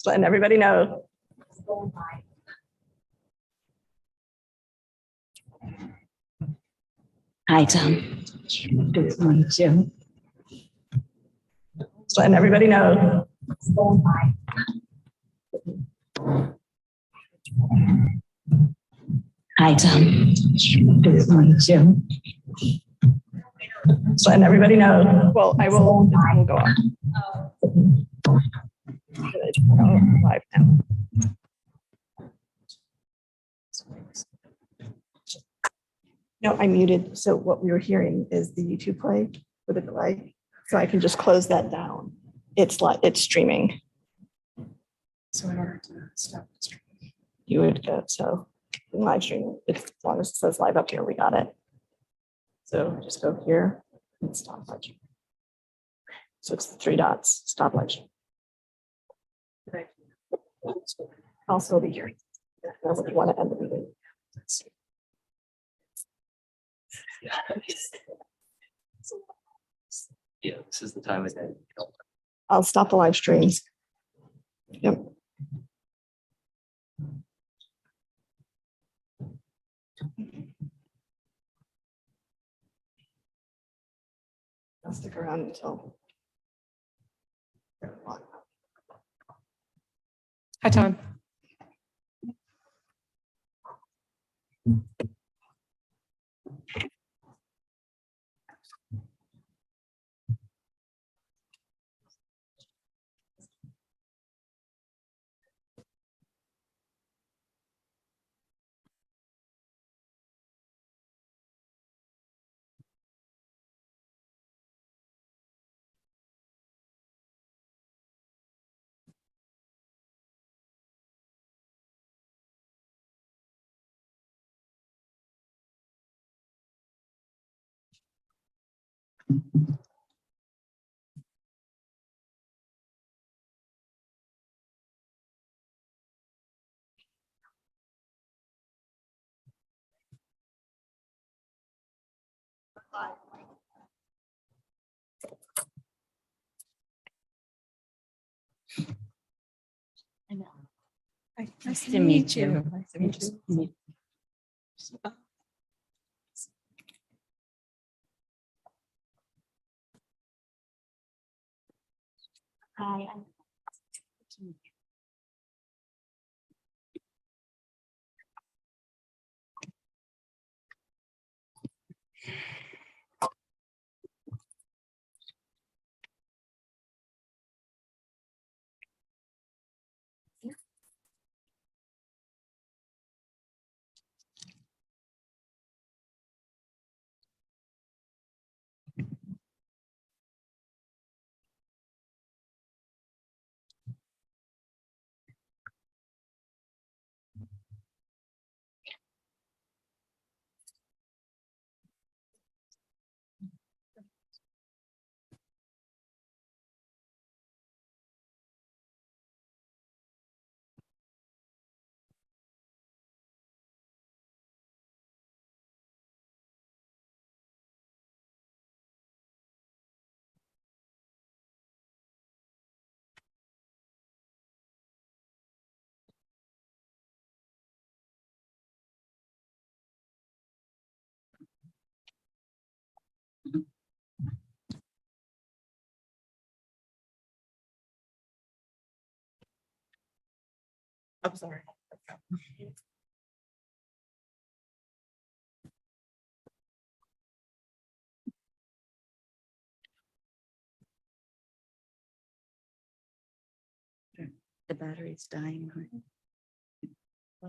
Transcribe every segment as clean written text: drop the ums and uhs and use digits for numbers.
Just letting everybody know. Hi, Tom. Good to meet you. Just letting everybody know. Hi, Tom. Good to meet you. Just letting everybody know. Well, I will. We'll go on. Live now. No, I muted. So what we were hearing is the YouTube play with a delay. So I can just close that down. It's like it's streaming. So in order to stop the stream, You would go so live stream. As long as it says live up here, we got it. So just go here and stop live stream. So it's the three dots. Stop live stream. I'll still be here. If you want to end the meeting. Yeah, this is the time of day. I'll stop the live stream. Yep. I'll stick around until. hi, Tom. I know. Hi, Nice to meet you. Nice to meet you. Hi. I'm sorry. The battery's dying. I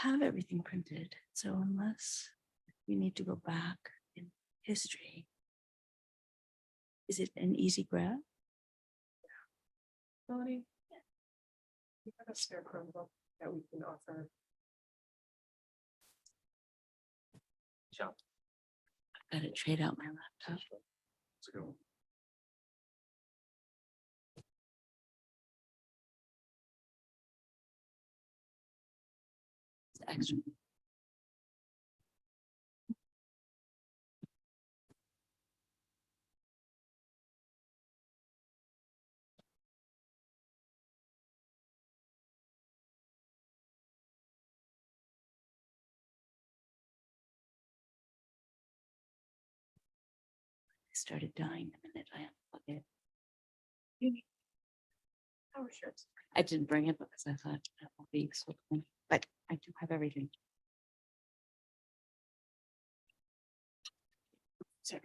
have everything printed, so unless we need to go back in history, is it an easy grab? Melanie, we have a spare Chromebook that we can offer. Sure. I've got to trade out my laptop. Let's go. It's extra. started dying the minute I unplugged it. Power shirts. I didn't bring it because I thought that would be useful, to me, but I do have everything. Sorry.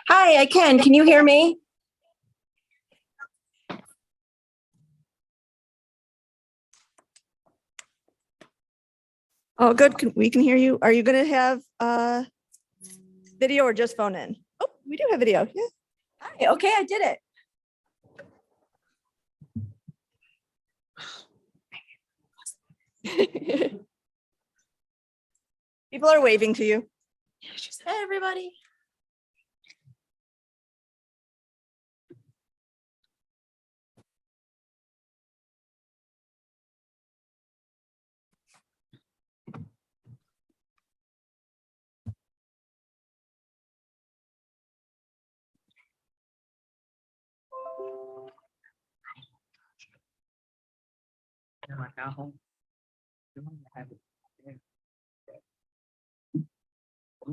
Hi, I can. Can you hear me? Oh, good. We can hear you. Are you going to have video or just phone in? Oh, we do have video. Yeah. Hi. Okay, I did it. People are waving to you. Hey, everybody. Nếu mà cao không? Đúng không? Hai mươi. Ừ.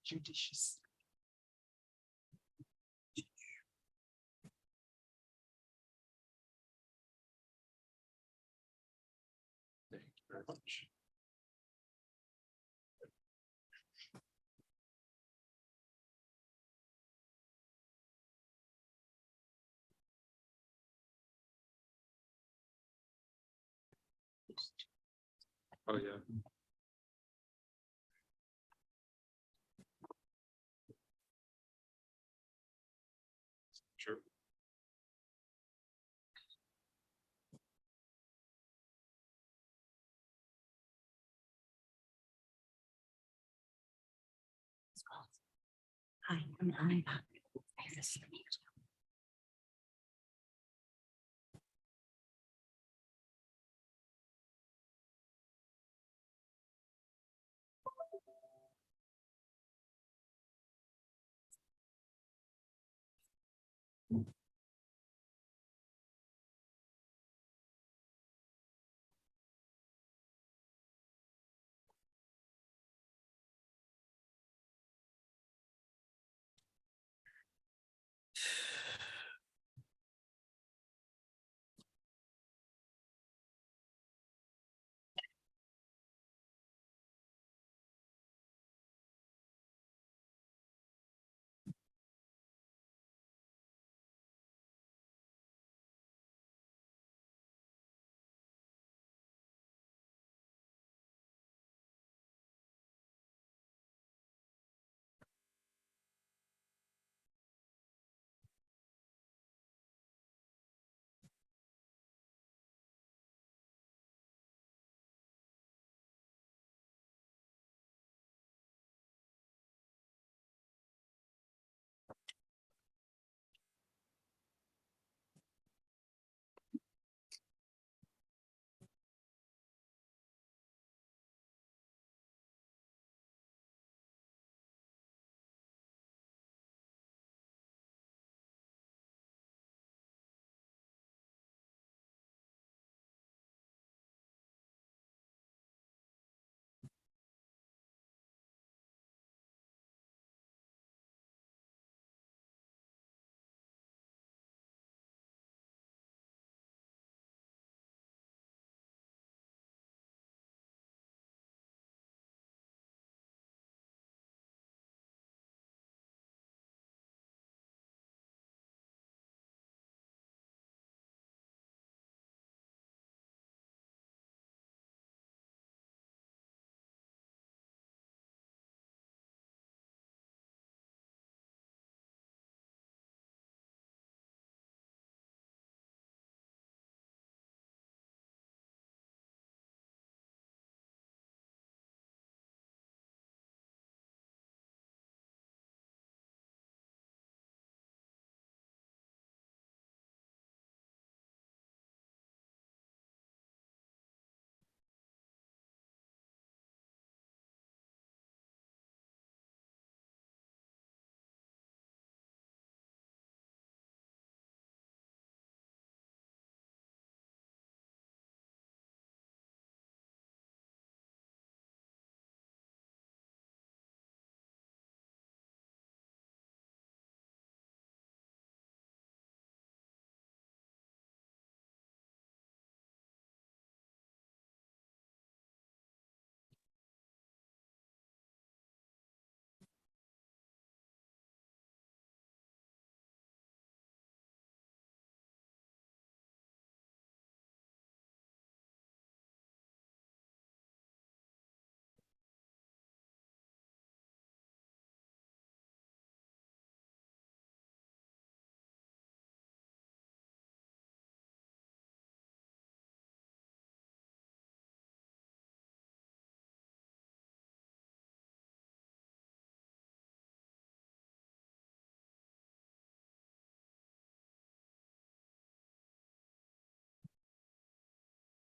Judicious. Thank you very much. Oh, yeah. Sure. Hi, I'm Nice to meet you.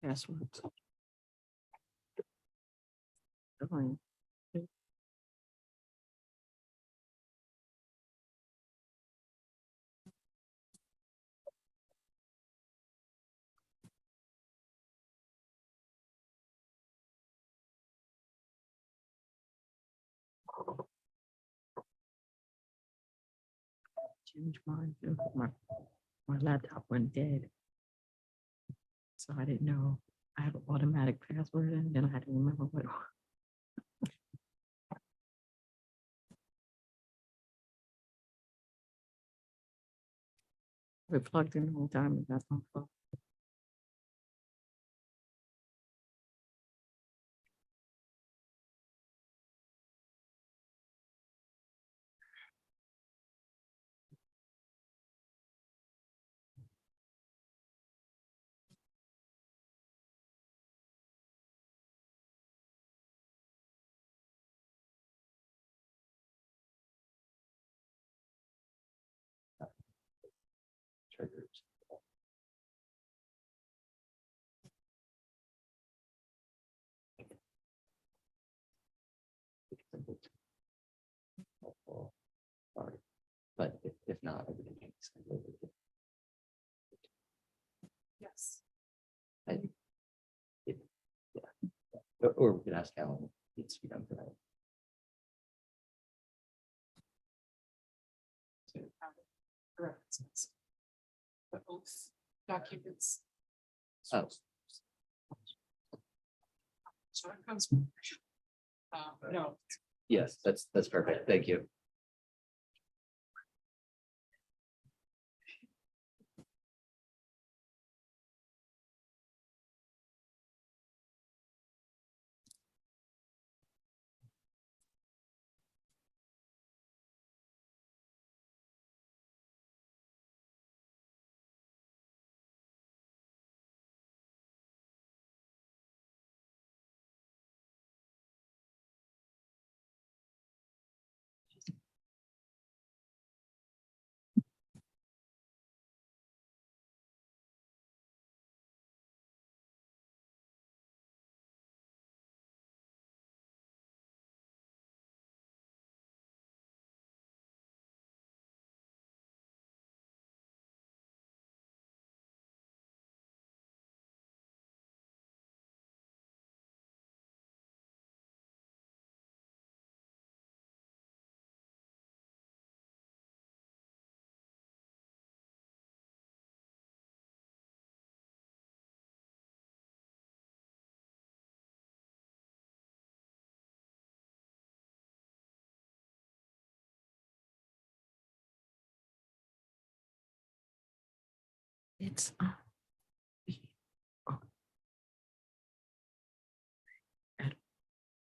passwords. Fine. Change mine too. My laptop went dead. So I didn't know. I have an automatic password and then I had to remember what. We plugged in the whole time and that's my fault. Triggers. Sorry. But if not, everything's. Yes. I, it, yeah. Or we could ask Alan. It's be done tonight. References. The oath documents. Oh. So it comes. No, Yes, that's perfect. Thank you. It's oh.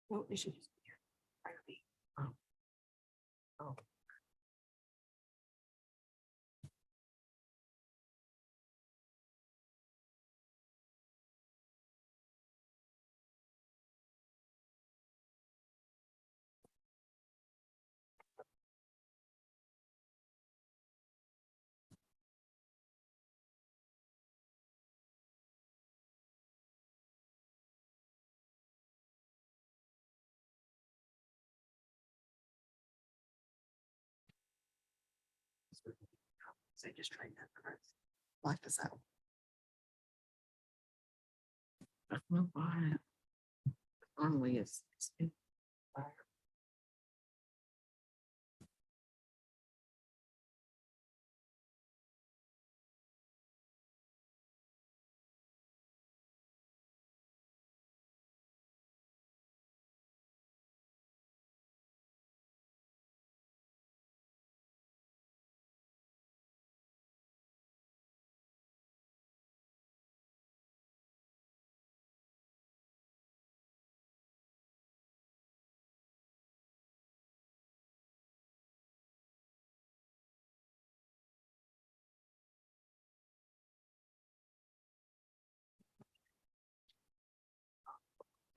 well, it should just be here. Priority. Oh. So just trying that first. Lock this out. I don't know why. Normally it's in fire.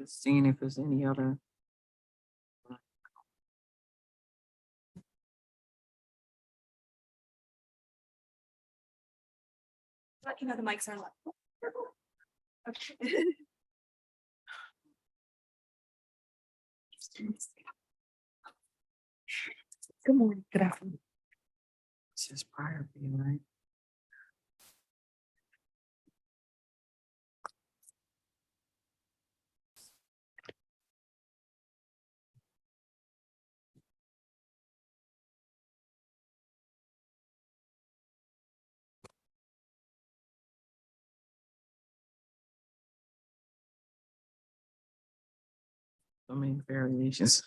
Just seeing if there's any other. Let you know the mics are live. Good morning, good afternoon. This is prior being right. So many variations.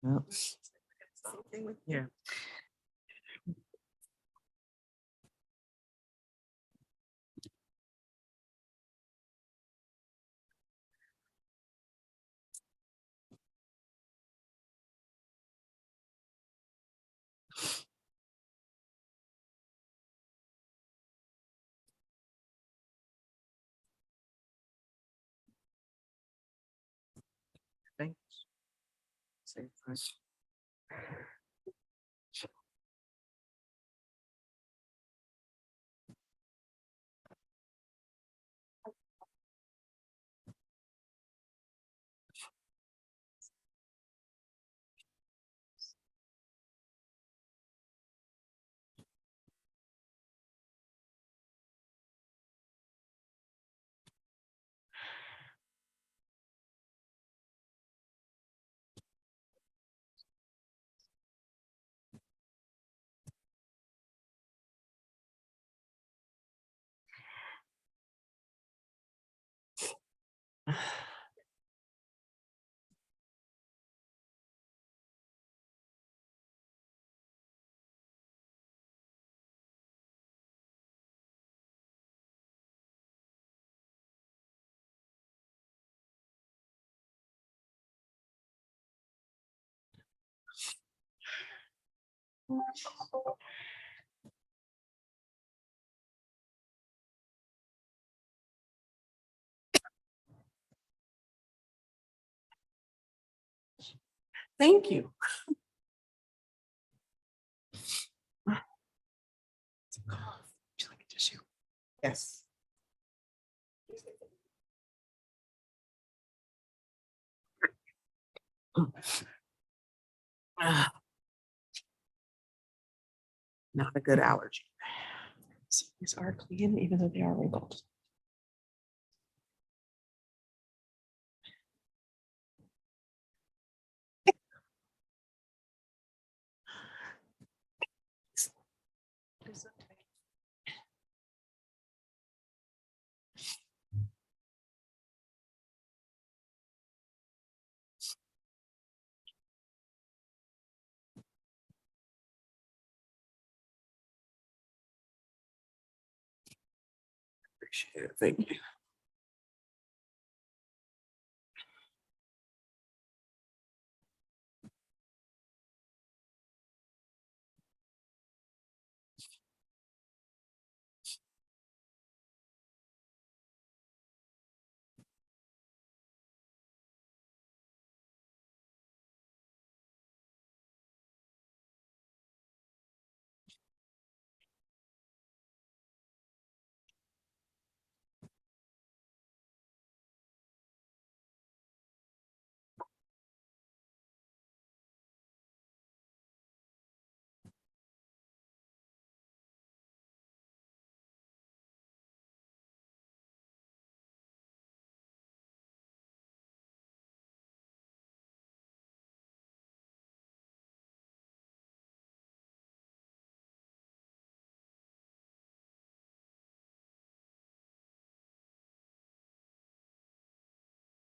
Yep. Yeah. Thanks. Say first. Thank you. Would you like a tissue? Yes. Ah. Not a good allergy. So these are clean, even though they are wrinkled. Appreciate it. Thank you.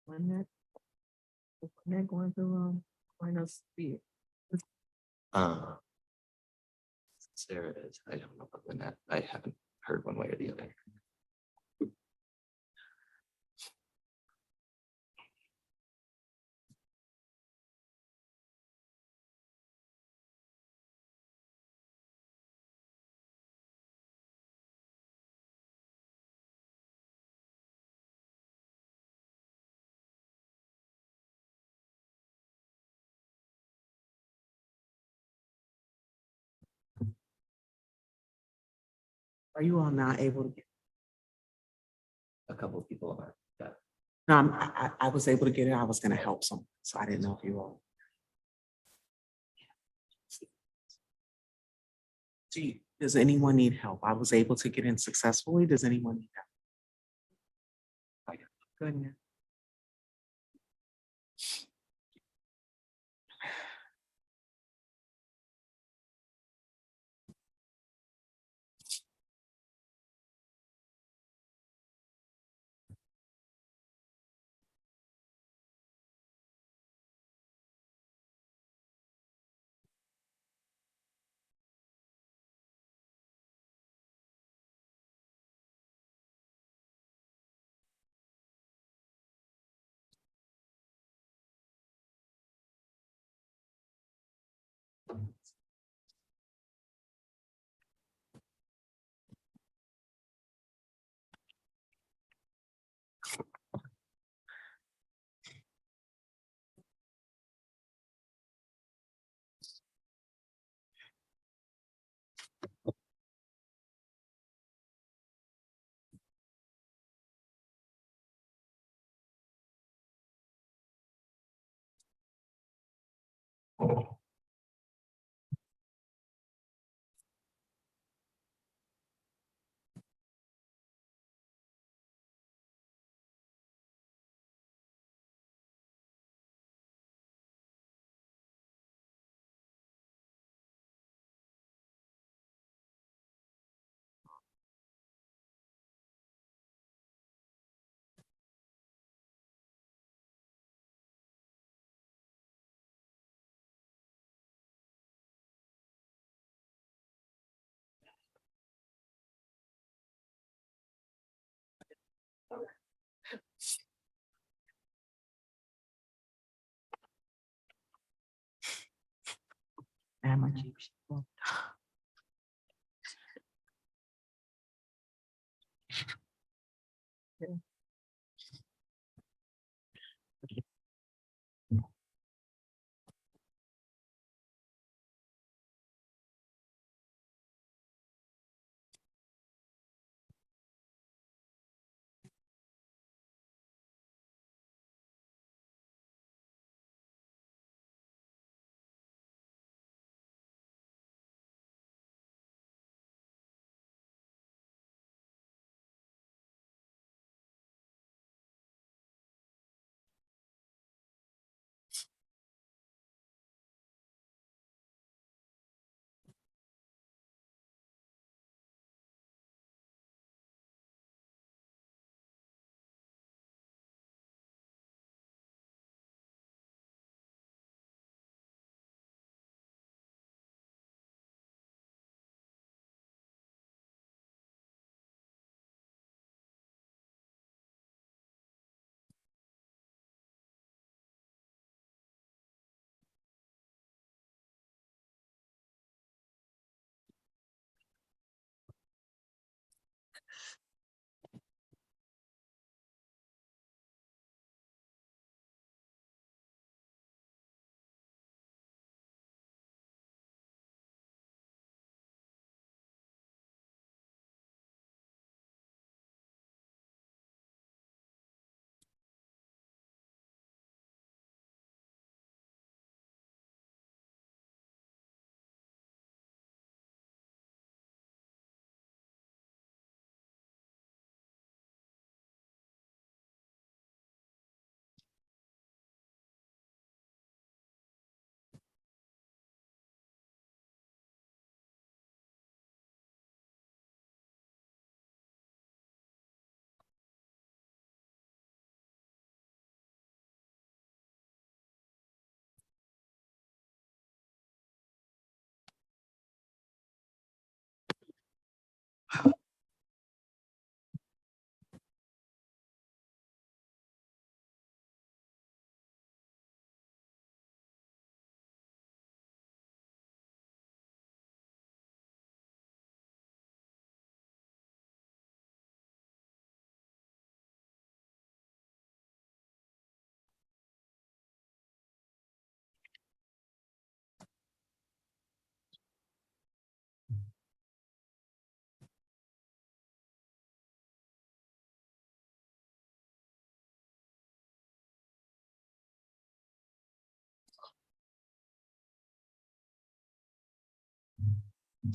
When they're going through going to speed. Uh, Sarah is, I don't know, other than that, I haven't heard one way or the other. Are you all not able to get? A couple of people are, yeah. No, I was able to get it. I was gonna help some, so I didn't know if you all. Does anyone need help? I was able to get in successfully. Does anyone need help? Goodness. And my cheap sheet. Dan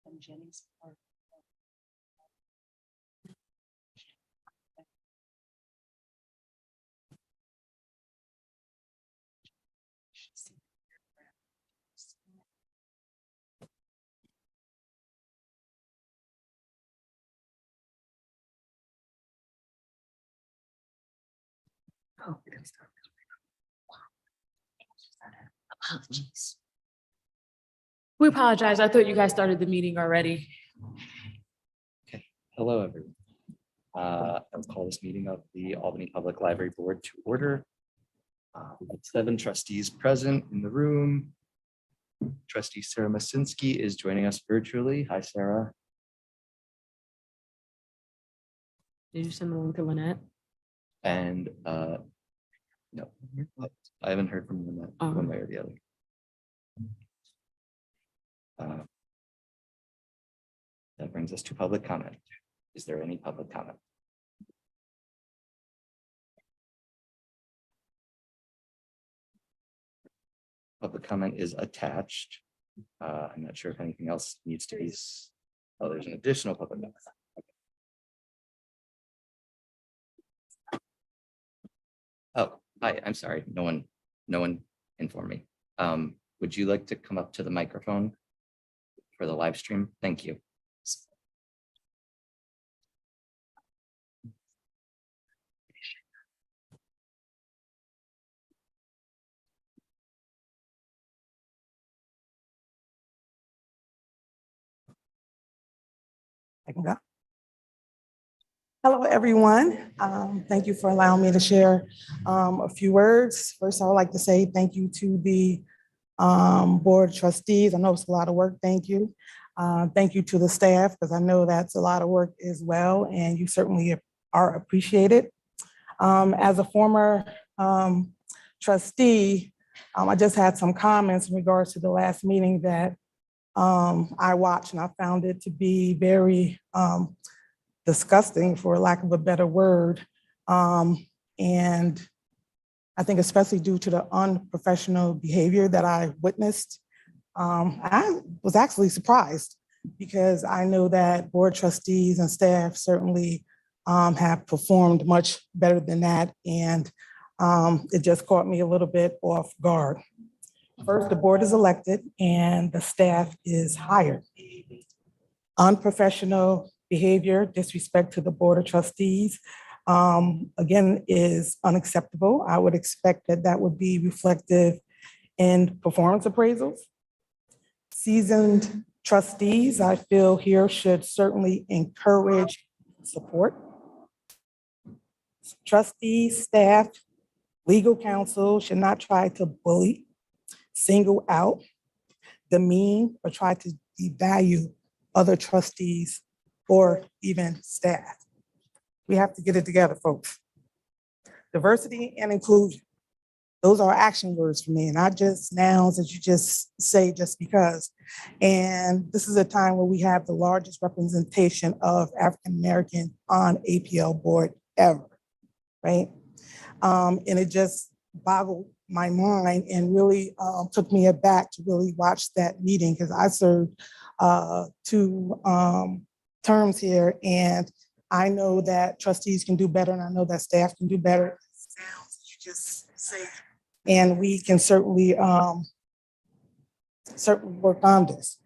and Jenny's part. Oh, good stuff. Apologies. We apologize. I thought you guys started the meeting already. Okay, hello, everyone. I'll call this meeting of the Albany Public Library Board to order. We have 7 trustees present in the room. Trustee Sarah Masinski is joining us virtually. Hi, Sarah. Did you send the link to Lynette? And no, I haven't heard from them one way or the other. That brings us to public comment. Is there any public comment? Public comment is attached. I'm not sure if anything else needs to be. Oh, there's an additional public comment. Oh, hi, I'm sorry. No one informed me. Would you like to come up to the microphone for the live stream? Thank you. I can go. Hello, everyone. Thank you for allowing me to share a few words. First, I would like to say thank you to the Board of Trustees. I know it's a lot of work. Thank you. Thank you to the staff, because I know that's a lot of work as well, and you certainly are appreciated. As a former trustee, I just had some comments in regards to the last meeting that I watched, and I found it to be very disgusting, for lack of a better word. And I think especially due to the unprofessional behavior that I witnessed, I was actually surprised, because I know that board trustees and staff certainly have performed much better than that. And it just caught me a little bit off guard. First, the board is elected and the staff is hired. Unprofessional behavior, disrespect to the board of trustees, again, is unacceptable. I would expect that that would be reflective in performance appraisals. Seasoned trustees, I feel here, should certainly encourage support. Trustees, staff, legal counsel should not try to bully, single out, demean, or try to devalue other trustees or even staff. We have to get it together, folks. Diversity and inclusion. Those are action words for me, not just nouns that you just say just because. And this is a time where we have the largest representation of African-American on APL board ever, right? And it just boggled my mind and really took me aback to really watch that meeting, because I served 2 terms here, and I know that trustees can do better, and I know that staff can do better. Sounds you just say, and we can certainly work on this.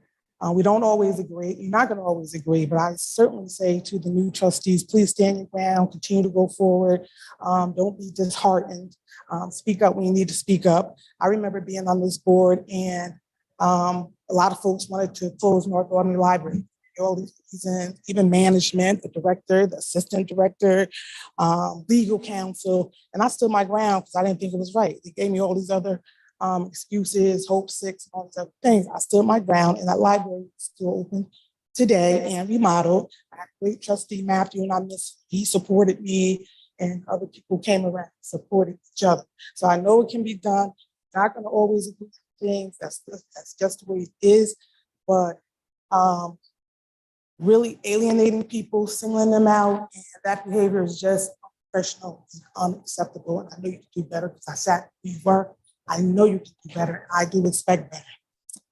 We don't always agree. You're not going to always agree, but I certainly say to the new trustees, please stand your ground, continue to go forward. Don't be disheartened. Speak up when you need to speak up. I remember being on this board, and a lot of folks wanted to close North Albany Library. All these reasons, even management, the director, the assistant director, legal counsel, and I stood my ground because I didn't think it was right. They gave me all these other excuses, Hope 6, all these other things. I stood my ground, and that library is still open today and remodeled. I had a great trustee, Matthew, and I miss, he supported me, and other people came around, supported each other. So I know it can be done. Not going to always agree with things. That's just the way it is. But really alienating people, singling them out, and that behavior is just unprofessional and unacceptable. And I know you can do better, because I sat where you were. I know you can do better. I do expect better.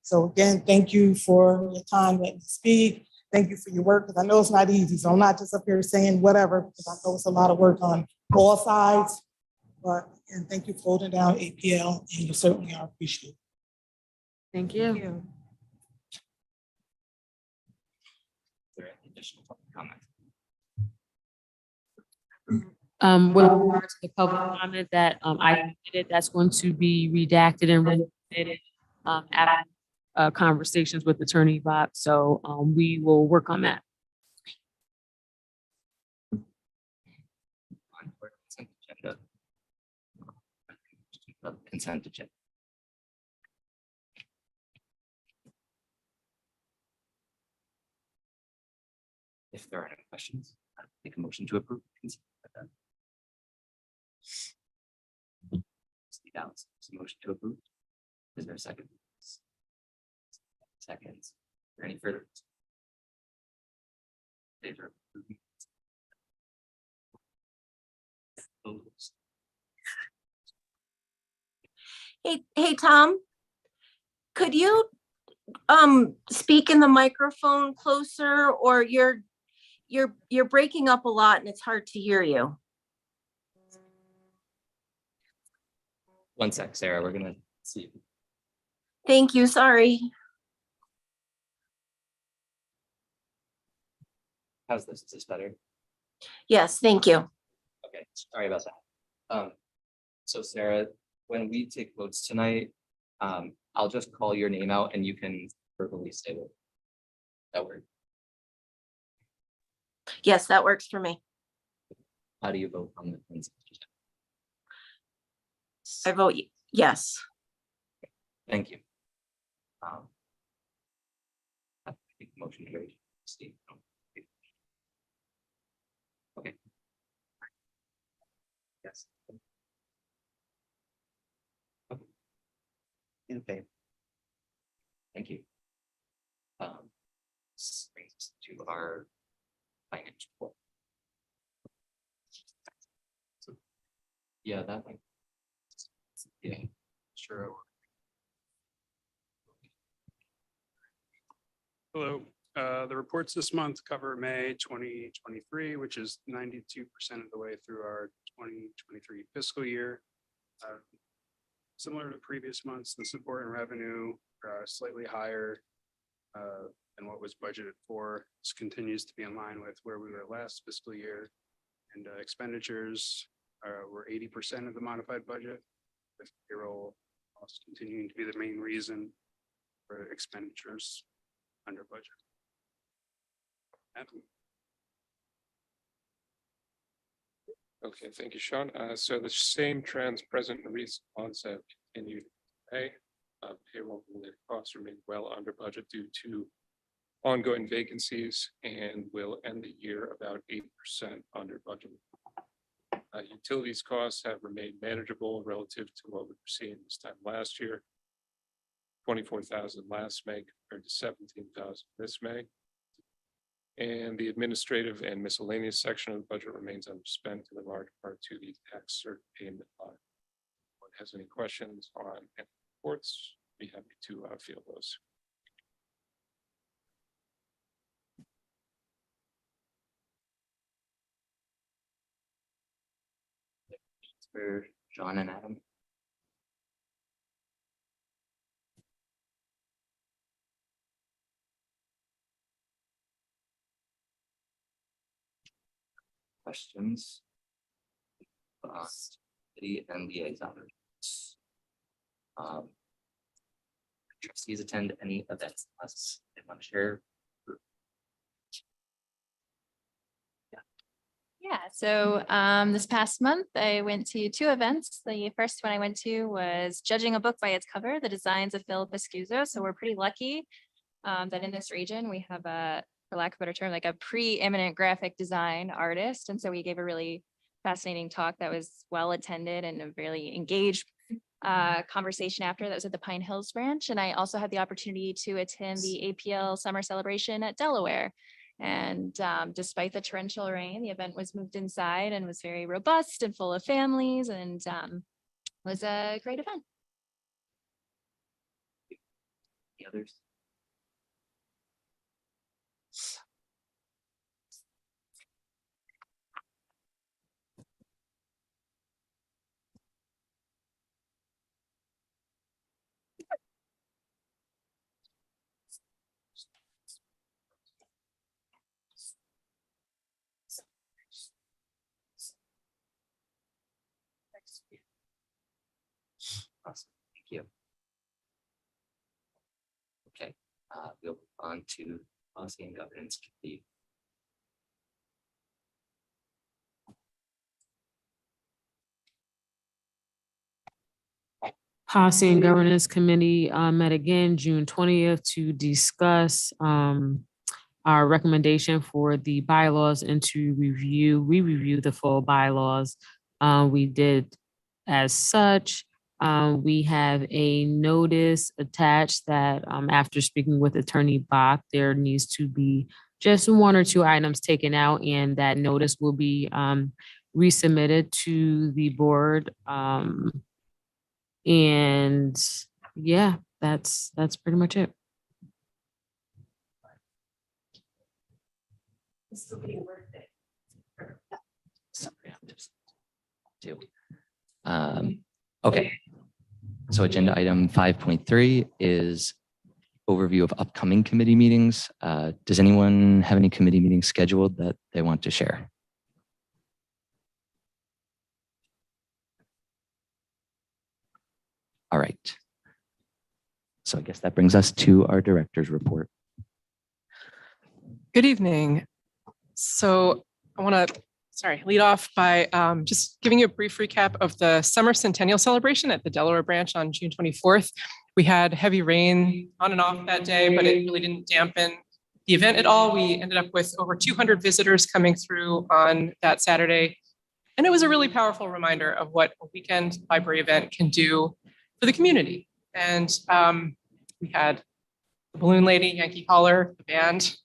So again, thank you for your time, letting me speak. Thank you for your work, because I know it's not easy. So I'm not just up here saying whatever, because I know it's a lot of work on all sides. But and thank you for holding down APL, and you certainly are appreciated. Thank you. Is there any additional public comment? With regard to the public comment that I did, that's going to be redacted and related after conversations with Attorney Bach. So we will work on that. On for consent agenda. Consent agenda. If there are any questions, I'll make a motion to approve. Consent agenda. Steve Downs, is a motion to approve. Is there a second? Seconds. Is there any further? Favor of approving? Opposed? Hey, Tom, could you speak in the microphone closer, or you're breaking up a lot and it's hard to hear you. One sec, Sarah, we're gonna see. Thank you, sorry. How's this? Is this better? Yes, thank you. Okay, sorry about that. So Sarah, when we take votes tonight, I'll just call your name out and you can verbally state it. That works. Yes, that works for me. How do you vote on the consent? I vote yes. Thank you. I think motion carries. Steve. Okay. Yes. Okay. In favor. Thank you. This brings us to our financial report. So, yeah, that might. Yeah, sure. Hello, the reports this month cover May 2023, which is 92% of the way through our 2023 fiscal year. Similar to previous months, the support and revenue are slightly higher than what was budgeted for. This continues to be in line with where we were last fiscal year. And expenditures were 80% of the modified budget, with payroll costs continuing to be the main reason for expenditures under budget. Adam? Okay, thank you, Sean. So the same trends present in recent months have continued today. Payroll related costs remain well under budget due to ongoing vacancies and will end the year about 8% under budget. Utilities costs have remained manageable relative to what we were seeing this time last year. 24,000 last May compared to 17,000 this May. And the administrative and miscellaneous section of the budget remains underspent in large part to the tax cert payment line. If anyone has any questions on any reports, be happy to field those. For John and Adam. Questions? City and liaison. Trustees attend any events unless they want to share. Yeah, so this past month, I went to 2 events. The first one I went to was Judging a Book by Its Cover, the designs of Phil Pescuzo. So we're pretty lucky that in this region, we have a, for lack of a better term, like a preeminent graphic design artist. And so we gave a really fascinating talk that was well attended and a really engaged conversation after. That was at the Pine Hills branch. And I also had the opportunity to attend the APL summer celebration at Delaware. And despite the torrential rain, the event was moved inside and was very robust and full of families, and was a great event. The others? Awesome, thank you. Okay, we'll move on to policy and governance committee. Policy and Governance Committee met again June 20th to discuss our recommendation for the bylaws and to review the full bylaws. We did as such. We have a notice attached that after speaking with Attorney Bach, there needs to be just 1 or 2 items taken out, and that notice will be resubmitted to the board. And yeah, that's pretty much it. This will be a birthday. Sorry, I'm just. Okay. So agenda item 5.3 is overview of upcoming committee meetings. Does anyone have any committee meetings scheduled that they want to share? All right. So I guess that brings us to our director's report. Good evening. So I want to, lead off by just giving you a brief recap of the summer centennial celebration at the Delaware branch on June 24th. We had heavy rain on and off that day, but it really didn't dampen the event at all. We ended up with over 200 visitors coming through on that Saturday. And it was a really powerful reminder of what a weekend library event can do for the community. And we had the Balloon Lady, Yankee Holler, the band,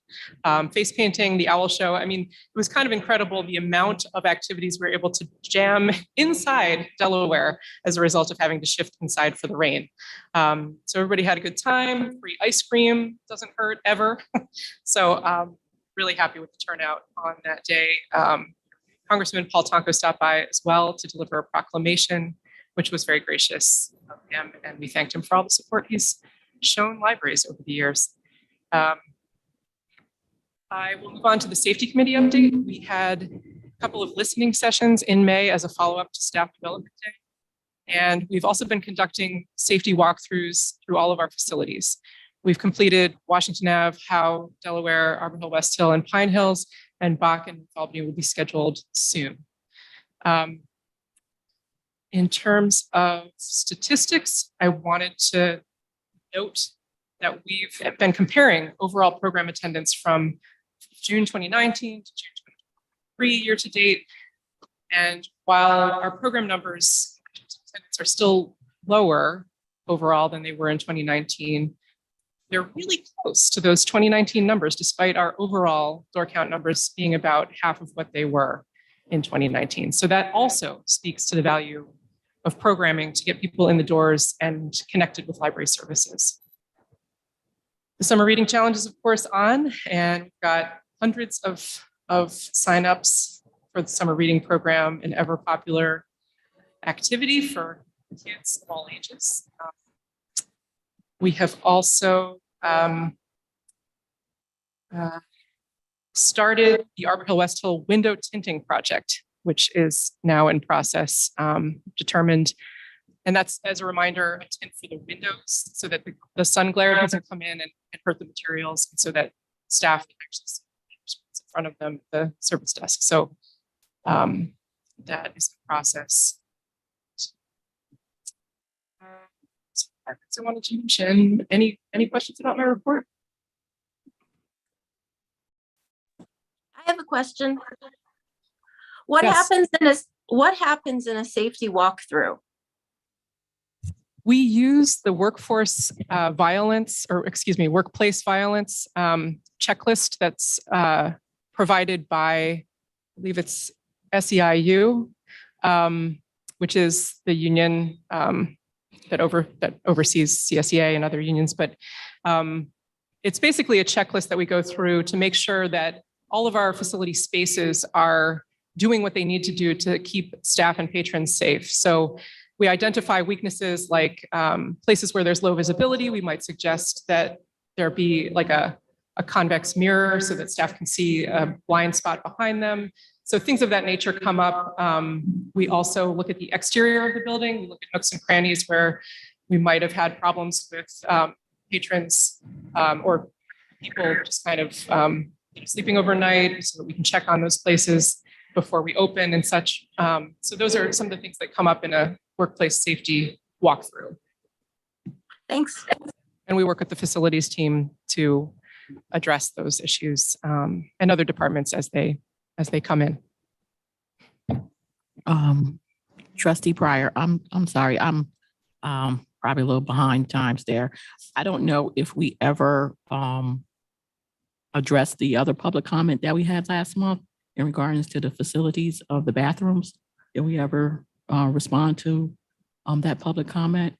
face painting, the owl show. I mean, it was kind of incredible the amount of activities we were able to jam inside Delaware as a result of having to shift inside for the rain. So everybody had a good time. Free ice cream doesn't hurt ever. So really happy with the turnout on that day. Congressman Paul Tonko stopped by as well to deliver a proclamation, which was very gracious of him, and we thanked him for all the support he's shown libraries over the years. I will move on to the safety committee update. We had a couple of listening sessions in May as a follow-up to staff development day. And we've also been conducting safety walkthroughs through all of our facilities. We've completed Washington Ave, Howe, Delaware, Arbor Hill, West Hill, and Pine Hills, and Bach and Albany will be scheduled soon. In terms of statistics, I wanted to note that we've been comparing overall program attendance from June 2019 to June 2023 year to date. And while our program numbers are still lower overall than they were in 2019, they're really close to those 2019 numbers, despite our overall door count numbers being about half of what they were in 2019. So that also speaks to the value of programming to get people in the doors and connected with library services. The summer reading challenge is of course on, and we've got hundreds of signups for the summer reading program, an ever popular activity for kids of all ages. We have also started the Arbor Hill West Hill window tinting project, which is now in process, determined. And that's, as a reminder, a tint for the windows so that the sun glare doesn't come in and hurt the materials, and so that staff can actually see what's in front of them at the service desk. So that is the process. So I wanted to mention, any questions about my report? I have a question. What Yes. happens in a safety walkthrough? We use the workplace violence checklist that's provided by, I believe it's SEIU, which is the union that oversees CSEA and other unions. But it's basically a checklist that we go through to make sure that all of our facility spaces are doing what they need to do to keep staff and patrons safe. So we identify weaknesses like places where there's low visibility. We might suggest that there be like a convex mirror so that staff can see a blind spot behind them. So things of that nature come up. We also look at the exterior of the building. We look at nooks and crannies where we might have had problems with patrons or people just kind of sleeping overnight, so that we can check on those places before we open and such. So those are some of the things that come up in a workplace safety walkthrough. Thanks. And we work with the facilities team to address those issues and other departments as they come in. Trustee Pryor, I'm sorry, I'm probably a little behind times there. I don't know if we ever addressed the other public comment that we had last month in regards to the facilities of the bathrooms. Did we ever respond to that public comment?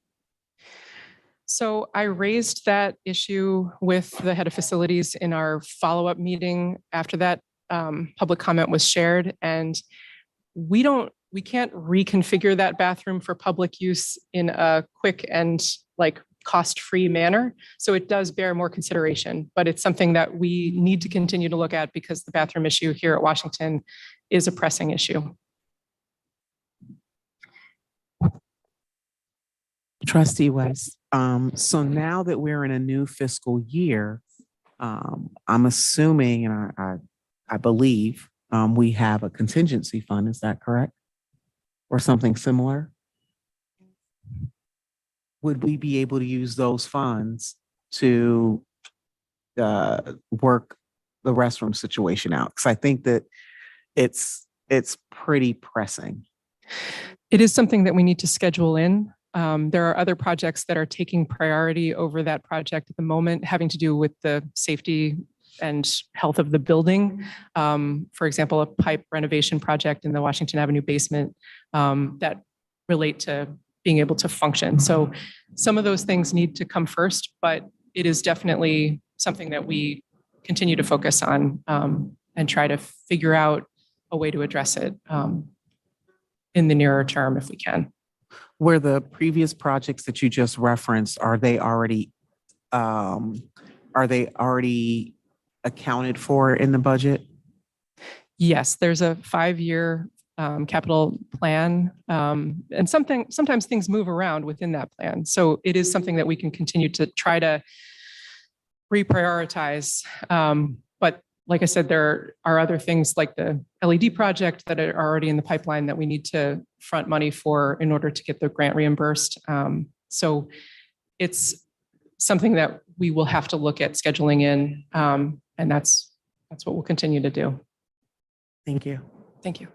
So I raised that issue with the head of facilities in our follow-up meeting after that public comment was shared, and we can't reconfigure that bathroom for public use in a quick and like cost-free manner. So it does bear more consideration, but it's something that we need to continue to look at because the bathroom issue here at Washington is a pressing issue. Trustee West, so now that we're in a new fiscal year, I'm assuming, and I believe, we have a contingency fund, is that correct? Or something similar? Would we be able to use those funds to work the restroom situation out? Because I think that it's pretty pressing. It is something that we need to schedule in. There are other projects that are taking priority over that project at the moment, having to do with the safety and health of the building. For example, a pipe renovation project in the Washington Avenue basement that relate to being able to function. So some of those things need to come first, but it is definitely something that we continue to focus on and try to figure out a way to address it in the nearer term if we can. Were the previous projects that you just referenced, are they already accounted for in the budget? Yes, there's a 5-year capital plan, and sometimes things move around within that plan. So it is something that we can continue to try to reprioritize. But like I said, there are other things like the LED project that are already in the pipeline that we need to front money for in order to get the grant reimbursed. So it's something that we will have to look at scheduling in, and that's what we'll continue to do. Thank you. Thank you.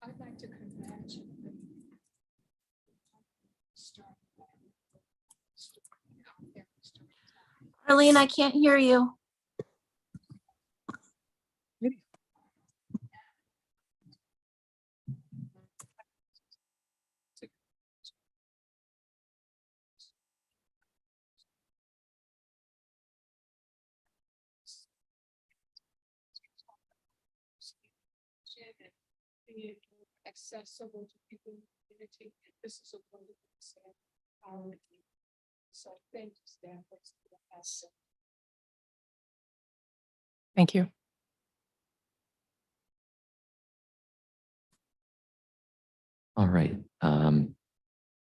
I'd like to congratulate Arlene, I can't hear you. Accessible to people in the community. This is a wonderful step. So thank you, staff. Thank you. All right.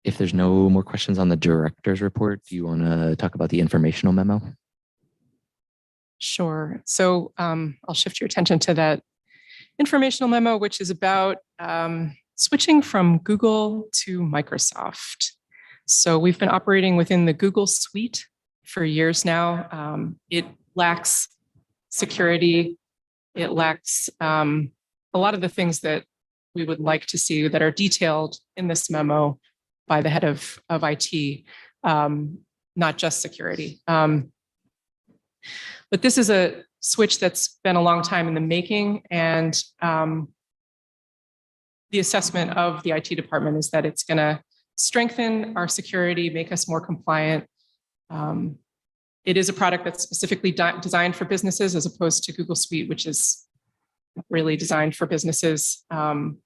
If there's no more questions on the director's report, do you want to talk about the informational memo? Sure. So I'll shift your attention to that informational memo, which is about switching from Google to Microsoft. So we've been operating within the Google suite for years now. It lacks security. It lacks a lot of the things that we would like to see that are detailed in this memo by the head of IT, not just security. But this is a switch that's been a long time in the making, and the assessment of the IT department is that it's going to strengthen our security, make us more compliant. It is a product that's specifically designed for businesses as opposed to Google Suite, which is really designed for businesses. And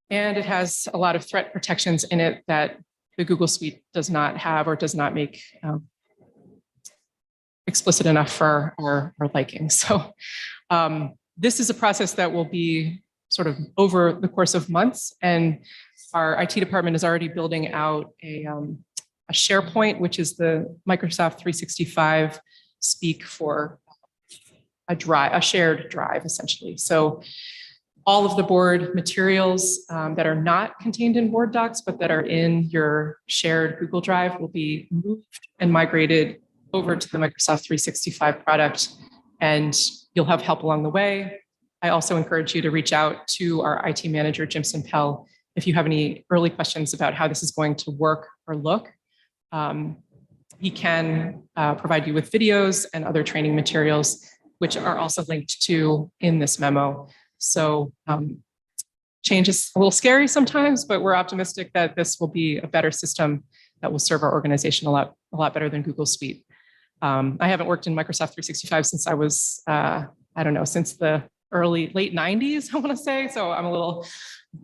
it has a lot of threat protections in it that the Google Suite does not have or does not make explicit enough for our liking. So this is a process that will be sort of over the course of months, and our IT department is already building out a SharePoint, which is the Microsoft 365 speak for a shared drive, essentially. So all of the board materials that are not contained in Board Docs, but that are in your shared Google Drive will be moved and migrated over to the Microsoft 365 product, and you'll have help along the way. I also encourage you to reach out to our IT manager, Jim Simpel, if you have any early questions about how this is going to work or look. He can provide you with videos and other training materials, which are also linked to in this memo. So change is a little scary sometimes, but we're optimistic that this will be a better system that will serve our organization a lot better than Google Suite. I haven't worked in Microsoft 365 since I was, I don't know, since the late 90s, I want to say. So I'm a little,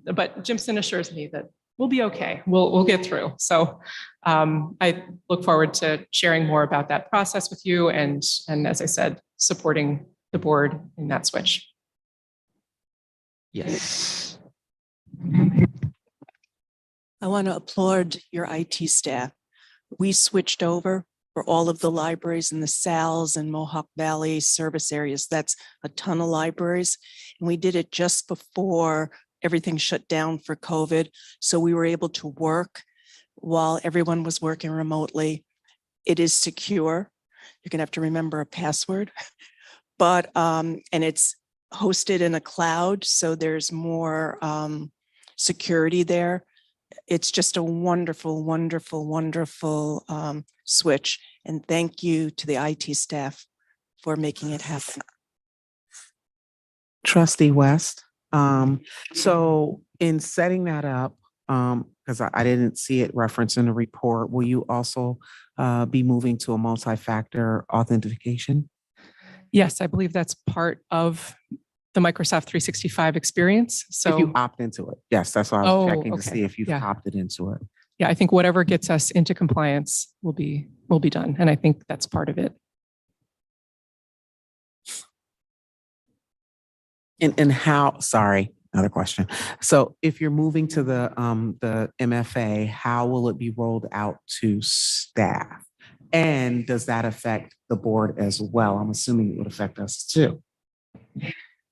but Jimson assures me that we'll be okay. We'll get through. So I look forward to sharing more about that process with you, and as I said, supporting the board in that switch. Yes. I want to applaud your IT staff. We switched over for all of the libraries in the Sal's and Mohawk Valley service areas. That's a ton of libraries. And we did it just before everything shut down for COVID. So we were able to work while everyone was working remotely. It is secure. You're gonna have to remember a password, but, and it's hosted in a cloud. So there's more security there. It's just a wonderful, wonderful, wonderful switch. And thank you to the IT staff for making it happen. Trustee West. So in setting that up, because I didn't see it referenced in the report, will you also be moving to a multi-factor authentication? Yes, I believe that's part of the Microsoft 365 experience. So If you opt into it. Yes, that's why I was checking to okay. see if you've Yeah. opted into it. Yeah, I think whatever gets us into compliance will be done. And I think that's part of it. And how, sorry, another question. So if you're moving to the MFA, how will it be rolled out to staff? And does that affect the board as well? I'm assuming it would affect us too.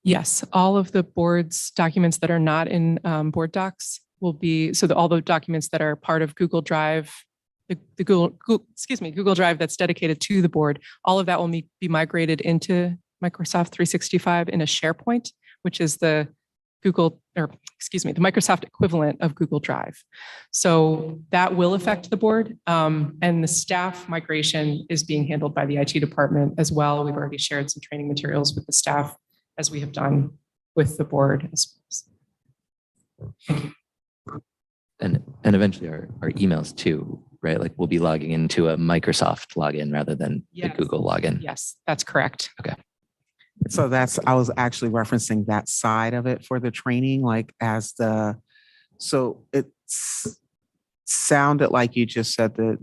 Yes, all of the board's documents that are not in board docs will be, so all the documents that are part of Google Drive, the Google Drive that's dedicated to the board, all of that will be migrated into Microsoft 365 in a SharePoint, which is the Microsoft equivalent of Google Drive. So that will affect the board. And the staff migration is being handled by the IT department as well. We've already shared some training materials with the staff, as we have done with the board. And eventually our emails too, right? Like we'll be logging into a Microsoft login rather than the Google login. Yes, that's correct. Okay. So I was actually referencing that side of it for the training, like so it sounded like you just said that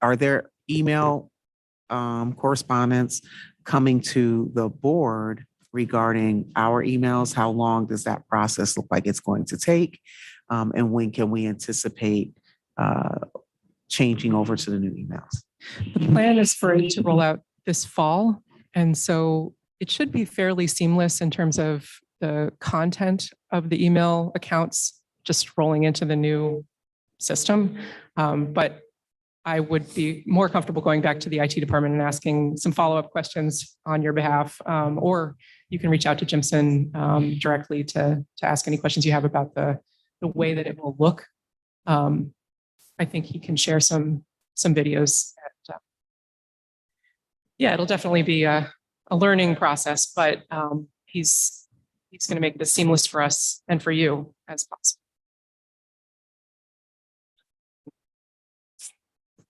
are there email correspondence coming to the board regarding our emails? How long does that process look like it's going to take? And when can we anticipate changing over to the new emails? The plan is for it to roll out this fall. And so it should be fairly seamless in terms of the content of the email accounts just rolling into the new system. But I would be more comfortable going back to the IT department and asking some follow-up questions on your behalf, or you can reach out to Jimson directly to ask any questions you have about the way that it will look. I think he can share some videos. Yeah, it'll definitely be a learning process, but he's going to make this seamless for us and for you as possible.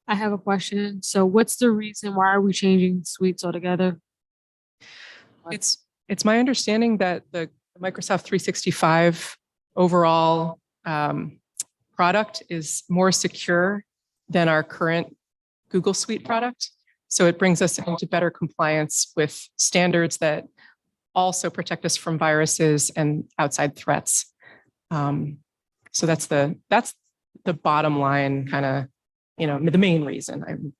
I have a question. So what's the reason? Why are we changing suites altogether? It's my understanding that the Microsoft 365 overall product is more secure than our current Google Suite product. So it brings us into better compliance with standards that also protect us from viruses and outside threats. So that's the bottom line, kind of, the main reason.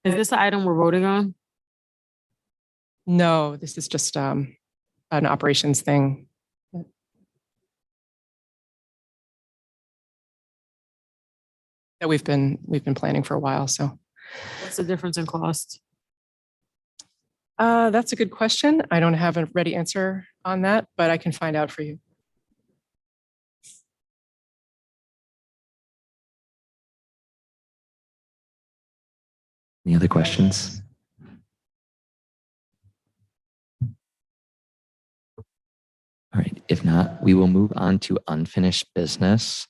Is this the item we're voting on? No, this is just an operations thing. That we've been planning for a while. So What's the difference in cost? that's a good question. I don't have a ready answer on that, but I can find out for you. Any other questions? All right, if not, we will move on to unfinished business.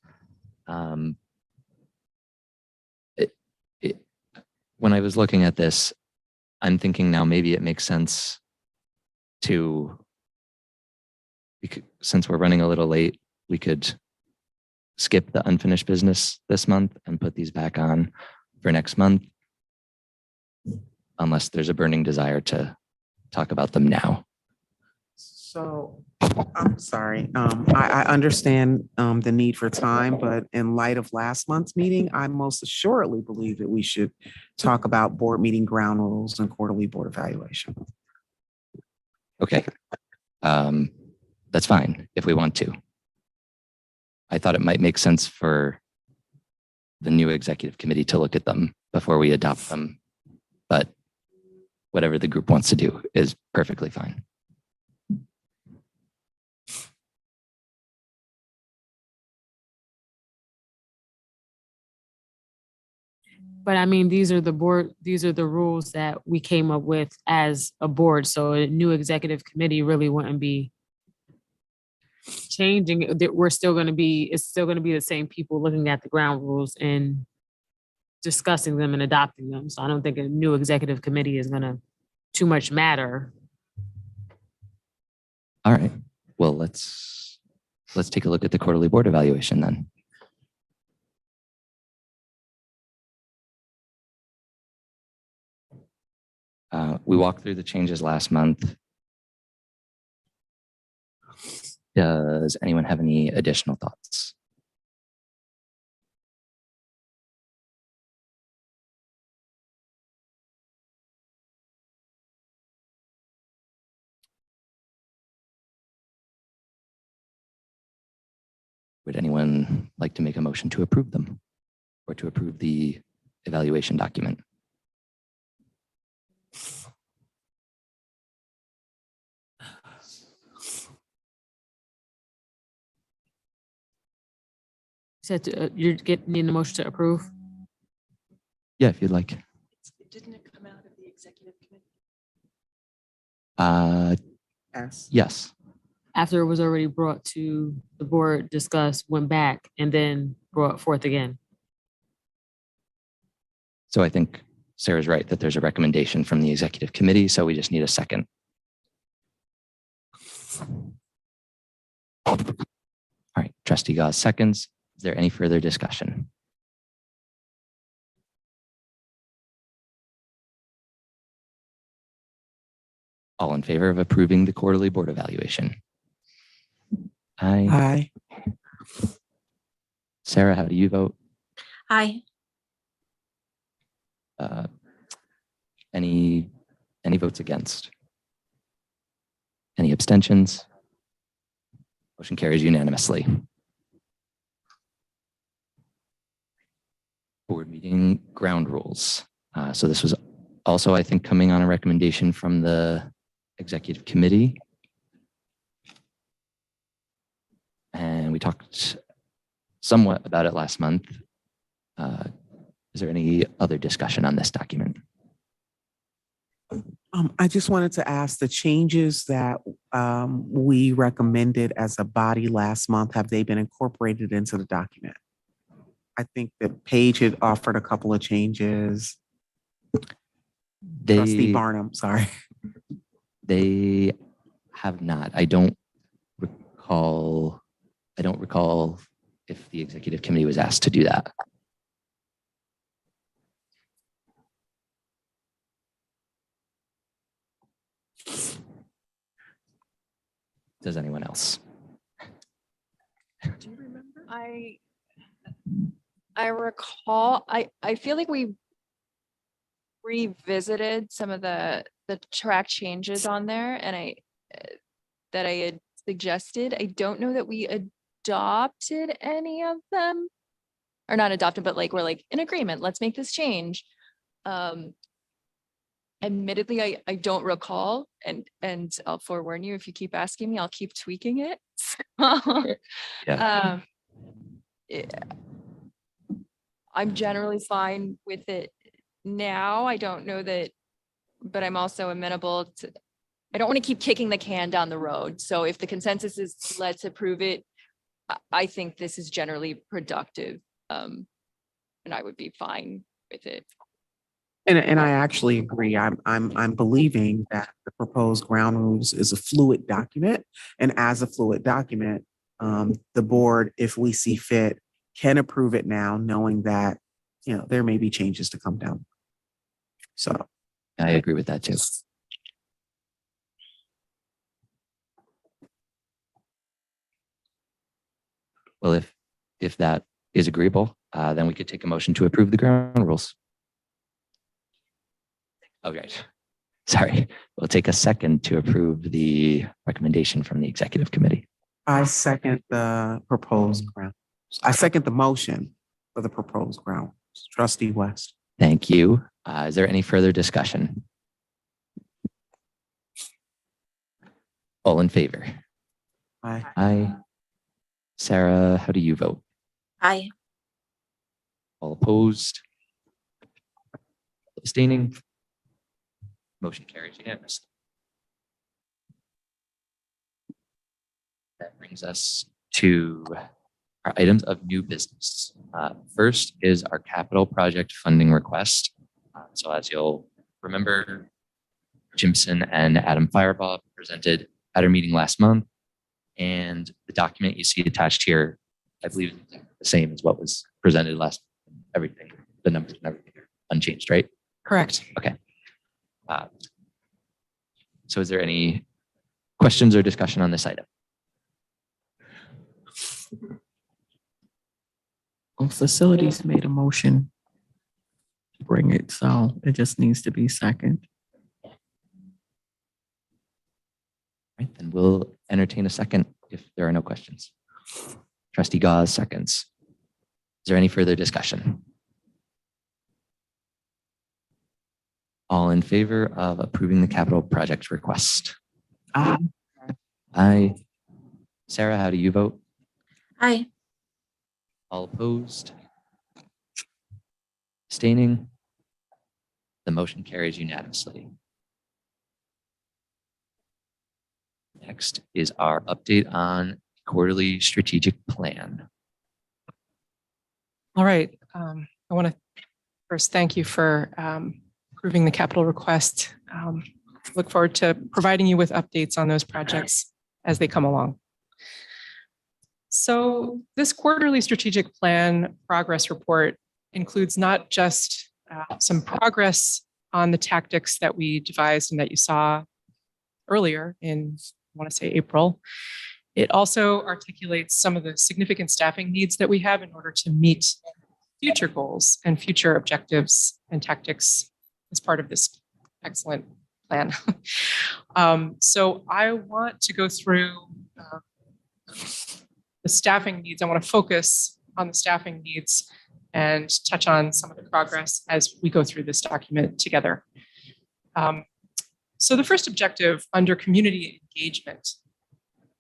When I was looking at this, I'm thinking now maybe it makes sense to, since we're running a little late, we could skip the unfinished business this month and put these back on for next month, unless there's a burning desire to talk about them now. So I'm sorry. I understand the need for time, but in light of last month's meeting, I most assuredly believe that we should talk about board meeting ground rules and quarterly board evaluation. Okay. That's fine if we want to. I thought it might make sense for the new executive committee to look at them before we adopt them. But whatever the group wants to do is perfectly fine. But I mean, these are the rules that we came up with as a board. So a new executive committee really wouldn't be changing it. That it's still going to be the same people looking at the ground rules and discussing them and adopting them. So I don't think a new executive committee is going to too much matter. All right. Well, let's take a look at the quarterly board evaluation then. We walked through the changes last month. Does anyone have any additional thoughts? Would anyone like to make a motion to approve them or to approve the evaluation document? Said need a motion to approve. Yeah, if you'd like. Didn't it come out of the executive committee? Yes. After it was already brought to the board, discussed, went back, and then brought forth again. So I think Sarah's right that there's a recommendation from the executive committee, so we just need a second. All right, Trustee Gauss seconds. Is there any further discussion? All in favor of approving the quarterly board evaluation? Aye. Aye. Sarah, how do you vote? Aye. Any votes against? Any abstentions? Motion carries unanimously. Board meeting ground rules. So this was also, I think, coming on a recommendation from the executive committee. And we talked somewhat about it last month. Is there any other discussion on this document? I just wanted to ask the changes that we recommended as a body last month, have they been incorporated into the document? I think that Paige had offered a couple of changes. Trustee Barnum, sorry. They have not. I don't recall if the executive committee was asked to do that. Does anyone else? Do you remember? I recall, I feel like we revisited some of the track changes on there and that I had suggested. I don't know that we adopted any of them, or not adopted, but like we're like in agreement, let's make this change. Admittedly, I don't recall, and I'll forewarn you, if you keep asking me, I'll keep tweaking it. Yeah. I'm generally fine with it now. I don't know that, but I'm also amenable to, I don't want to keep kicking the can down the road. So if the consensus is let's approve it, I think this is generally productive. And I would be fine with it. And I actually agree. I'm believing that the proposed ground rules is a fluid document. And as a fluid document, the board, if we see fit, can approve it now, knowing that, there may be changes to come down. So I agree with that too. Well, if that is agreeable, then we could take a motion to approve the ground rules. Okay. Sorry, we'll take a second to approve the recommendation from the executive committee. I second the proposed ground. I second the motion for the proposed ground. Trustee West. Thank you. Is there any further discussion? All in favor? Aye. Aye. Sarah, how do you vote? Aye. All opposed? Abstaining? Motion carries unanimously. That brings us to our items of new business. First is our capital project funding request. So as you'll remember, Jimson and Adam Firebaugh presented at our meeting last month. And the document you see attached here, I believe is the same as what was presented last, everything, the numbers and everything are unchanged, right? Correct. Okay. So is there any questions or discussion on this item? Well, facilities made a motion to bring it, so it just needs to be second. Right, then we'll entertain a second if there are no questions. Trustee Gauze seconds. Is there any further discussion? All in favor of approving the capital project request? Aye. Aye. Sarah, how do you vote? Aye. All opposed? Abstaining? The motion carries unanimously. Next is our update on quarterly strategic plan. All right. I want to first thank you for approving the capital request. Look forward to providing you with updates on those projects as they come along. So this quarterly strategic plan progress report includes not just some progress on the tactics that we devised and that you saw earlier in, I want to say April. It also articulates some of the significant staffing needs that we have in order to meet future goals and future objectives and tactics as part of this excellent plan. So I want to go through the staffing needs. I want to focus on the staffing needs and touch on some of the progress as we go through this document together. So the first objective under community engagement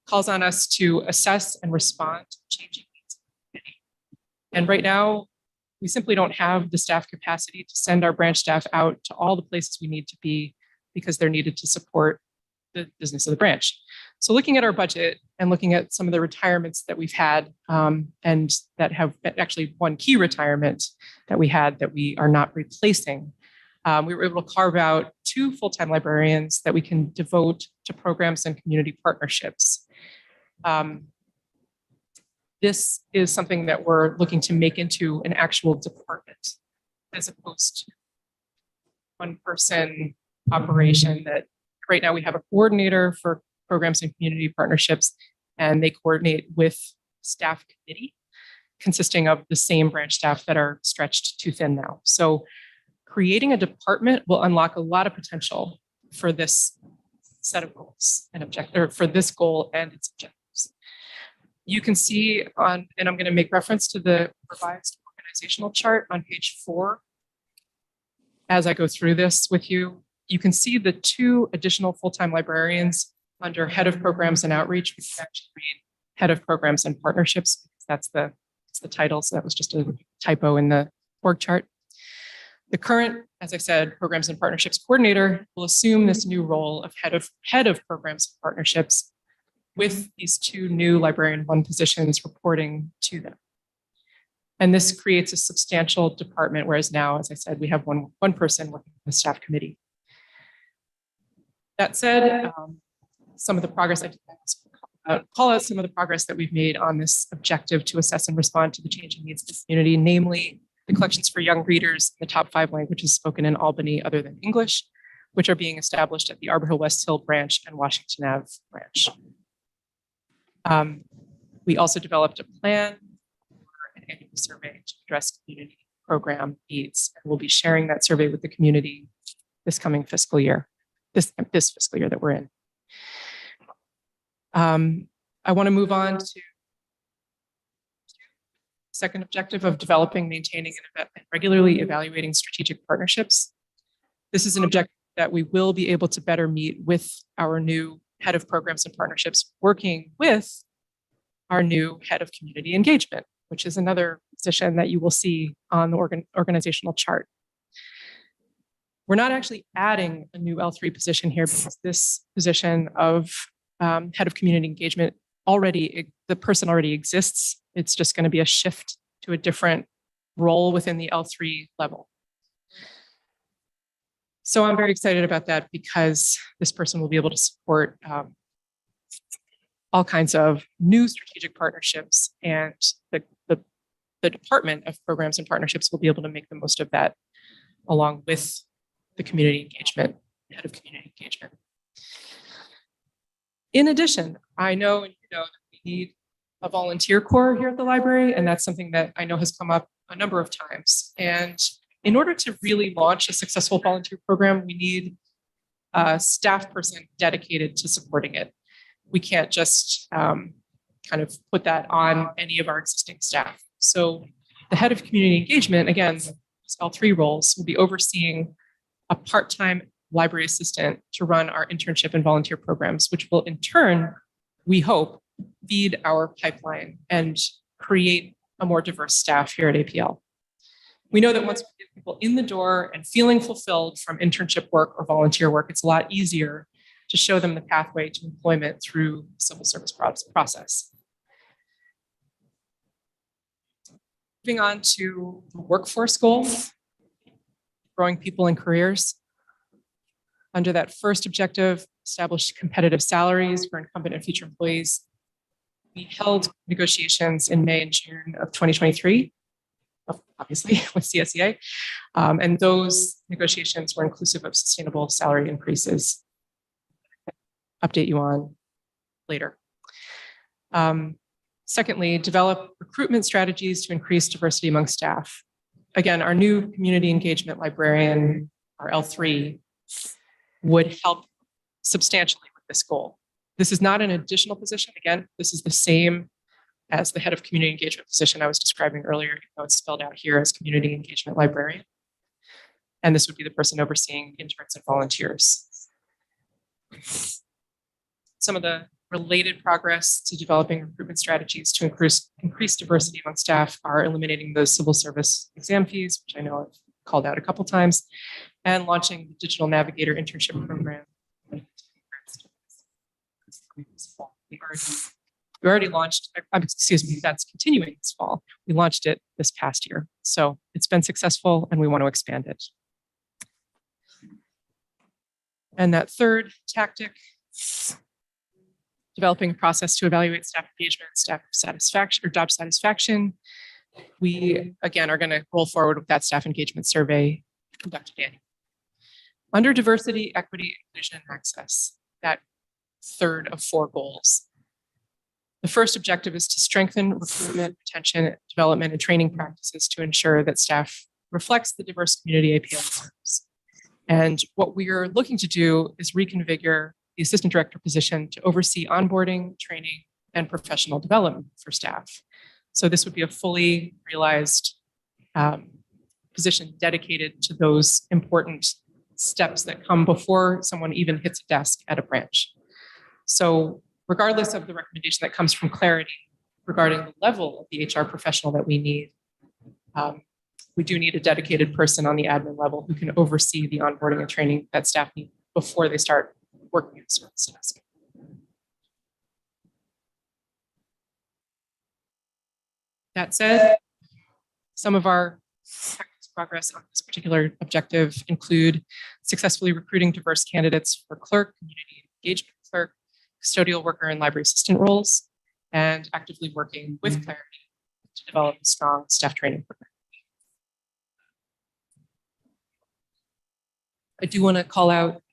calls on us to assess and respond to changing needs. And right now, we simply don't have the staff capacity to send our branch staff out to all the places we need to be because they're needed to support the business of the branch. So looking at our budget and looking at some of the retirements that we've had and that have actually one key retirement that we had that we are not replacing, we were able to carve out 2 full-time librarians that we can devote to programs and community partnerships. This is something that we're looking to make into an actual department as opposed to one-person operation that right now we have a coordinator for programs and community partnerships, and they coordinate with staff committee consisting of the same branch staff that are stretched too thin now. So creating a department will unlock a lot of potential for this set of goals and objectives, for this goal and its objectives. You can see on, and I'm going to make reference to the revised organizational chart on page 4. As I go through this with you, you can see the 2 additional full-time librarians under head of programs and outreach, which is actually read head of programs and partnerships. That's the title. So that was just a typo in the org chart. The current, as I said, programs and partnerships coordinator will assume this new role of head of programs and partnerships with these 2 new librarian 1 positions reporting to them. And this creates a substantial department, whereas now, as I said, we have one person working in the staff committee. That said, some of the progress call out some of the progress that we've made on this objective to assess and respond to the changing needs of the community, namely the collections for young readers in the top 5 languages spoken in Albany other than English, which are being established at the Arbor Hill West Hill branch and Washington Ave branch. We also developed a plan for an annual survey to address community program needs. And we'll be sharing that survey with the community this coming fiscal year, this fiscal year that we're in. I want to move on to second objective of developing, maintaining, and regularly evaluating strategic partnerships. This is an objective that we will be able to better meet with our new head of programs and partnerships, working with our new head of community engagement, which is another position that you will see on the organizational chart. We're not actually adding a new L3 position here because this position of head of community engagement the person already exists. It's just going to be a shift to a different role within the L3 level. So I'm very excited about that because this person will be able to support all kinds of new strategic partnerships, and the Department of Programs and Partnerships will be able to make the most of that along with the community engagement, head of community engagement. In addition, I know and you know that we need a volunteer corps here at the library, and that's something that I know has come up a number of times. And in order to really launch a successful volunteer program, we need a staff person dedicated to supporting it. We can't just kind of put that on any of our existing staff. So the head of community engagement, again, L3 roles, will be overseeing a part-time library assistant to run our internship and volunteer programs, which will in turn, we hope, feed our pipeline and create a more diverse staff here at APL. We know that once we get people in the door and feeling fulfilled from internship work or volunteer work, it's a lot easier to show them the pathway to employment through the civil service process. Moving on to the workforce goal, growing people and careers. Under that first objective, establish competitive salaries for incumbent and future employees. We held negotiations in May and June of 2023, obviously with CSEA, and those negotiations were inclusive of sustainable salary increases. Update you on later. Secondly, develop recruitment strategies to increase diversity among staff. Again, our new community engagement librarian, our L3, would help substantially with this goal. This is not an additional position. Again, this is the same as the head of community engagement position I was describing earlier. You know, it's spelled out here as community engagement librarian. And this would be the person overseeing interns and volunteers. Some of the related progress to developing recruitment strategies to increase diversity among staff are eliminating those civil service exam fees, which I know I've called out a couple times, and launching the Digital Navigator internship program. We already launched, excuse me, that's continuing this fall. We launched it this past year. So it's been successful and we want to expand it. And that third tactic, developing a process to evaluate staff engagement, staff satisfaction, or job satisfaction. We, again, are going to roll forward with that staff engagement survey conducted annually. Under diversity, equity, inclusion, and access, that third of 4 goals. The first objective is to strengthen recruitment, retention, development, and training practices to ensure that staff reflects the diverse community APL serves. And what we are looking to do is reconfigure the assistant director position to oversee onboarding, training, and professional development for staff. So this would be a fully realized position dedicated to those important steps that come before someone even hits a desk at a branch. So regardless of the recommendation that comes from Clarity regarding the level of the HR professional that we need, we do need a dedicated person on the admin level who can oversee the onboarding and training that staff need before they start working at service desk. That said, some of our progress on this particular objective include successfully recruiting diverse candidates for clerk, community engagement clerk, custodial worker, and library assistant roles, and actively working with Clarity to develop a strong staff training program. I do want to call out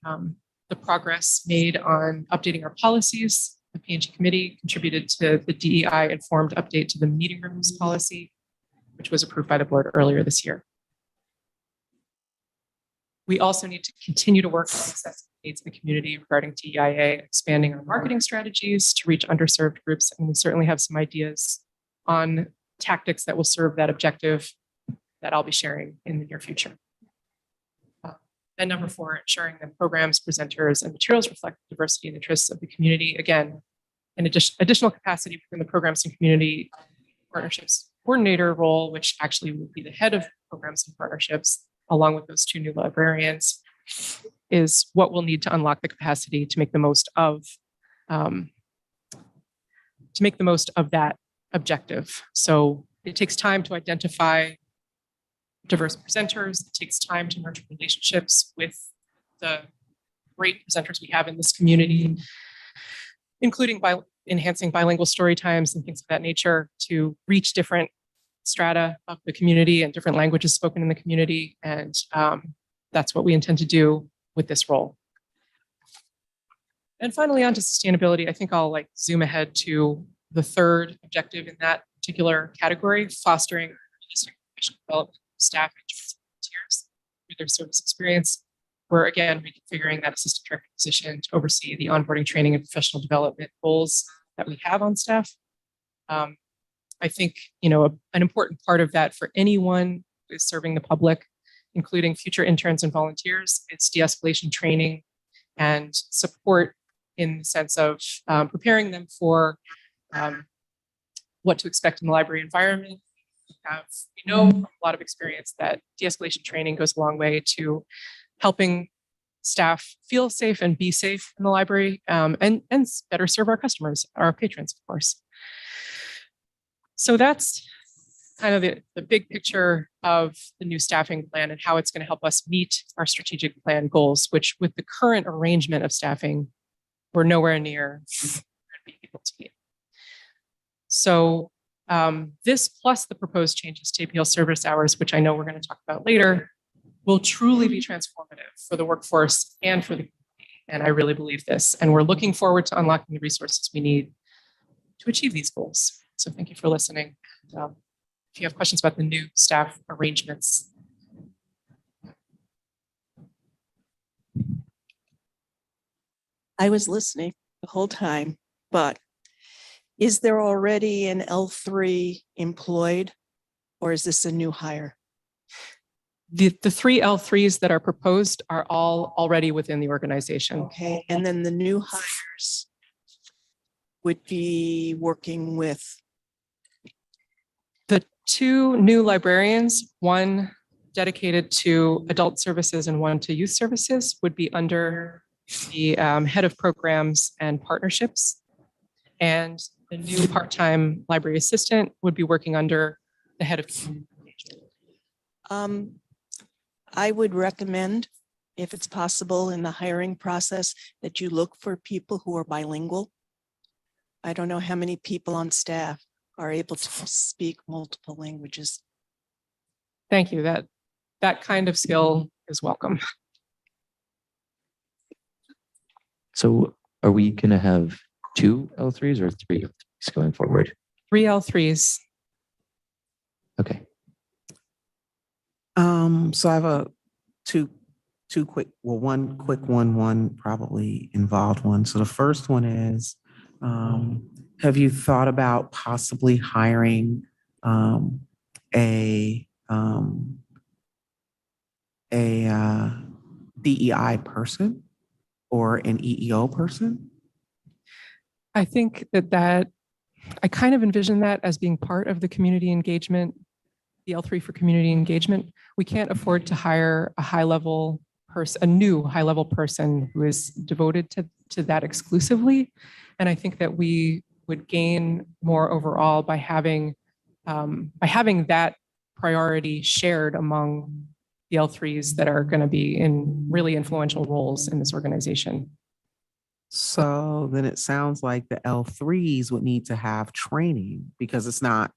the progress made on updating our policies. The P&G committee contributed to the DEI informed update to the meeting rooms policy, which was approved by the board earlier this year. We also need to continue to work on accessible needs in the community regarding DEIA, expanding our marketing strategies to reach underserved groups. And we certainly have some ideas on tactics that will serve that objective that I'll be sharing in the near future. And number 4, ensuring that programs, presenters, and materials reflect the diversity and interests of the community. Again, an additional capacity within the programs and community partnerships coordinator role, which actually will be the head of programs and partnerships, along with those 2 new librarians, is what we'll need to unlock the capacity to make the most of that objective. So it takes time to identify diverse presenters. It takes time to nurture relationships with the great presenters we have in this community, including by enhancing bilingual story times and things of that nature to reach different strata of the community and different languages spoken in the community. And that's what we intend to do with this role. And finally, on to sustainability, I think I'll zoom ahead to the 3rd objective in that particular category, fostering professional development of staff and volunteers through their service experience. We're again reconfiguring that assistant director position to oversee the onboarding, training, and professional development goals that we have on staff. I think, an important part of that for anyone who is serving the public, including future interns and volunteers, is de-escalation training and support in the sense of preparing them for what to expect in the library environment. We know from a lot of experience that de-escalation training goes a long way to helping staff feel safe and be safe in the library, and better serve our customers, our patrons, of course. So that's kind of the big picture of the new staffing plan and how it's going to help us meet our strategic plan goals, which with the current arrangement of staffing, we're nowhere near being able to meet. So this plus the proposed changes to APL service hours, which I know we're going to talk about later, will truly be transformative for the workforce and for the community. And I really believe this. And we're looking forward to unlocking the resources we need to achieve these goals. So thank you for listening. If you have questions about the new staff arrangements. I was listening the whole time, but is there already an L3 employed, or is this a new hire? The 3 L3s that are proposed are all already within the organization. Okay, and then the new hires would be working with? The 2 new librarians, one dedicated to adult services and one to youth services, would be under the head of programs and partnerships. And the new part-time library assistant would be working under the head of community engagement. I would recommend, if it's possible in the hiring process, that you look for people who are bilingual. I don't know how many people on staff are able to speak multiple languages. Thank you. That kind of skill is welcome. So are we going to have 2 L3s or 3 L3s going forward? 3 L3s. Okay. So I have two quick, well, one quick one probably involved one. So the first one is, have you thought about possibly hiring a DEI person or an EEO person? I think that I kind of envision that as being part of the community engagement, the L3 for community engagement. We can't afford to hire a new high-level person who is devoted to that exclusively. And I think that we would gain more overall by having that priority shared among the L3s that are going to be in really influential roles in this organization. So then it sounds like the L3s would need to have training because it's not,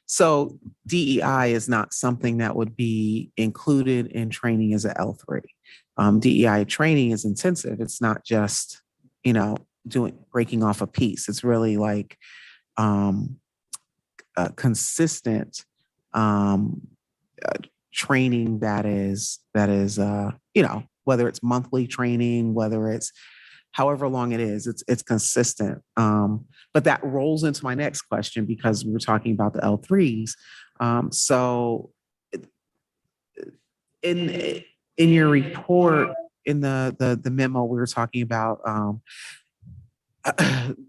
so DEI is not something that would be included in training as an L3. DEI training is intensive. It's not just, breaking off a piece. It's really like consistent training that is whether it's monthly training, whether it's however long it is, it's consistent. But that rolls into my next question because we were talking about the L3s. So in your report, in the memo, we were talking about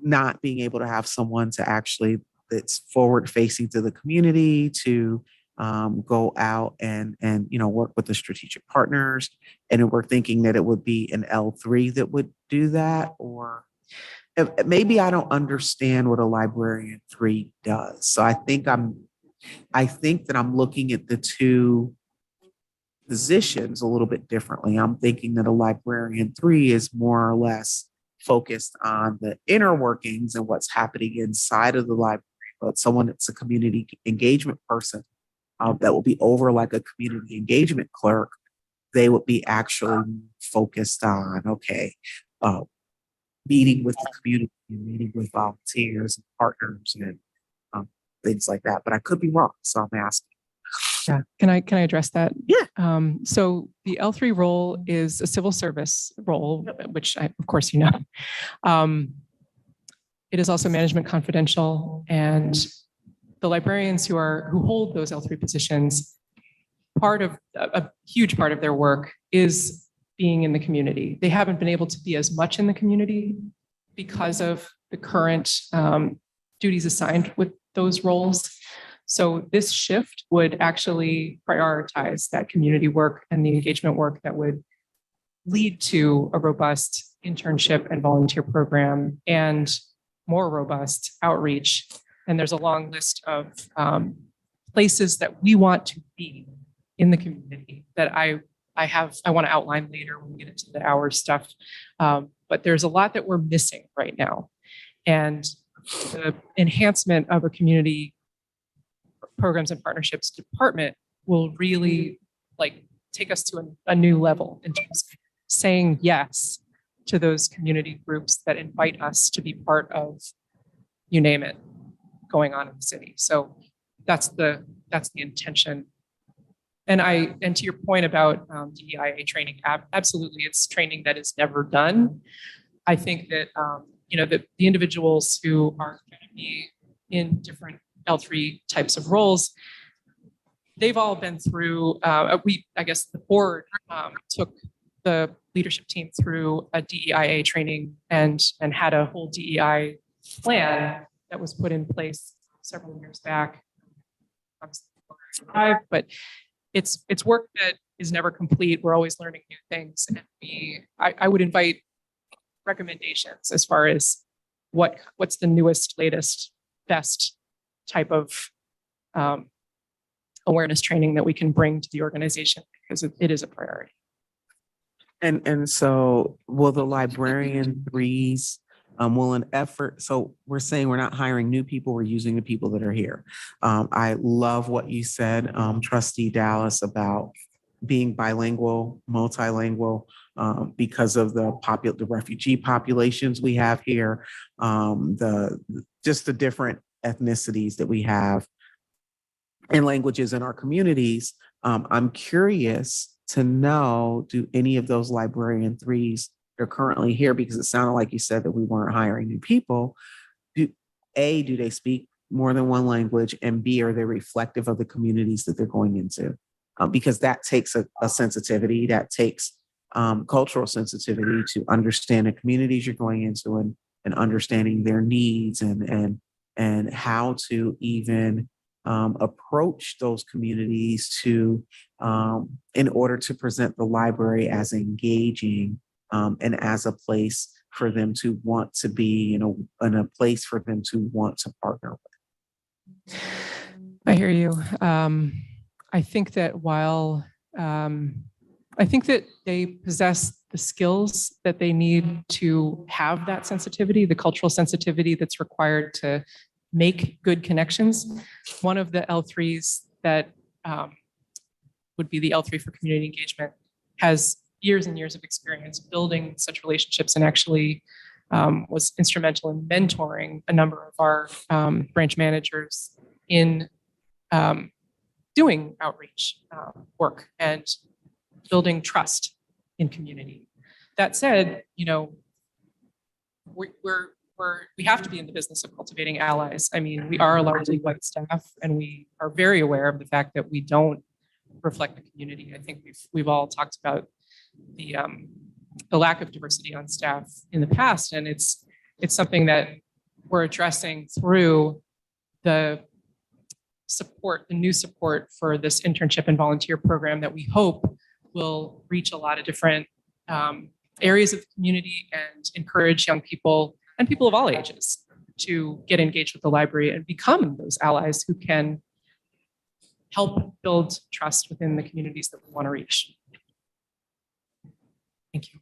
not being able to have someone to actually that's forward facing to the community to go out and work with the strategic partners. And we're thinking that it would be an L3 that would do that, or maybe I don't understand what a librarian 3 does. So I think that I'm looking at the two positions a little bit differently. I'm thinking that a librarian 3 is more or less focused on the inner workings and what's happening inside of the library, but someone that's a community engagement person that will be over like a community engagement clerk, they would be actually focused on, meeting with the community and meeting with volunteers and partners and things like that. But I could be wrong, so I'm asking. Yeah, can I address that? Yeah. So the L3 role is a civil service role, which of course you know. It is also management confidential, and the librarians who hold those L3 positions, a huge part of their work is being in the community. They haven't been able to be as much in the community because of the current duties assigned with those roles. So this shift would actually prioritize that community work and the engagement work that would lead to a robust internship and volunteer program and more robust outreach. And there's a long list of places that we want to be in the community that I want to outline later when we get into the hour stuff. But there's a lot that we're missing right now. And the enhancement of a community programs and partnerships department will really take us to a new level in terms of saying yes to those community groups that invite us to be part of, you name it, going on in the city. So that's the intention. And to your point about DEIA training, absolutely, it's training that is never done. I think that that the individuals who are going to be in different L3 types of roles, they've all been through. I guess the board took the leadership team through a DEIA training and had a whole DEI plan that was put in place several years back. But it's work that is never complete. We're always learning new things, and I would invite recommendations as far as what's the newest, latest, best type of awareness training that we can bring to the organization, because it is a priority. And so will the librarian 3s will an effort, so we're saying we're not hiring new people, we're using the people that are here. I love what you said, Trustee Dallas, about being bilingual, multilingual, because of the refugee populations we have here, just the different ethnicities that we have and languages in our communities. I'm curious to know, do any of those librarian 3s that are currently here, because it sounded like you said that we weren't hiring new people, do they speak more than one language, and B, are they reflective of the communities that they're going into? Because that takes a sensitivity, that takes cultural sensitivity to understand the communities you're going into and understanding their needs and how to even approach those communities in order to present the library as engaging and as a place for them to want to be, in a place for them to want to partner with. I hear you. I think that I think that they possess the skills that they need to have that sensitivity, the cultural sensitivity that's required to make good connections. One of the L3s that would be the L3 for community engagement has years and years of experience building such relationships and actually was instrumental in mentoring a number of our branch managers in doing outreach work and building trust in community. That said, you know, we have to be in the business of cultivating allies. I mean, we are a largely white staff, and we are very aware of the fact that we don't reflect the community. I think we've all talked about the lack of diversity on staff in the past, and it's something that we're addressing through the support, the new support for this internship and volunteer program that we hope will reach a lot of different areas of the community and encourage young people and people of all ages to get engaged with the library and become those allies who can help build trust within the communities that we want to reach. Thank you.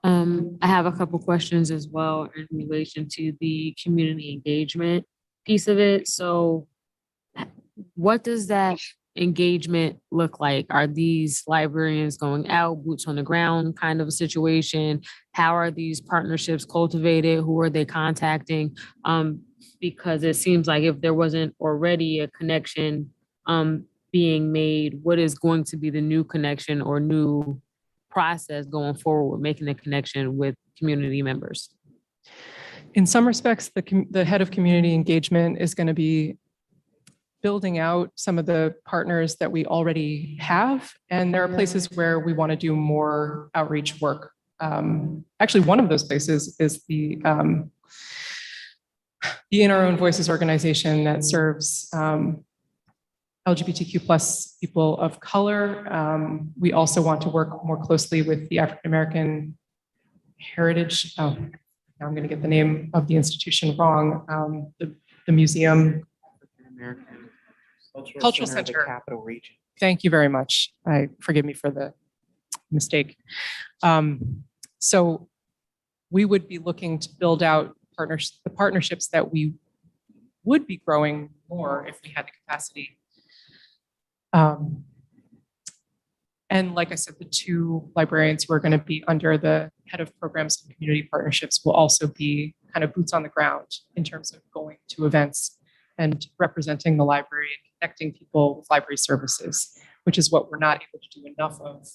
I have a couple questions as well in relation to the community engagement piece of it. So what does that engagement look like? Are these librarians going out, boots on the ground kind of a situation? How are these partnerships cultivated? Who are they contacting? Because it seems like if there wasn't already a connection being made, what is going to be the new connection or new process going forward, making a connection with community members? In some respects, the head of community engagement is going to be building out some of the partners that we already have. And there are places where we want to do more outreach work. Actually, one of those places is the In Our Own Voices organization that serves LGBTQ plus people of color. We also want to work more closely with the African American Heritage. Oh, now I'm going to get the name of the institution wrong. The museum. Cultural Center. Capital Region. Thank you very much. Forgive me for the mistake. So we would be looking to build out the partnerships that we would be growing more if we had the capacity. And like I said, the two librarians who are going to be under the head of programs and community partnerships will also be kind of boots on the ground in terms of going to events and representing the library and connecting people with library services, which is what we're not able to do enough of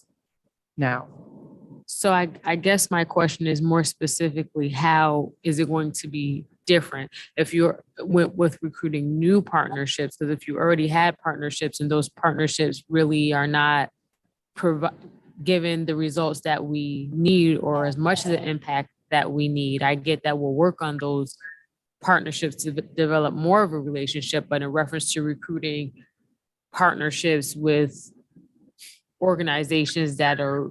now. So I guess my question is more specifically, how is it going to be different if you're with recruiting new partnerships? Because if you already had partnerships and those partnerships really are not given the results that we need or as much of the impact that we need, I get that we'll work on those partnerships to develop more of a relationship, but in reference to recruiting partnerships with organizations that are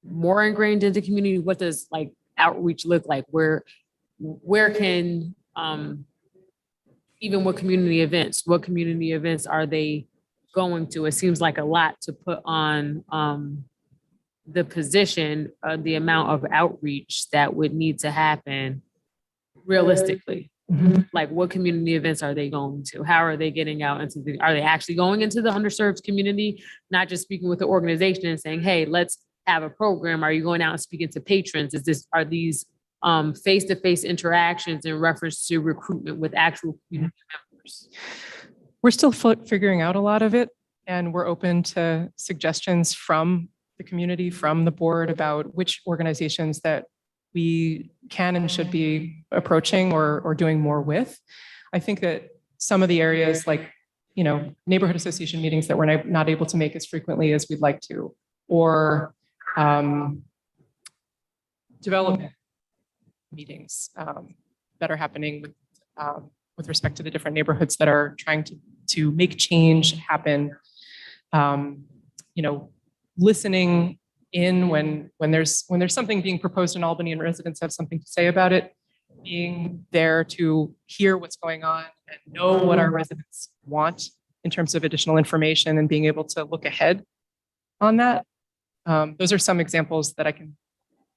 more ingrained in the community, what does like outreach look like? Where can even what community events are they going to? It seems like a lot to put on the position, the amount of outreach that would need to happen realistically. Like what community events are they going to? How are they getting out are they actually going into the underserved community? Not just speaking with the organization and saying, hey, let's have a program. Are you going out and speaking to patrons? Are these face-to-face interactions in reference to recruitment with actual community members? We're still figuring out a lot of it, and we're open to suggestions from the community, from the board about which organizations that we can and should be approaching or doing more with. I think that some of the areas like, you know, neighborhood association meetings that we're not able to make as frequently as we'd like to, or development meetings that are happening with respect to the different neighborhoods that are trying to make change happen. You know, listening in when there's something being proposed in Albany and residents have something to say about it, being there to hear what's going on and know what our residents want in terms of additional information and being able to look ahead on that. Those are some examples that I can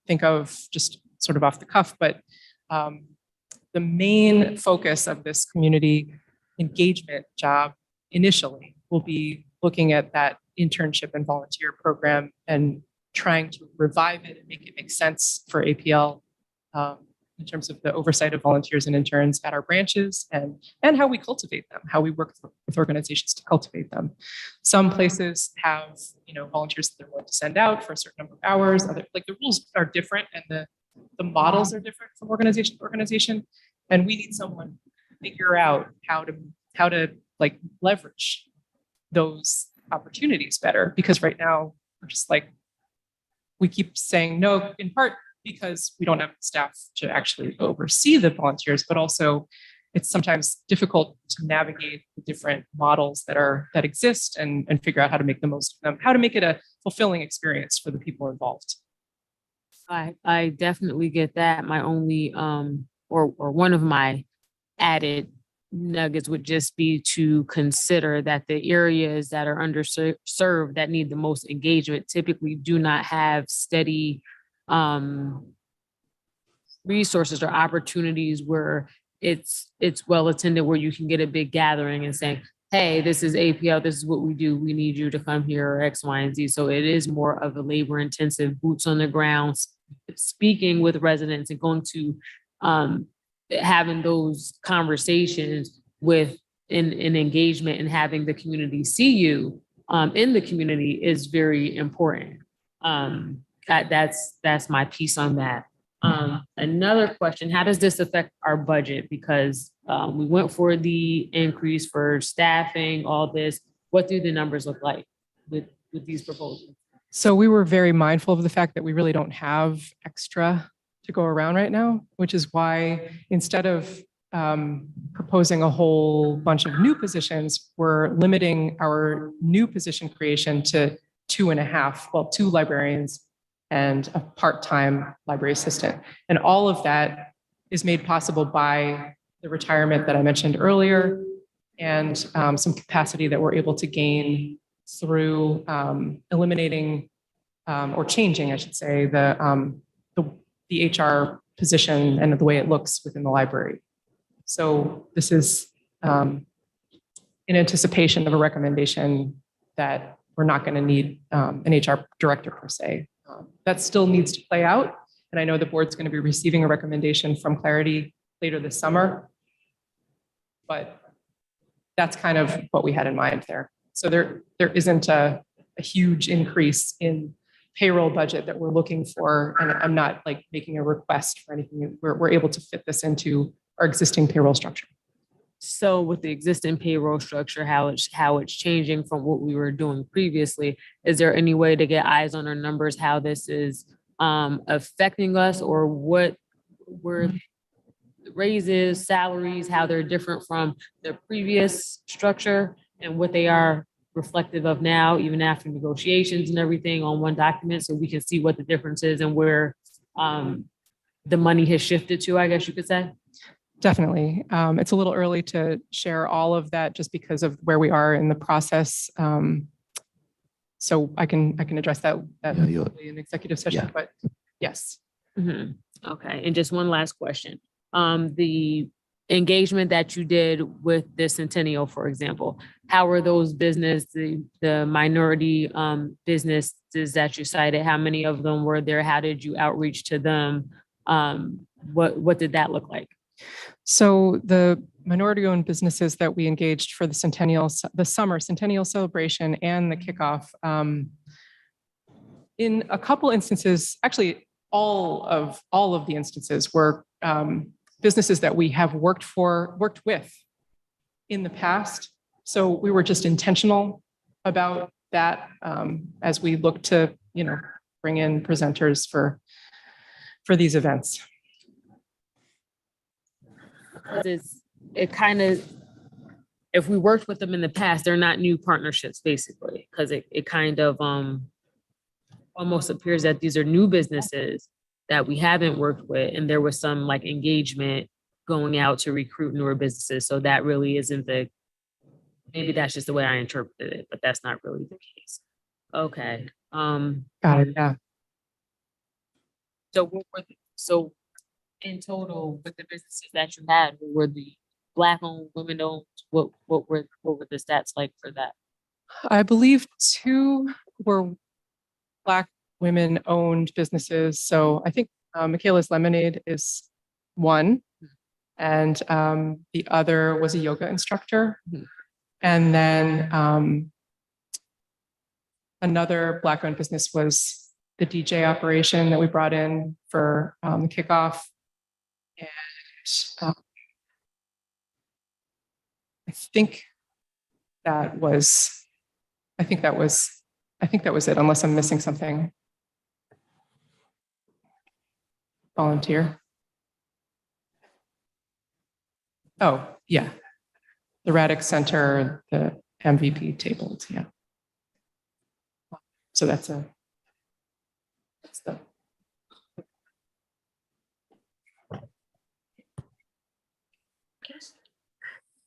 think of just sort of off the cuff, but the main focus of this community engagement job initially will be looking at that internship and volunteer program and trying to revive it and make it make sense for APL in terms of the oversight of volunteers and interns at our branches and how we cultivate them, how we work with organizations to cultivate them. Some places have, volunteers that they're going to send out for a certain number of hours. Other, like the rules are different and the models are different from organization to organization. And we need someone to figure out how to like leverage those opportunities better, because right now we're just like, we keep saying no, in part because we don't have staff to actually oversee the volunteers, but also it's sometimes difficult to navigate the different models that exist and figure out how to make the most of them, how to make it a fulfilling experience for the people involved. I definitely get that. My only or one of my added nuggets would just be to consider that the areas that are underserved that need the most engagement typically do not have steady resources or opportunities where it's well attended, where you can get a big gathering and saying, hey, this is APL, this is what we do, we need you to come here, or X, Y, and Z. So it is more of a labor intensive, boots on the ground, speaking with residents and going to having those conversations with an engagement and having the community see you in the community is very important. That's my piece on that. Another question, how does this affect our budget? Because we went for the increase for staffing, all this. What do the numbers look like with these proposals? So we were very mindful of the fact that we really don't have extra to go around right now, which is why instead of proposing a whole bunch of new positions, we're limiting our new position creation to 2 librarians and a part-time library assistant. And all of that is made possible by the retirement that I mentioned earlier and some capacity that we're able to gain through eliminating or changing, I should say, the HR position and the way it looks within the library. So this is in anticipation of a recommendation that we're not going to need an HR director per se. That still needs to play out. And I know the board's going to be receiving a recommendation from Clarity later this summer. But that's kind of what we had in mind there. So there isn't a huge increase in payroll budget that we're looking for. And I'm not like making a request for anything. We're able to fit this into our existing payroll structure. So with the existing payroll structure, how it's changing from what we were doing previously, is there any way to get eyes on our numbers, how this is affecting us, or what were raises, salaries, how they're different from the previous structure and what they are reflective of now, even after negotiations and everything on one document, so we can see what the difference is and where the money has shifted to, I guess you could say? Definitely. It's a little early to share all of that just because of where we are in the process. So I can address that in executive session, but yes. Mm-hmm. Okay, and just one last question. The engagement that you did with the Centennial, for example, how are those the minority businesses that you cited, how many of them were there? How did you outreach to them? What did that look like? So the minority-owned businesses that we engaged for the summer Centennial celebration and the kickoff, in a couple instances, actually all of the instances were businesses that we have worked with in the past. So we were just intentional about that as we look to, bring in presenters for these events. It kind of, if we worked with them in the past, they're not new partnerships basically, because it kind of almost appears that these are new businesses that we haven't worked with, and there was some like engagement going out to recruit newer businesses. So that really isn't maybe that's just the way I interpreted it, but that's not really the case. Okay. Got it. Yeah. So in total, with the businesses that you had, were the Black-owned, women-owned, what were the stats like for that? I believe 2 were Black women-owned businesses. So I think Michaela's Lemonade is one. And the other was a yoga instructor. And then another Black-owned business was the DJ operation that we brought in for the kickoff. And I think that was it, unless I'm missing something. Volunteer. Oh, yeah. The Radix Center, the MVP tables, yeah. So that's the.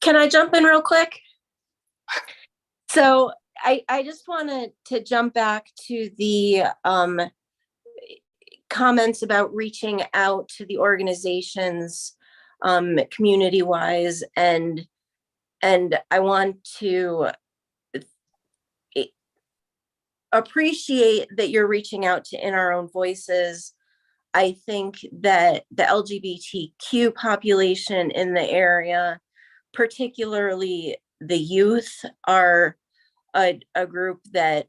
Can I jump in real quick? So I just wanted to jump back to the comments about reaching out to the organizations community-wise, and I want to appreciate that you're reaching out to In Our Own Voices. I think that the LGBTQ population in the area, particularly the youth, are a group that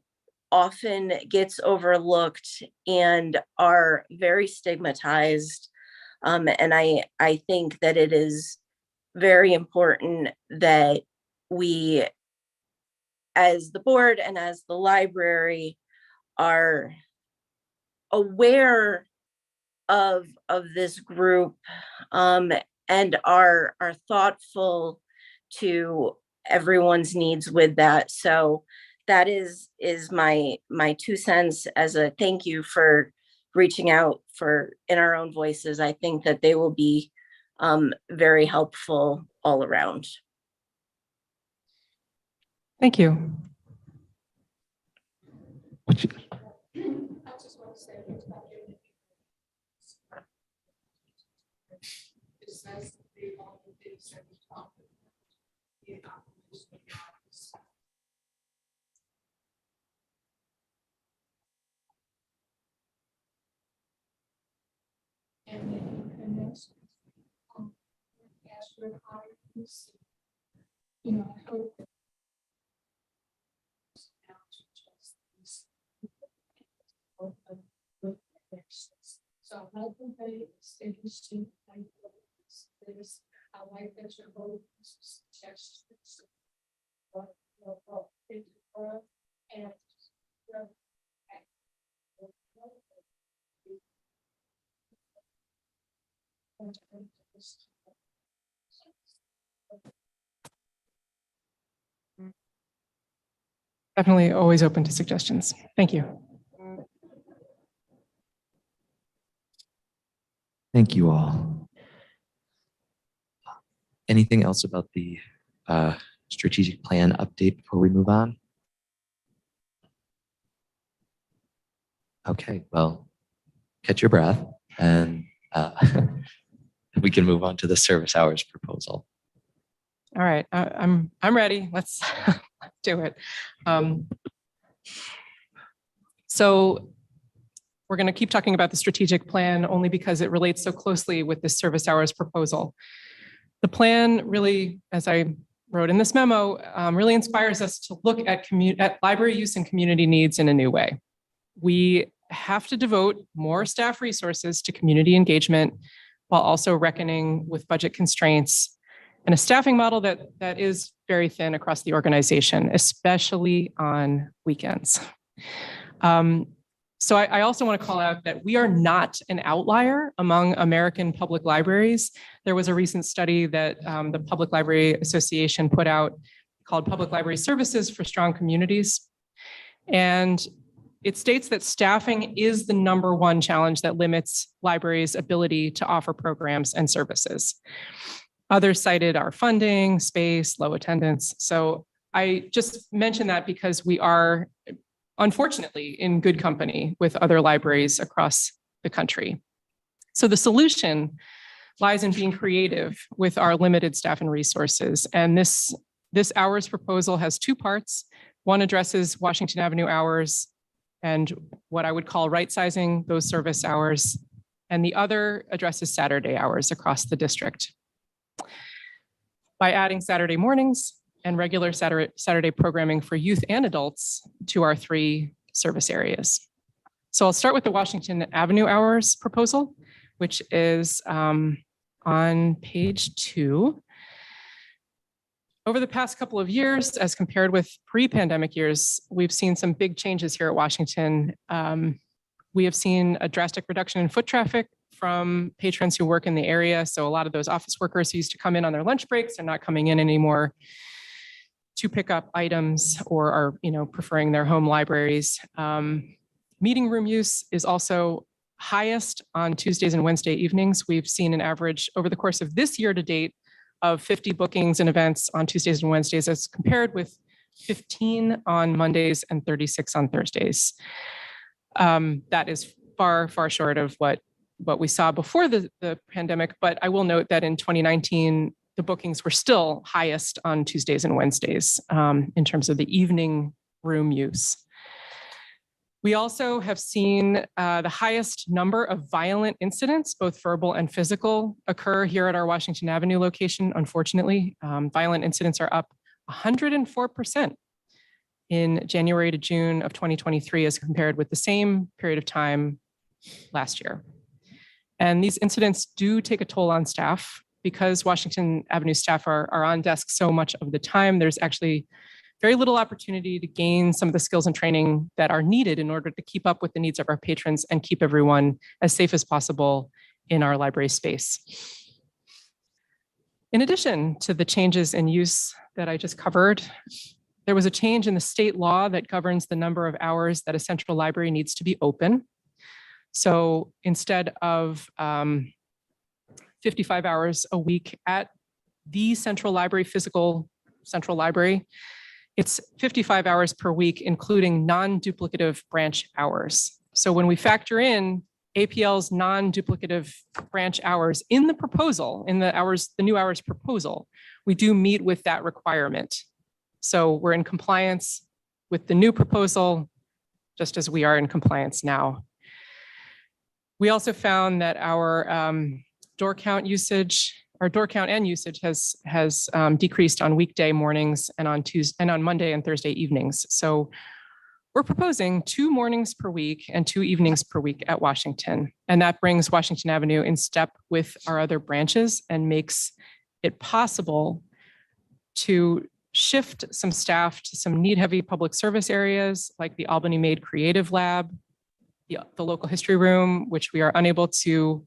often gets overlooked and are very stigmatized. And I think that it is very important that we, as the board and as the library, are aware of this group and are thoughtful to everyone's needs with that. So that is my 2 cents as a thank you for reaching out for In Our Own Voices. I think that they will be very helpful all around. Thank you. So how can they stay interested? There's a white vegetable text. And Definitely always open to suggestions. Thank you. Thank you all. Anything else about the strategic plan update before we move on? Okay, well, catch your breath and we can move on to the service hours proposal. All right, I'm ready. Let's do it. So we're going to keep talking about the strategic plan only because it relates so closely with this service hours proposal. The plan really, as I wrote in this memo, really inspires us to look at library use and community needs in a new way. We have to devote more staff resources to community engagement while also reckoning with budget constraints and a staffing model that is very thin across the organization, especially on weekends. So I also want to call out that we are not an outlier among American public libraries. There was a recent study that the Public Library Association put out called Public Library Services for Strong Communities. And it states that staffing is the #1 challenge that limits libraries' ability to offer programs and services. Others cited our funding, space, low attendance. So I just mention that because we are, unfortunately, in good company with other libraries across the country. So the solution lies in being creative with our limited staff and resources. And this hours proposal has 2 parts. One addresses Washington Avenue hours and what I would call right-sizing those service hours. and the other addresses Saturday hours across the district. By adding Saturday mornings and regular Saturday programming for youth and adults to our 3 service areas. So I'll start with the Washington Avenue hours proposal, which is on page 2. Over the past couple of years, as compared with pre-pandemic years, we've seen some big changes here at Washington. We have seen a drastic reduction in foot traffic from patrons who work in the area. So a lot of those office workers who used to come in on their lunch breaks are not coming in anymore to pick up items or are, preferring their home libraries. Meeting room use is also highest on Tuesdays and Wednesday evenings. We've seen an average over the course of this year to date of 50 bookings and events on Tuesdays and Wednesdays as compared with 15 on Mondays and 36 on Thursdays. That is far, far short of what we saw before the pandemic, but I will note that in 2019, the bookings were still highest on Tuesdays and Wednesdays in terms of the evening room use. We also have seen the highest number of violent incidents, both verbal and physical, occur here at our Washington Avenue location. Unfortunately, violent incidents are up 104% in January to June of 2023 as compared with the same period of time last year. And these incidents do take a toll on staff because Washington Avenue staff are on desk so much of the time. There's actually very little opportunity to gain some of the skills and training that are needed in order to keep up with the needs of our patrons and keep everyone as safe as possible in our library space. In addition to the changes in use that I just covered, there was a change in the state law that governs the number of hours that a central library needs to be open. So instead of 55 hours a week at the central library, physical central library, it's 55 hours per week, including non-duplicative branch hours. So when we factor in APL's non-duplicative branch hours in the proposal, in the new hours proposal, we do meet with that requirement. So we're in compliance with the new proposal, just as we are in compliance now. We also found that our door count and usage has decreased on weekday mornings and on Tuesday and on Monday and Thursday evenings. So we're proposing 2 mornings per week and 2 evenings per week at Washington. And that brings Washington Avenue in step with our other branches and makes it possible to shift some staff to some need-heavy public service areas like the Albany Made Creative Lab, the local history room, which we are unable to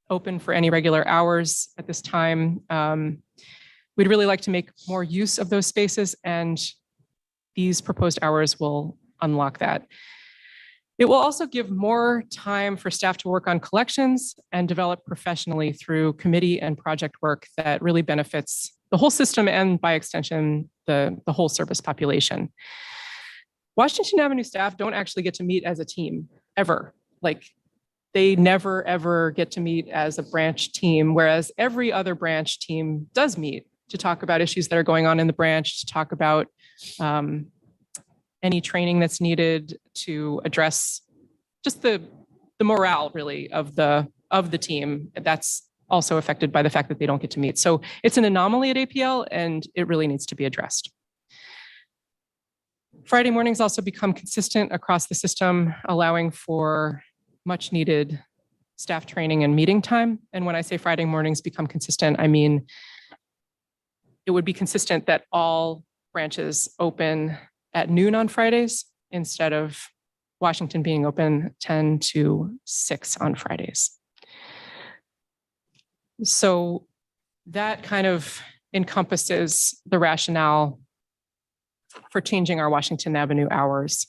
open for any regular hours at this time. We'd really like to make more use of those spaces, and these proposed hours will unlock that. It will also give more time for staff to work on collections and develop professionally through committee and project work that really benefits the whole system and by extension, the whole service population. Washington Avenue staff don't actually get to meet as a team ever. Like, they never, ever get to meet as a branch team, whereas every other branch team does meet to talk about issues that are going on in the branch, to talk about any training that's needed to address just the morale really of the team. That's also affected by the fact that they don't get to meet. So it's an anomaly at APL and it really needs to be addressed. Friday mornings also become consistent across the system, allowing for much needed staff training and meeting time. And when I say Friday mornings become consistent, I mean, it would be consistent that all branches open at noon on Fridays instead of Washington being open 10 to 6 on Fridays. So that kind of encompasses the rationale for changing our Washington Avenue hours.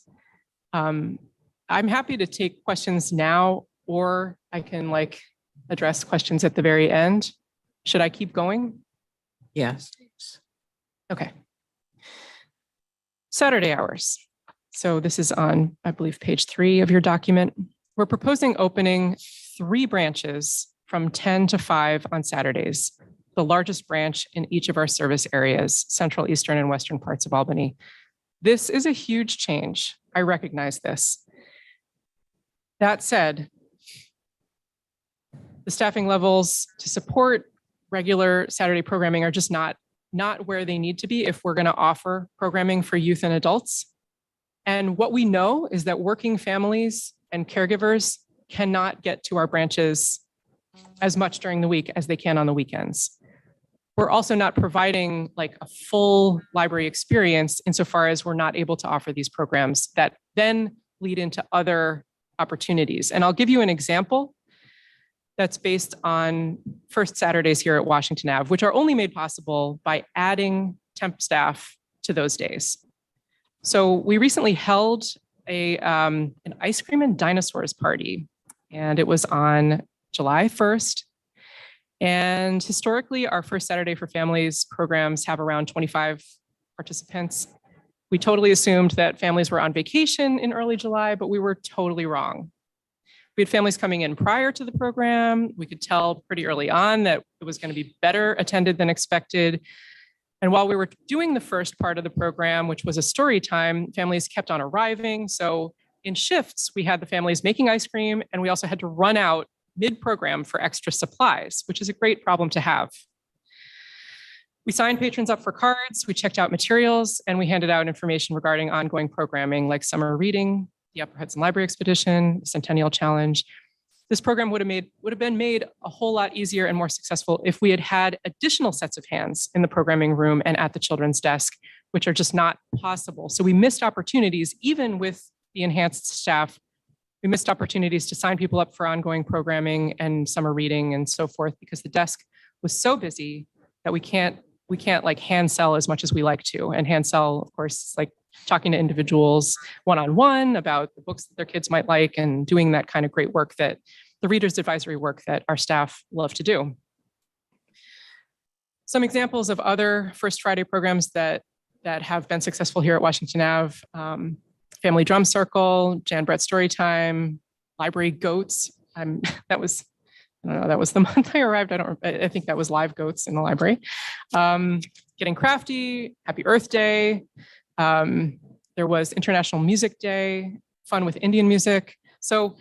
I'm happy to take questions now, or I can address questions at the very end. Should I keep going? Yes. Okay. Saturday hours. So this is on, I believe, page 3 of your document. We're proposing opening 3 branches from 10 to 5 on Saturdays, the largest branch in each of our service areas, central, eastern, and western parts of Albany. This is a huge change. I recognize this. That said, The staffing levels to support regular Saturday programming are just not where they need to be if we're going to offer programming for youth and adults. And what we know is that working families and caregivers cannot get to our branches as much during the week as they can on the weekends. We're also not providing like a full library experience insofar as we're not able to offer these programs that then lead into other opportunities. And I'll give you an example that's based on First Saturdays here at Washington Ave, which are only made possible by adding temp staff to those days. So we recently held an ice cream and dinosaurs party, and it was on July 1st. And historically, our First Saturday for Families programs have around 25 participants. We totally assumed that families were on vacation in early July, but we were totally wrong. We had families coming in prior to the program. We could tell pretty early on that it was going to be better attended than expected. And while we were doing the first part of the program, which was a story time, families kept on arriving. So in shifts, we had the families making ice cream, and we also had to run out mid-program for extra supplies, which is a great problem to have. We signed patrons up for cards, we checked out materials, and we handed out information regarding ongoing programming like summer reading, the Upper Hudson Library Expedition, the Centennial Challenge. This program would have been made a whole lot easier and more successful if we had had additional sets of hands in the programming room and at the children's desk, which are just not possible. So we missed opportunities, even with the enhanced staff. We missed opportunities to sign people up for ongoing programming and summer reading and so forth, because the desk was so busy that we can't like hand sell as much as we like to. And hand sell, of course, is like talking to individuals one-on-one about the books that their kids might like and doing that kind of great work, that the readers advisory work that our staff love to do. Some examples of other First Friday programs that have been successful here at Washington Ave: Family Drum Circle, Jan Brett Storytime, Library Goats. That was the month I arrived. I think that was live goats in the library. Getting Crafty, Happy Earth Day. There was International Music Day, fun with Indian music. So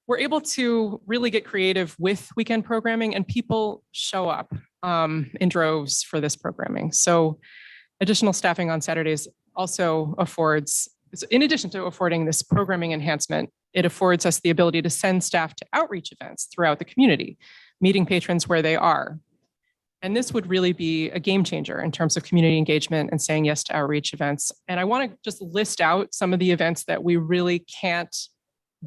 we're able to really get creative with weekend programming, and people show up in droves for this programming. So additional staffing on Saturdays also affords, in addition to affording this programming enhancement, it affords us the ability to send staff to outreach events throughout the community, meeting patrons where they are. And this would really be a game changer in terms of community engagement and saying yes to outreach events. And I want to just list out some of the events that we really can't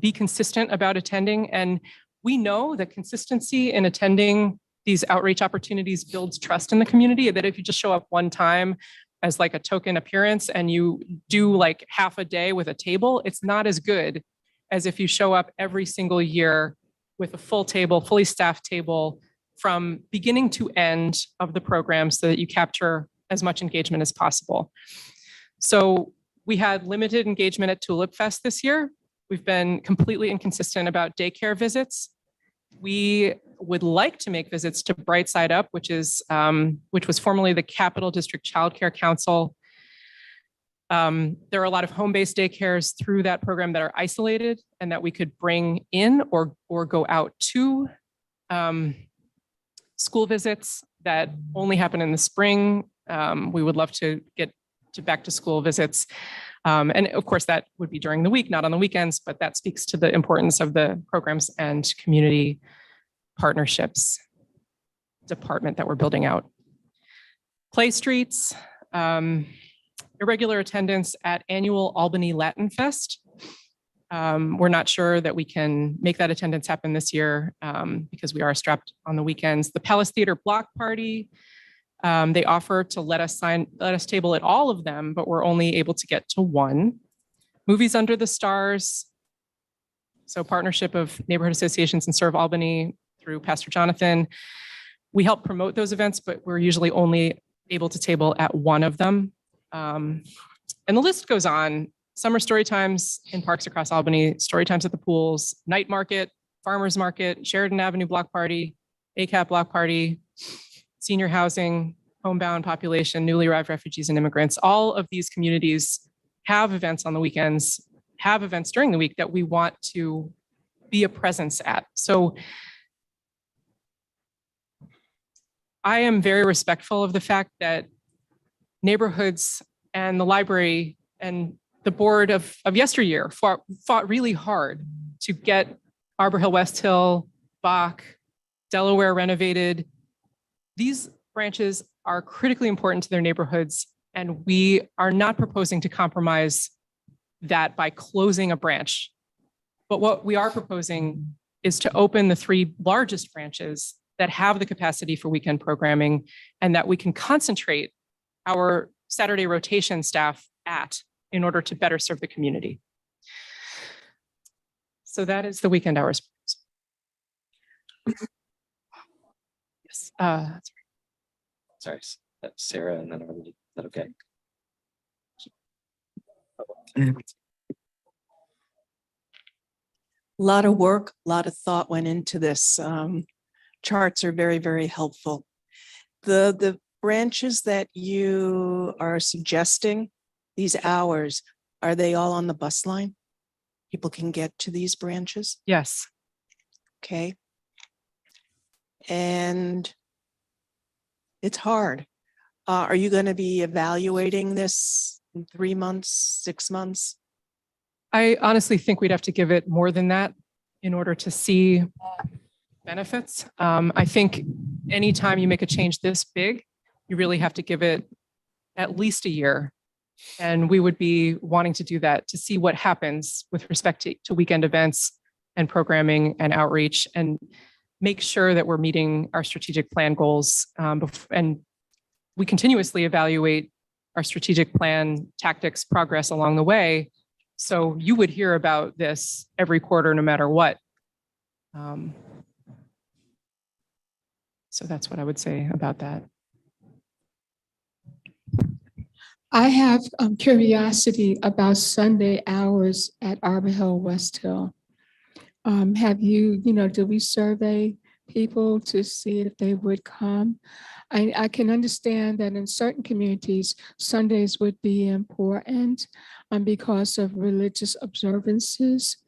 be consistent about attending. And we know that consistency in attending these outreach opportunities builds trust in the community, that if you just show up one time as like a token appearance and you do like half a day with a table, it's not as good as if you show up every single year with a full table, fully staffed table from beginning to end of the program, so that you capture as much engagement as possible. So we had limited engagement at Tulip Fest this year. We've been completely inconsistent about daycare visits. We would like to make visits to Bright Side Up, which was formerly the Capital District Child Care Council. There are a lot of home-based daycares through that program that are isolated and that we could bring in or go out to. School visits that only happen in the spring. We would love to get to back to school visits. And of course, that would be during the week, not on the weekends, but that speaks to the importance of the programs and community partnerships department that we're building out. Play Streets, irregular attendance at annual Albany Latin Fest. We're not sure that we can make that attendance happen this year because we are strapped on the weekends. The Palace Theater Block Party, they offer to let us table at all of them, but we're only able to get to one. Movies Under the Stars. So partnership of neighborhood associations and Serve Albany through Pastor Jonathan. We help promote those events, but we're usually only able to table at one of them. And the list goes on. Summer story times in parks across Albany, story times at the pools, night market, farmers market, Sheridan Avenue block party, ACAP block party, senior housing, homebound population, newly arrived refugees and immigrants. All of these communities have events on the weekends, have events during the week that we want to be a presence at. So I am very respectful of the fact that neighborhoods and the library and the board of yesteryear fought really hard to get Arbor Hill, West Hill, Bach, Delaware renovated. These branches are critically important to their neighborhoods, and we are not proposing to compromise that by closing a branch. But what we are proposing is to open the 3 largest branches that have the capacity for weekend programming and that we can concentrate our Saturday rotation staff at in order to better serve the community. So that is the weekend hours. Yes. Sorry, that's Sarah and then Arlene. Is that okay? A lot of work, a lot of thought went into this. Charts are very, very helpful. The branches that you are suggesting, these hours, are they all on the bus line? People can get to these branches? Yes. Okay. And it's hard. Are you going to be evaluating this in 3 months, 6 months? I honestly think we'd have to give it more than that in order to see benefits. I think anytime you make a change this big, you really have to give it at least a year. And we would be wanting to do that to see what happens with respect to weekend events and programming and outreach, and make sure that we're meeting our strategic plan goals. And we continuously evaluate our strategic plan, tactics, progress along the way. So you would hear about this every quarter, no matter what. So that's what I would say about that. I have curiosity about Sunday hours at Arbor Hill, West Hill. Have you, do we survey people to see if they would come? I can understand that in certain communities, Sundays would be important because of religious observances.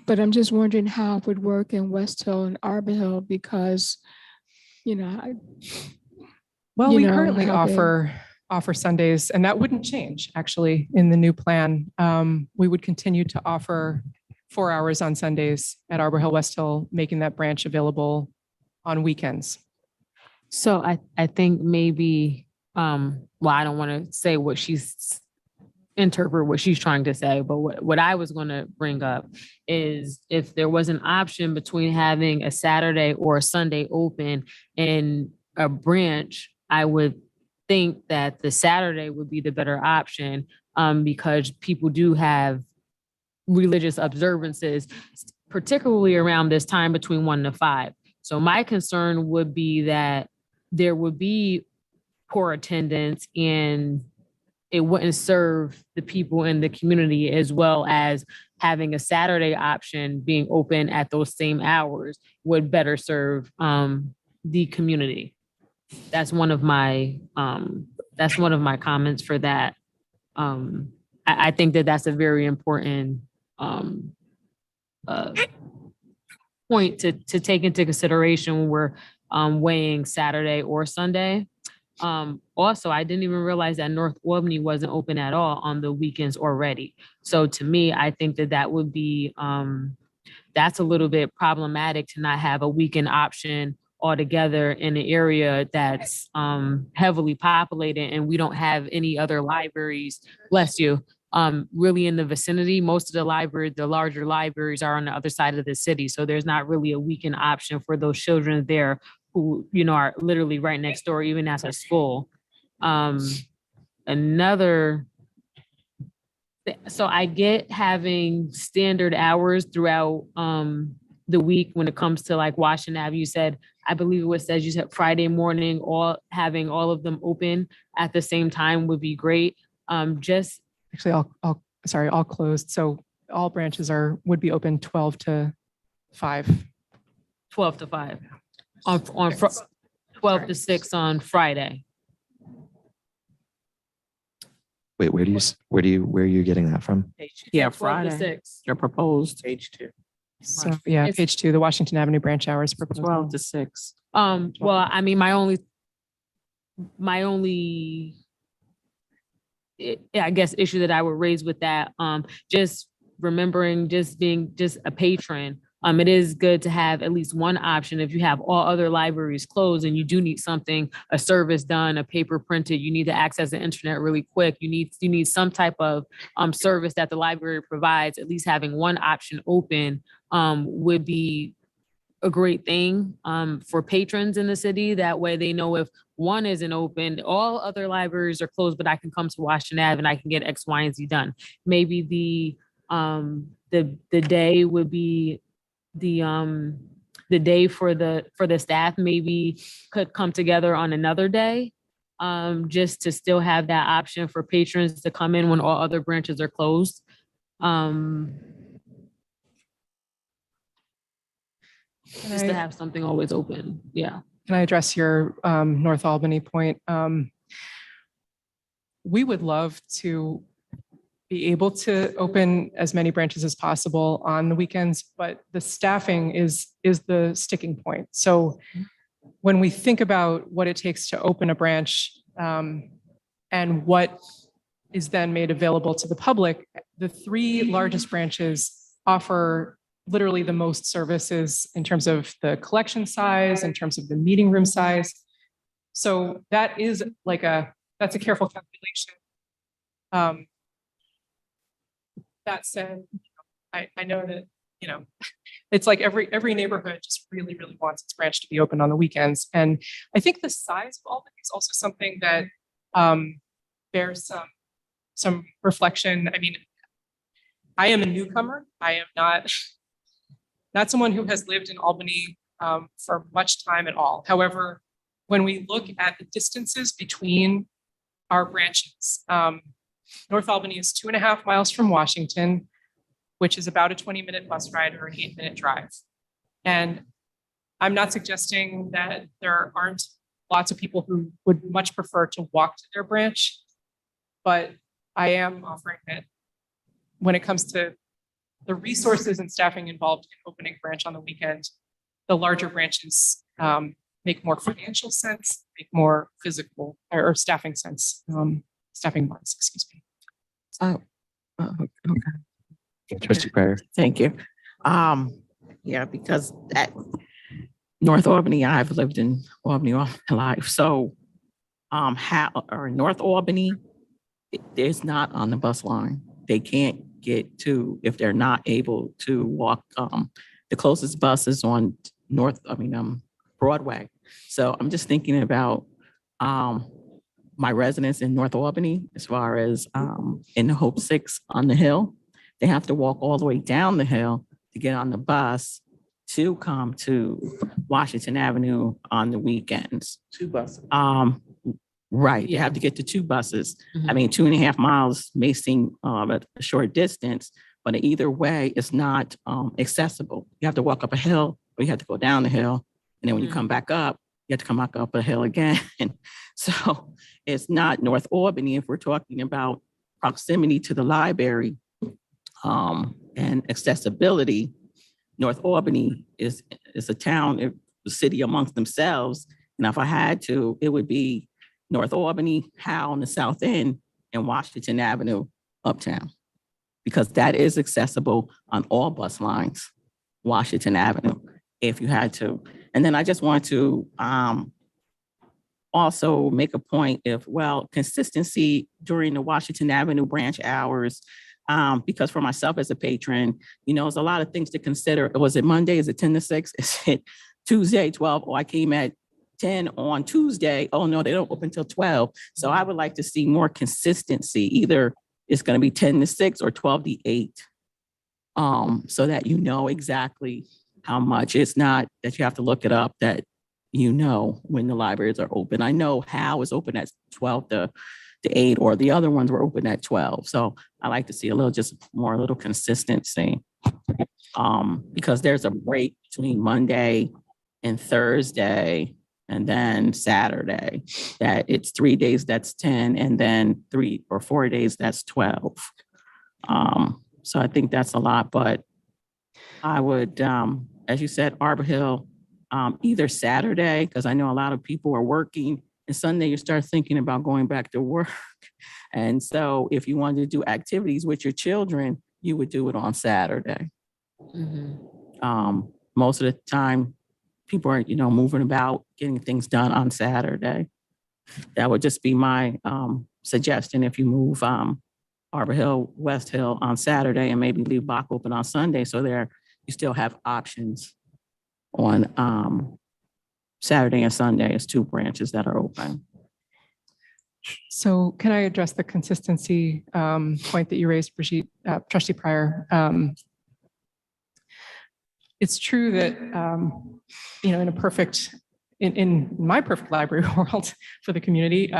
But I'm just wondering how it would work in West Hill and Arbor Hill because, Well, we currently offer Sundays, and that wouldn't change actually in the new plan. We would continue to offer 4 hours on Sundays at Arbor Hill, West Hill, making that branch available on weekends. So I think maybe, well, I don't want to say what interpret what she's trying to say, but what I was going to bring up is if there was an option between having a Saturday or a Sunday open in a branch, I would think that the Saturday would be the better option because people do have religious observances, particularly around this time between 1 to 5. So my concern would be that there would be poor attendance and it wouldn't serve the people in the community, as well as having a Saturday option being open at those same hours would better serve the community. That's one of my comments for that. I think that that's a very important point to take into consideration when we're weighing Saturday or Sunday. Also, I didn't even realize that North Albany wasn't open at all on the weekends already. So to me, I think that would be, that's a little bit problematic to not have a weekend option altogether in an area that's heavily populated and we don't have any other libraries, bless you, really in the vicinity. Most of the larger libraries are on the other side of the city. So there's not really a weekend option for those children there who, are literally right next door, even at a school. So I get having standard hours throughout the week when it comes to like Washington Avenue. You said, I believe it was said, you said Friday morning, having all of them open at the same time would be great. Actually, all closed. So all branches would be open 12 to 5. 12 to 5. On 12 to 6 on Friday. Wait, where are you getting that from? Yeah, 12 to Friday. 6. They're proposed. Page 2. So yeah, page 2, the Washington Avenue branch hours proposed. 12 to 6. Well, I mean, my only, I guess, issue that I would raise with that, just remembering just being just a patron. It is good to have at least one option if you have all other libraries closed and you do need something, a service done, a paper printed, you need to access the internet really quick. You need some type of service that the library provides. At least having one option open would be a great thing for patrons in the city. That way they know if one isn't open, all other libraries are closed, but I can come to Washington Ave and I can get X, Y, and Z done. Maybe the day would be the day for the staff maybe could come together on another day, just to still have that option for patrons to come in when all other branches are closed. Just to have something always open. Yeah. Can I address your North Albany point? We would love to be able to open as many branches as possible on the weekends, but the staffing is the sticking point. So when we think about what it takes to open a branch and what is then made available to the public, the three largest branches offer literally the most services in terms of the collection size, in terms of the meeting room size. So that is that's a careful calculation. That said, I know that, it's like every neighborhood just really, really wants its branch to be open on the weekends. And I think the size of Albany is also something that bears some reflection. I mean, I am a newcomer. I am not someone who has lived in Albany for much time at all. However, when we look at the distances between our branches, North Albany is 2.5 miles from Washington, which is about a 20-minute bus ride or an 8-minute drive. And I'm not suggesting that there aren't lots of people who would much prefer to walk to their branch, but I am offering that when it comes to the resources and staffing involved in opening a branch on the weekend, the larger branches make more financial sense, make more physical or staffing sense, staffing wise, excuse me. Okay. Trustee Pryor. Thank you. Yeah, because at North Albany, I've lived in Albany all my life. So North Albany is not on the bus line. They can't get to, if they're not able to walk, the closest bus is on Broadway. So I'm just thinking about my residents in North Albany, as far as in the Hope 6 on the hill. They have to walk all the way down the hill to get on the bus to come to Washington Avenue on the weekends. 2 buses. Right, you have to get to 2 buses. Mhm. I mean, 2.5 miles may seem a short distance, but either way, it's not accessible. You have to walk up a hill, or you have to go down the hill. And then when you come back up, you have to come back up a hill again. So it's not North Albany if we're talking about proximity to the library and accessibility. North Albany is a town, a city amongst themselves. And if I had to, it would be North Albany, Howe on the south end, and Washington Avenue uptown, because that is accessible on all bus lines, Washington Avenue, if you had to. And then I just want to also make a point of, consistency during the Washington Avenue branch hours, because for myself as a patron, there's a lot of things to consider. Was it Monday? Is it 10 to 6? Is it Tuesday, 12? Oh, I came at 10 on Tuesday. Oh, no, they don't open till 12. So I would like to see more consistency. Either it's going to be 10 to 6 or 12 to 8, so that exactly how much. It's not that you have to look it up, that when the libraries are open. I know Howe is open at 12 to 8, or the other ones were open at 12. So I like to see a little consistency, because there's a break between Monday and Thursday, and then Saturday, that it's 3 days, that's 10, and then 3 or 4 days, that's 12. So I think that's a lot, but I would, as you said, Arbor Hill, either Saturday, because I know a lot of people are working, and Sunday you start thinking about going back to work. And so if you wanted to do activities with your children, you would do it on Saturday. Most of the time, people are, moving about, getting things done on Saturday. That would just be my suggestion. If you move Arbor Hill, West Hill on Saturday and maybe leave Bach open on Sunday, so there you still have options on Saturday and Sunday as 2 branches that are open. So can I address the consistency point that you raised, Brigitte, Trustee Pryor? It's true that, in my perfect library world for the community,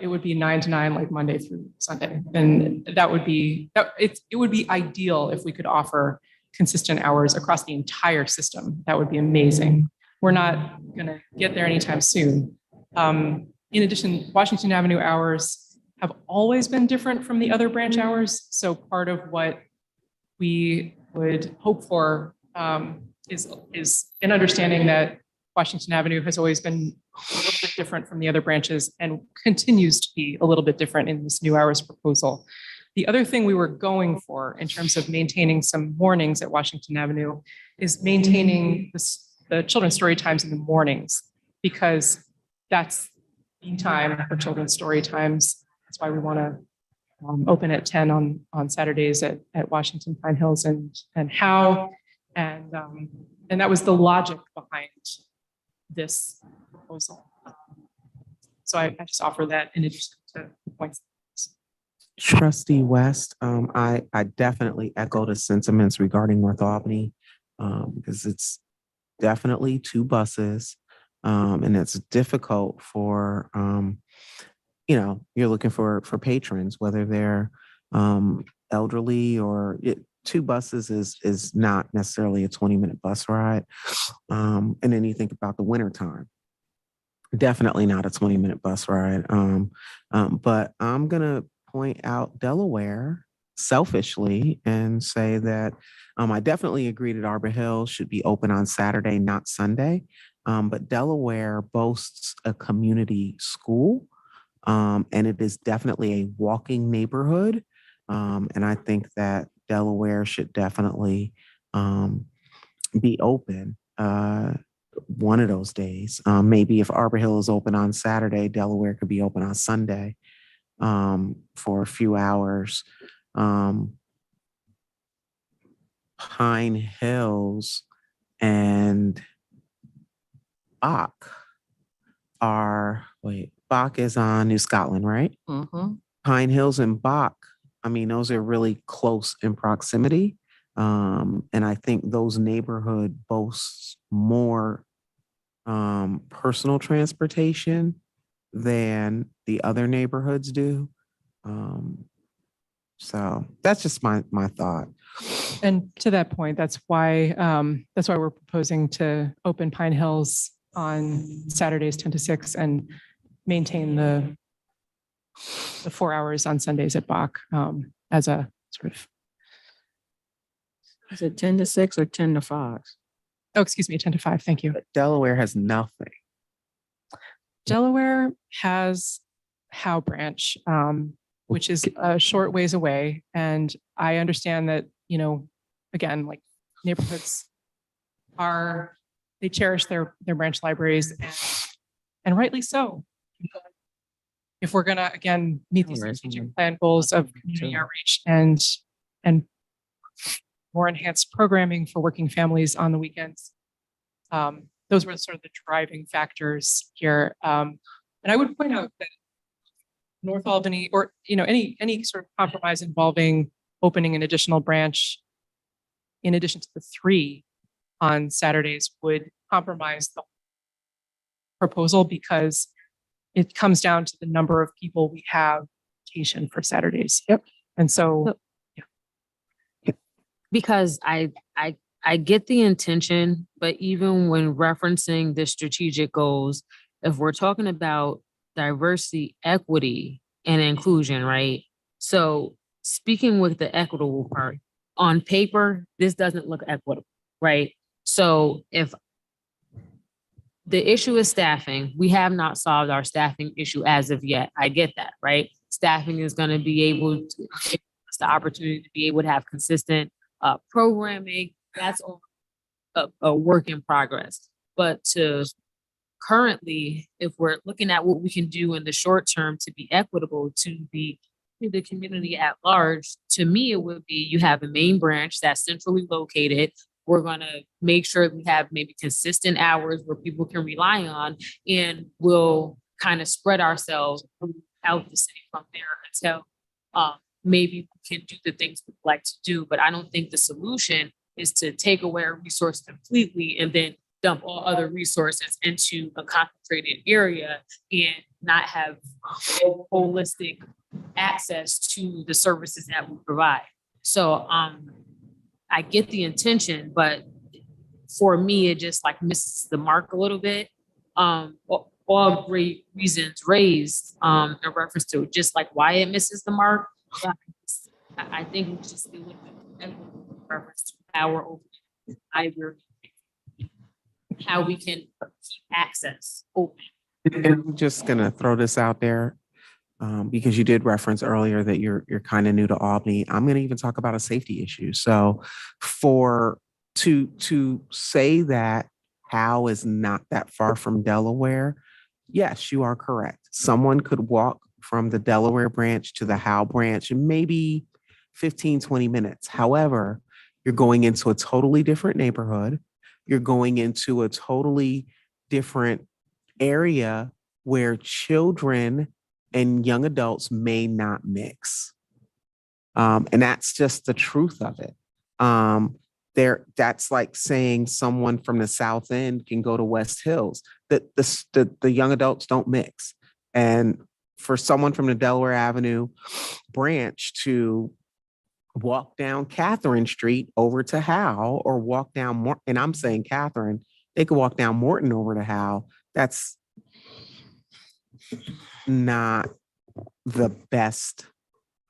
it would be 9 to 9, like Monday through Sunday. And it would be ideal if we could offer consistent hours across the entire system. That would be amazing. We're not going to get there anytime soon. In addition, Washington Avenue hours have always been different from the other branch hours. So part of what we would hope for is an understanding that Washington Avenue has always been a little bit different from the other branches and continues to be a little bit different in this new hours proposal. The other thing we were going for in terms of maintaining some mornings at Washington Avenue is maintaining the children's story times in the mornings, because that's the time for children's story times. That's why we want to open at 10 on Saturdays at Washington, Pine Hills, and Howe. And that was the logic behind this proposal. So I just offer that in addition to the points. Trustee West, I definitely echo the sentiments regarding North Albany, because it's definitely 2 buses, and it's difficult for, you're looking for patrons, whether they're elderly or 2 buses is not necessarily a 20-minute bus ride. And then you think about the winter time. Definitely not a 20-minute bus ride. But I'm going to point out Delaware selfishly and say that I definitely agree that Arbor Hill should be open on Saturday, not Sunday. But Delaware boasts a community school, and it is definitely a walking neighborhood. And I think that Delaware should definitely be open one of those days. Maybe if Arbor Hill is open on Saturday, Delaware could be open on Sunday for a few hours. Pine Hills and Bach Bach is on New Scotland, right? Pine Hills and Bach, those are really close in proximity. And I think those neighborhood boasts more personal transportation than the other neighborhoods do. So that's just my thought. And to that point, that's why we're proposing to open Pine Hills on Saturdays 10 to 6 and maintain the 4 hours on Sundays at Bach as a sort of. Is it 10 to 6 or 10 to 5? Oh, excuse me, 10 to 5. Thank you. But Delaware has nothing. Delaware has Howe Branch, which is a short ways away. And I understand that, again, like neighborhoods they cherish their branch libraries, and rightly so. If we're gonna, again, meet these strategic plan goals of community outreach and more enhanced programming for working families on the weekends, those were sort of the driving factors here. And I would point out that North Albany, or any sort of compromise involving opening an additional branch in addition to the 3 on Saturdays would compromise the proposal, because it comes down to the number of people we have station for Saturdays. Yep. And so, Because I get the intention, but even when referencing the strategic goals, if we're talking about diversity, equity, and inclusion, right? So speaking with the equitable part, on paper, this doesn't look equitable, right? So if the issue is staffing. We have not solved our staffing issue as of yet. I get that, right? Staffing is going to be able to give us the opportunity to be able to have consistent programming. That's all a work in progress. But to currently, if we're looking at what we can do in the short term to be equitable to the community at large, to me, it would be you have a main branch that's centrally located. We're going to make sure we have maybe consistent hours where people can rely on, and we'll kind of spread ourselves out the city from there until maybe we can do the things we'd like to do. But I don't think the solution is to take away a resource completely and then dump all other resources into a concentrated area and not have holistic access to the services that we provide. So I get the intention, but for me, it just like misses the mark a little bit. All great reasons raised in reference to just like why it misses the mark. But I think we just be a little bit in reference to our open library, how we can keep access open. And I'm just gonna throw this out there, because you did reference earlier that you're kind of new to Albany. I'm gonna even talk about a safety issue. So to say that Howe is not that far from Delaware, yes, you are correct. Someone could walk from the Delaware branch to the Howe branch in maybe 15, 20 minutes. However, you're going into a totally different neighborhood. You're going into a totally different area where children and young adults may not mix. And that's just the truth of it. That's like saying someone from the South End can go to West Hills. The young adults don't mix. And for someone from the Delaware Avenue branch to walk down Catherine Street over to Howe, or walk down and I'm saying Catherine, they could walk down Morton over to Howe. That's not the best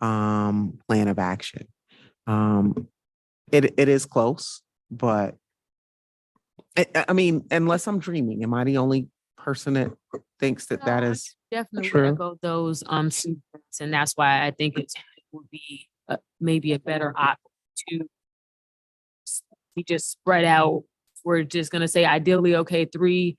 plan of action. It is close, but I mean, unless I'm dreaming, am I the only person that thinks that that is Definitely true? echo those sentiments, and that's why I think it would be maybe a better option to be just spread out. We're just gonna say ideally, okay, three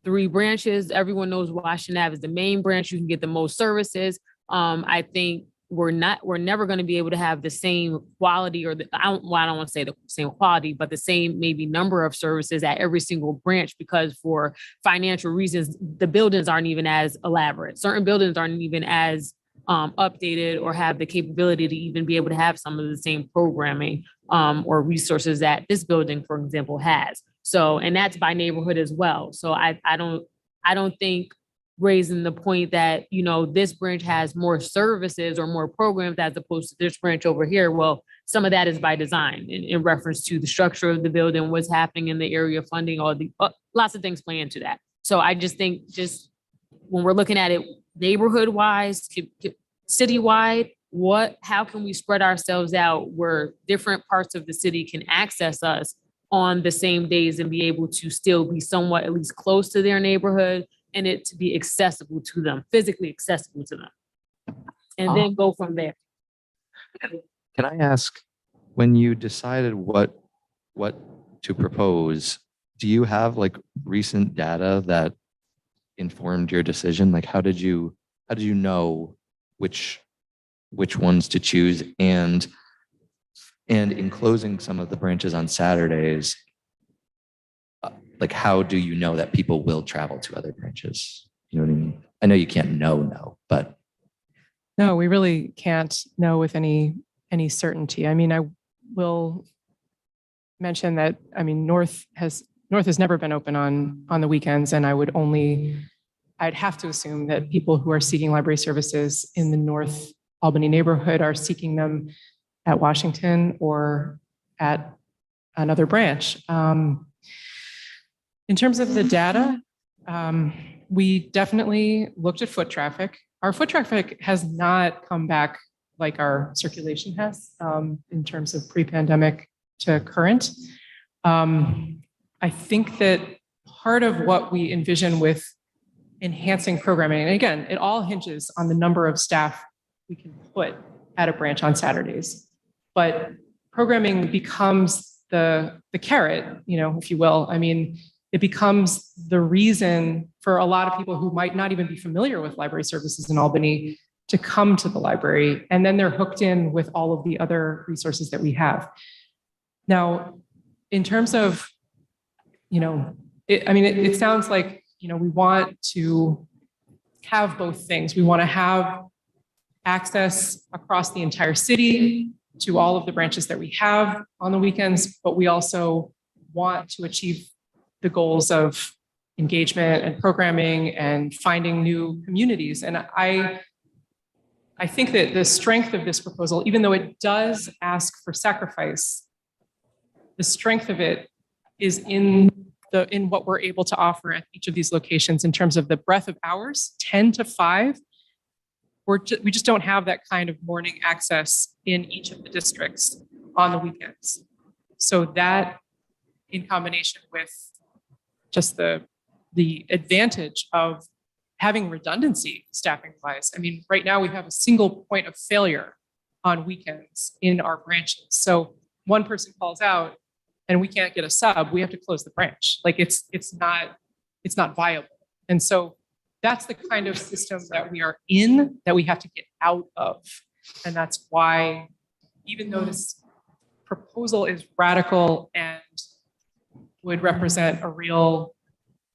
branches. Everyone knows Washington Ave is the main branch. You can get the most services. I think we're never going to be able to have the same quality, or I don't want to say the same quality, but the same maybe number of services at every single branch, because for financial reasons, the buildings aren't even as elaborate. Certain buildings aren't even as updated or have the capability to even be able to have some of the same programming or resources that this building, for example, has. So, and that's by neighborhood as well. So I don't think raising the point that, you know, this branch has more services or more programs as opposed to this branch over here. Well, some of that is by design in reference to the structure of the building, what's happening in the area of funding, all the lots of things play into that. So I just think just when we're looking at it neighborhood wise, citywide, how can we spread ourselves out where different parts of the city can access us on the same days and be able to still be somewhat at least close to their neighborhood, and it to be accessible to them, physically accessible to them, and then go from there. Can I ask, when you decided what to propose, do you have like recent data that informed your decision? Like, how did you know which ones to choose? And in closing some of the branches on Saturdays, like, how do you know that people will travel to other branches? You know what I mean? I know you can't know, but. No, we really can't know with any certainty. I mean, I will mention that, I mean, North has never been open on the weekends, and I'd have to assume that people who are seeking library services in the North Albany neighborhood are seeking them at Washington or at another branch. In terms of the data, we definitely looked at foot traffic. Our foot traffic has not come back like our circulation has in terms of pre-pandemic to current. I think that part of what we envision with enhancing programming, and again, it all hinges on the number of staff we can put at a branch on Saturdays. But programming becomes the carrot, if you will. I mean, it becomes the reason for a lot of people who might not even be familiar with library services in Albany to come to the library. And then they're hooked in with all of the other resources that we have. Now, in terms of, it sounds like, we want to have both things. We want to have access across the entire city to all of the branches that we have on the weekends, but we also want to achieve the goals of engagement and programming and finding new communities. And I think that the strength of this proposal, even though it does ask for sacrifice, the strength of it is in what we're able to offer at each of these locations in terms of the breadth of hours, 10 to 5. We just don't have that kind of morning access in each of the districts on the weekends. So that, in combination with just the advantage of having redundancy staffing wise. I mean, right now we have a single point of failure on weekends in our branches. So one person calls out and we can't get a sub, we have to close the branch. Like it's not viable. And so that's the kind of system that we are in, that we have to get out of. And that's why, even though this proposal is radical and would represent a real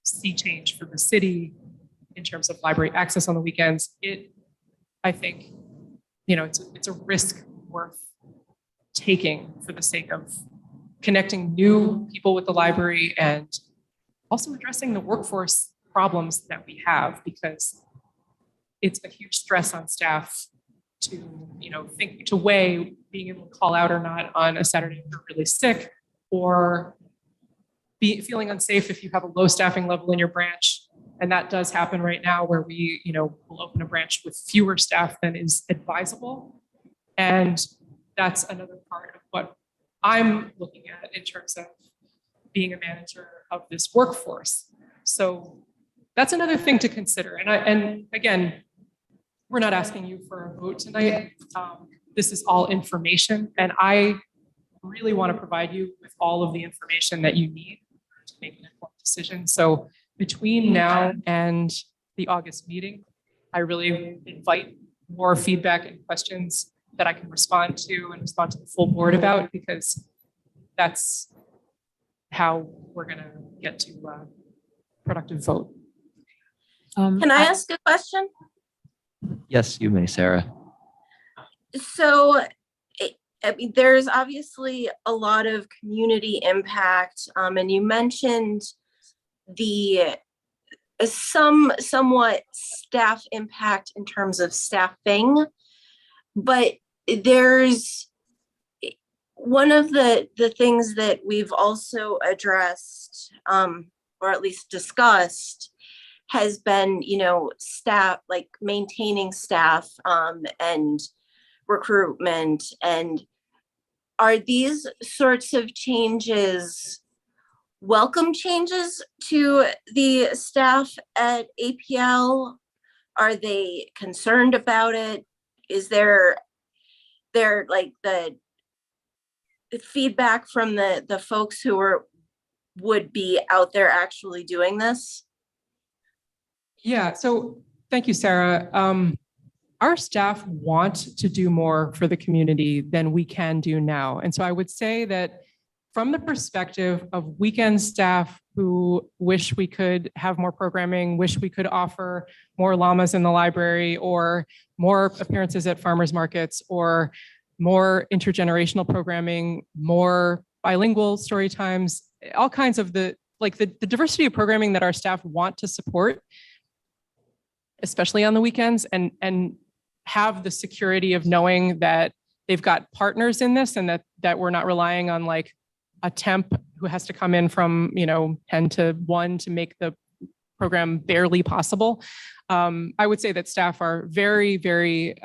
sea change for the city in terms of library access on the weekends, I think, it's a risk worth taking for the sake of connecting new people with the library and also addressing the workforce problems that we have, because it's a huge stress on staff to weigh being able to call out or not on a Saturday if you're really sick, or feeling unsafe if you have a low staffing level in your branch. And that does happen right now, where we, will open a branch with fewer staff than is advisable. And that's another part of what I'm looking at in terms of being a manager of this workforce. So that's another thing to consider. And again, we're not asking you for a vote tonight. This is all information, and I really want to provide you with all of the information that you need to make an informed decision. So between now and the August meeting, I really invite more feedback and questions that I can respond to and respond to the full board about, because that's how we're going to get to a productive vote. Can I ask a question? Yes, you may, Sarah. So, I mean, there's obviously a lot of community impact, and you mentioned the somewhat staff impact in terms of staffing, but there's one of the things that we've also addressed, or at least discussed, has been, staff, like maintaining staff, and recruitment. And are these sorts of changes welcome changes to the staff at APL? Are they concerned about it? Is there like the feedback from the folks who would be out there actually doing this? Yeah, so thank you, Sarah. Our staff want to do more for the community than we can do now. And so I would say that from the perspective of weekend staff who wish we could have more programming, wish we could offer more llamas in the library, or more appearances at farmers markets, or more intergenerational programming, more bilingual story times, all kinds of the diversity of programming that our staff want to support, especially on the weekends, and have the security of knowing that they've got partners in this, and that we're not relying on like a temp who has to come in from 10 to 1 to make the program barely possible. I would say that staff are very, very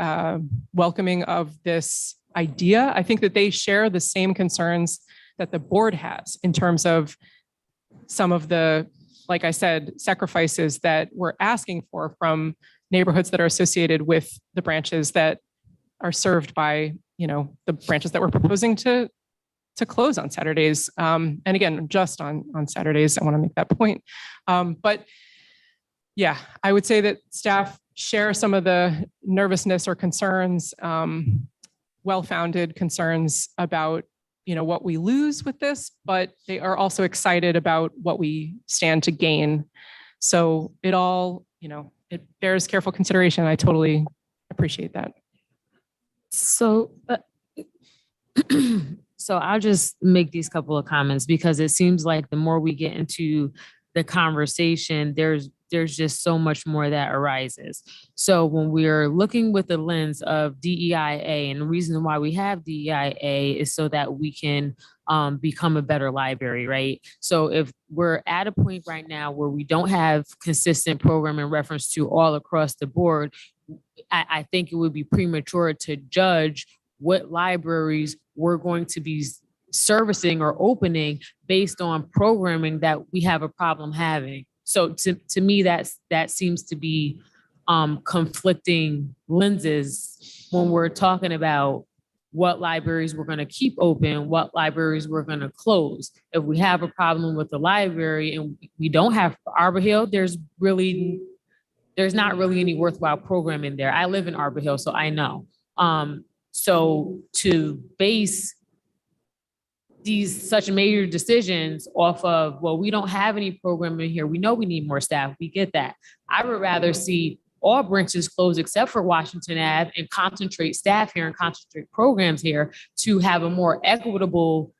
welcoming of this idea. I think that they share the same concerns that the board has in terms of some of the like I said, sacrifices that we're asking for from neighborhoods that are associated with the branches that are served by, the branches that we're proposing to close on Saturdays. And again, just on Saturdays, I want to make that point. But yeah, I would say that staff share some of the nervousness or concerns, well-founded concerns about, what we lose with this, but they are also excited about what we stand to gain. So it all, it bears careful consideration. I totally appreciate that. So, so I'll just make these couple of comments because it seems like the more we get into the conversation, there's just so much more that arises. So when we're looking with the lens of DEIA, and the reason why we have DEIA is so that we can become a better library, right? So if we're at a point right now where we don't have consistent programming reference to all across the board, I think it would be premature to judge what libraries we're going to be servicing or opening based on programming that we have a problem having. So to me, that seems to be conflicting lenses when we're talking about what libraries we're going to keep open, what libraries we're going to close. If we have a problem with the library and we don't have Arbor Hill, there's not really any worthwhile programming there. I live in Arbor Hill, so I know. So to base these such major decisions off of, well, we don't have any programming here. We know we need more staff. We get that. I would rather see all branches closed except for Washington Ave and concentrate staff here and concentrate programs here to have a more equitable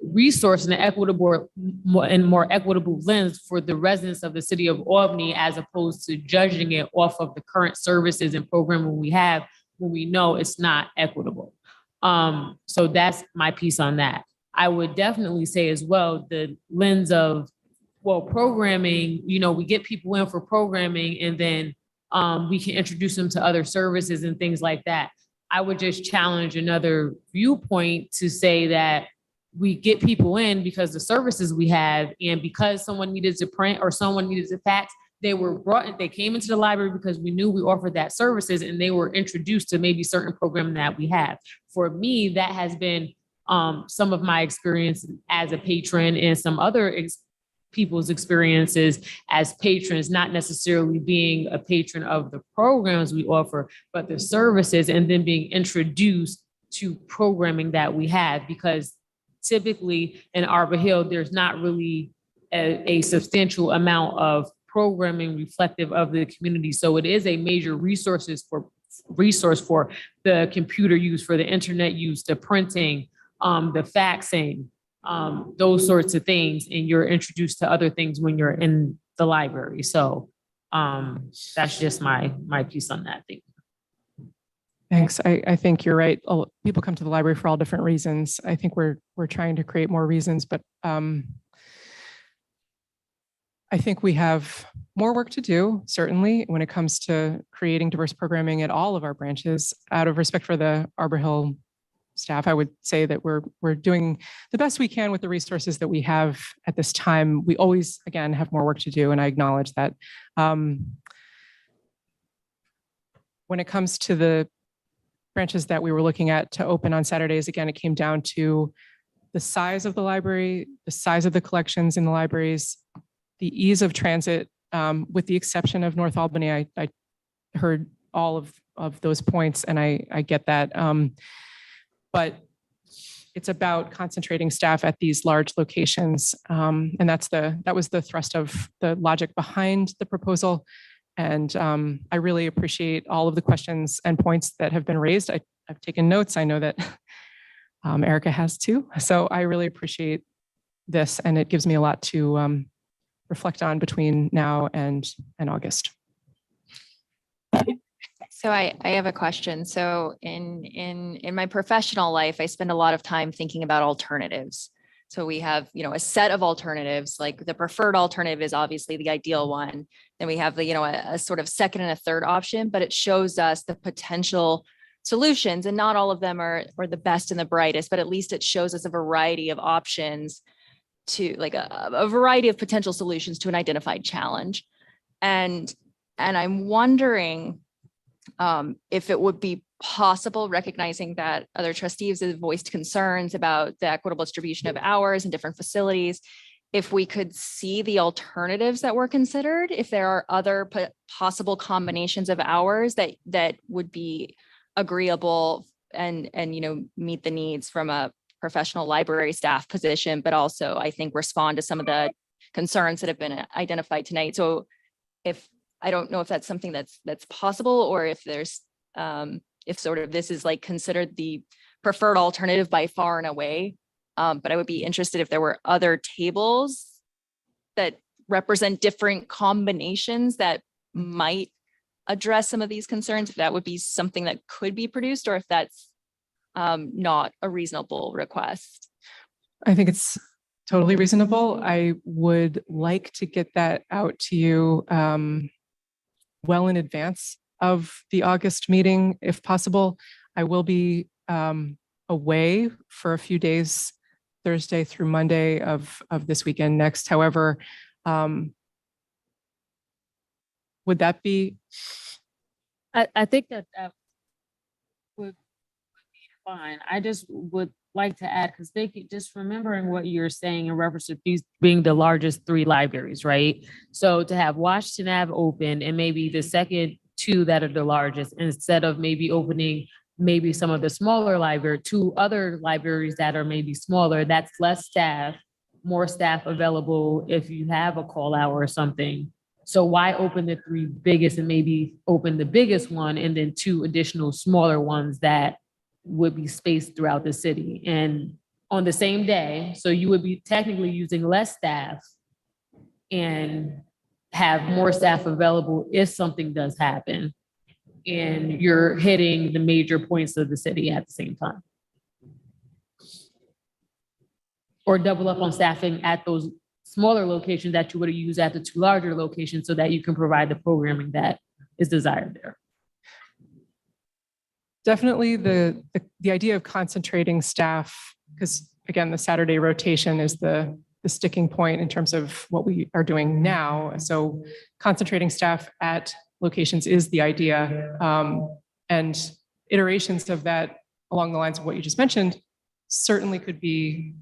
resource and more equitable lens for the residents of the city of Albany, as opposed to judging it off of the current services and programming we have when we know it's not equitable. So that's my piece on that. I would definitely say as well, the lens of, well, programming, we get people in for programming and then we can introduce them to other services and things like that. I would just challenge another viewpoint to say that we get people in because the services we have, and because someone needed to print or someone needed to fax, they came into the library because we knew we offered that services and they were introduced to maybe certain programming that we have. For me, that has been some of my experience as a patron and some other people's experiences as patrons, not necessarily being a patron of the programs we offer, but the services, and then being introduced to programming that we have. Because typically in Arbor Hill, there's not really a substantial amount of programming reflective of the community. So it is a major resource for the computer use, for the internet use, the printing, the faxing, those sorts of things. And you're introduced to other things when you're in the library. So that's just my piece on that thing. Thanks. I think you're right. People come to the library for all different reasons. I think we're trying to create more reasons, but I think we have more work to do, certainly, when it comes to creating diverse programming at all of our branches. Out of respect for the Arbor Hill staff, I would say that we're doing the best we can with the resources that we have at this time. We always, again, have more work to do, and I acknowledge that. When it comes to the branches that we were looking at to open on Saturdays, again, it came down to the size of the library, the size of the collections in the libraries, the ease of transit, with the exception of North Albany. I heard all of those points, and I get that. But it's about concentrating staff at these large locations. And that was the thrust of the logic behind the proposal. And I really appreciate all of the questions and points that have been raised. I've taken notes. I know that Erica has too. So I really appreciate this, and it gives me a lot to reflect on between now and August. So I have a question. So in my professional life, I spend a lot of time thinking about alternatives. So we have, a set of alternatives, like the preferred alternative is obviously the ideal one. Then we have the, a sort of second and a third option, but it shows us the potential solutions, and not all of them are the best and the brightest, but at least it shows us a variety of options to like a variety of potential solutions to an identified challenge. And I'm wondering if it would be possible, recognizing that other trustees have voiced concerns about the equitable distribution of hours in different facilities, if we could see the alternatives that were considered, if there are other possible combinations of hours that would be agreeable and meet the needs from a professional library staff position, but also I think respond to some of the concerns that have been identified tonight. So I don't know if that's something that's possible, or if there's if sort of this is like considered the preferred alternative by far and away. But I would be interested if there were other tables that represent different combinations that might address some of these concerns, if that would be something that could be produced, or if that's not a reasonable request. I think it's totally reasonable. I would like to get that out to you well in advance of the August meeting, if possible. I will be away for a few days, Thursday through Monday of this weekend next. However, would that be? I think that would be fine. I just would like to add, because just remembering what you're saying in reference to these being the largest 3 libraries, right? So to have Washington Ave open and maybe the second 2 that are the largest, instead of maybe opening maybe some of the smaller library, 2 other libraries that are maybe smaller, that's less staff, more staff available if you have a call out or something. So why open the 3 biggest and maybe open the biggest one and then 2 additional smaller ones that would be spaced throughout the city and on the same day? So you would be technically using less staff and have more staff available if something does happen, and you're hitting the major points of the city at the same time. Or double up on staffing at those smaller locations that you would have used at the 2 larger locations, so that you can provide the programming that is desired there. Definitely the idea of concentrating staff, because again, the Saturday rotation is the sticking point in terms of what we are doing now. So concentrating staff at locations is the idea. And iterations of that along the lines of what you just mentioned certainly could be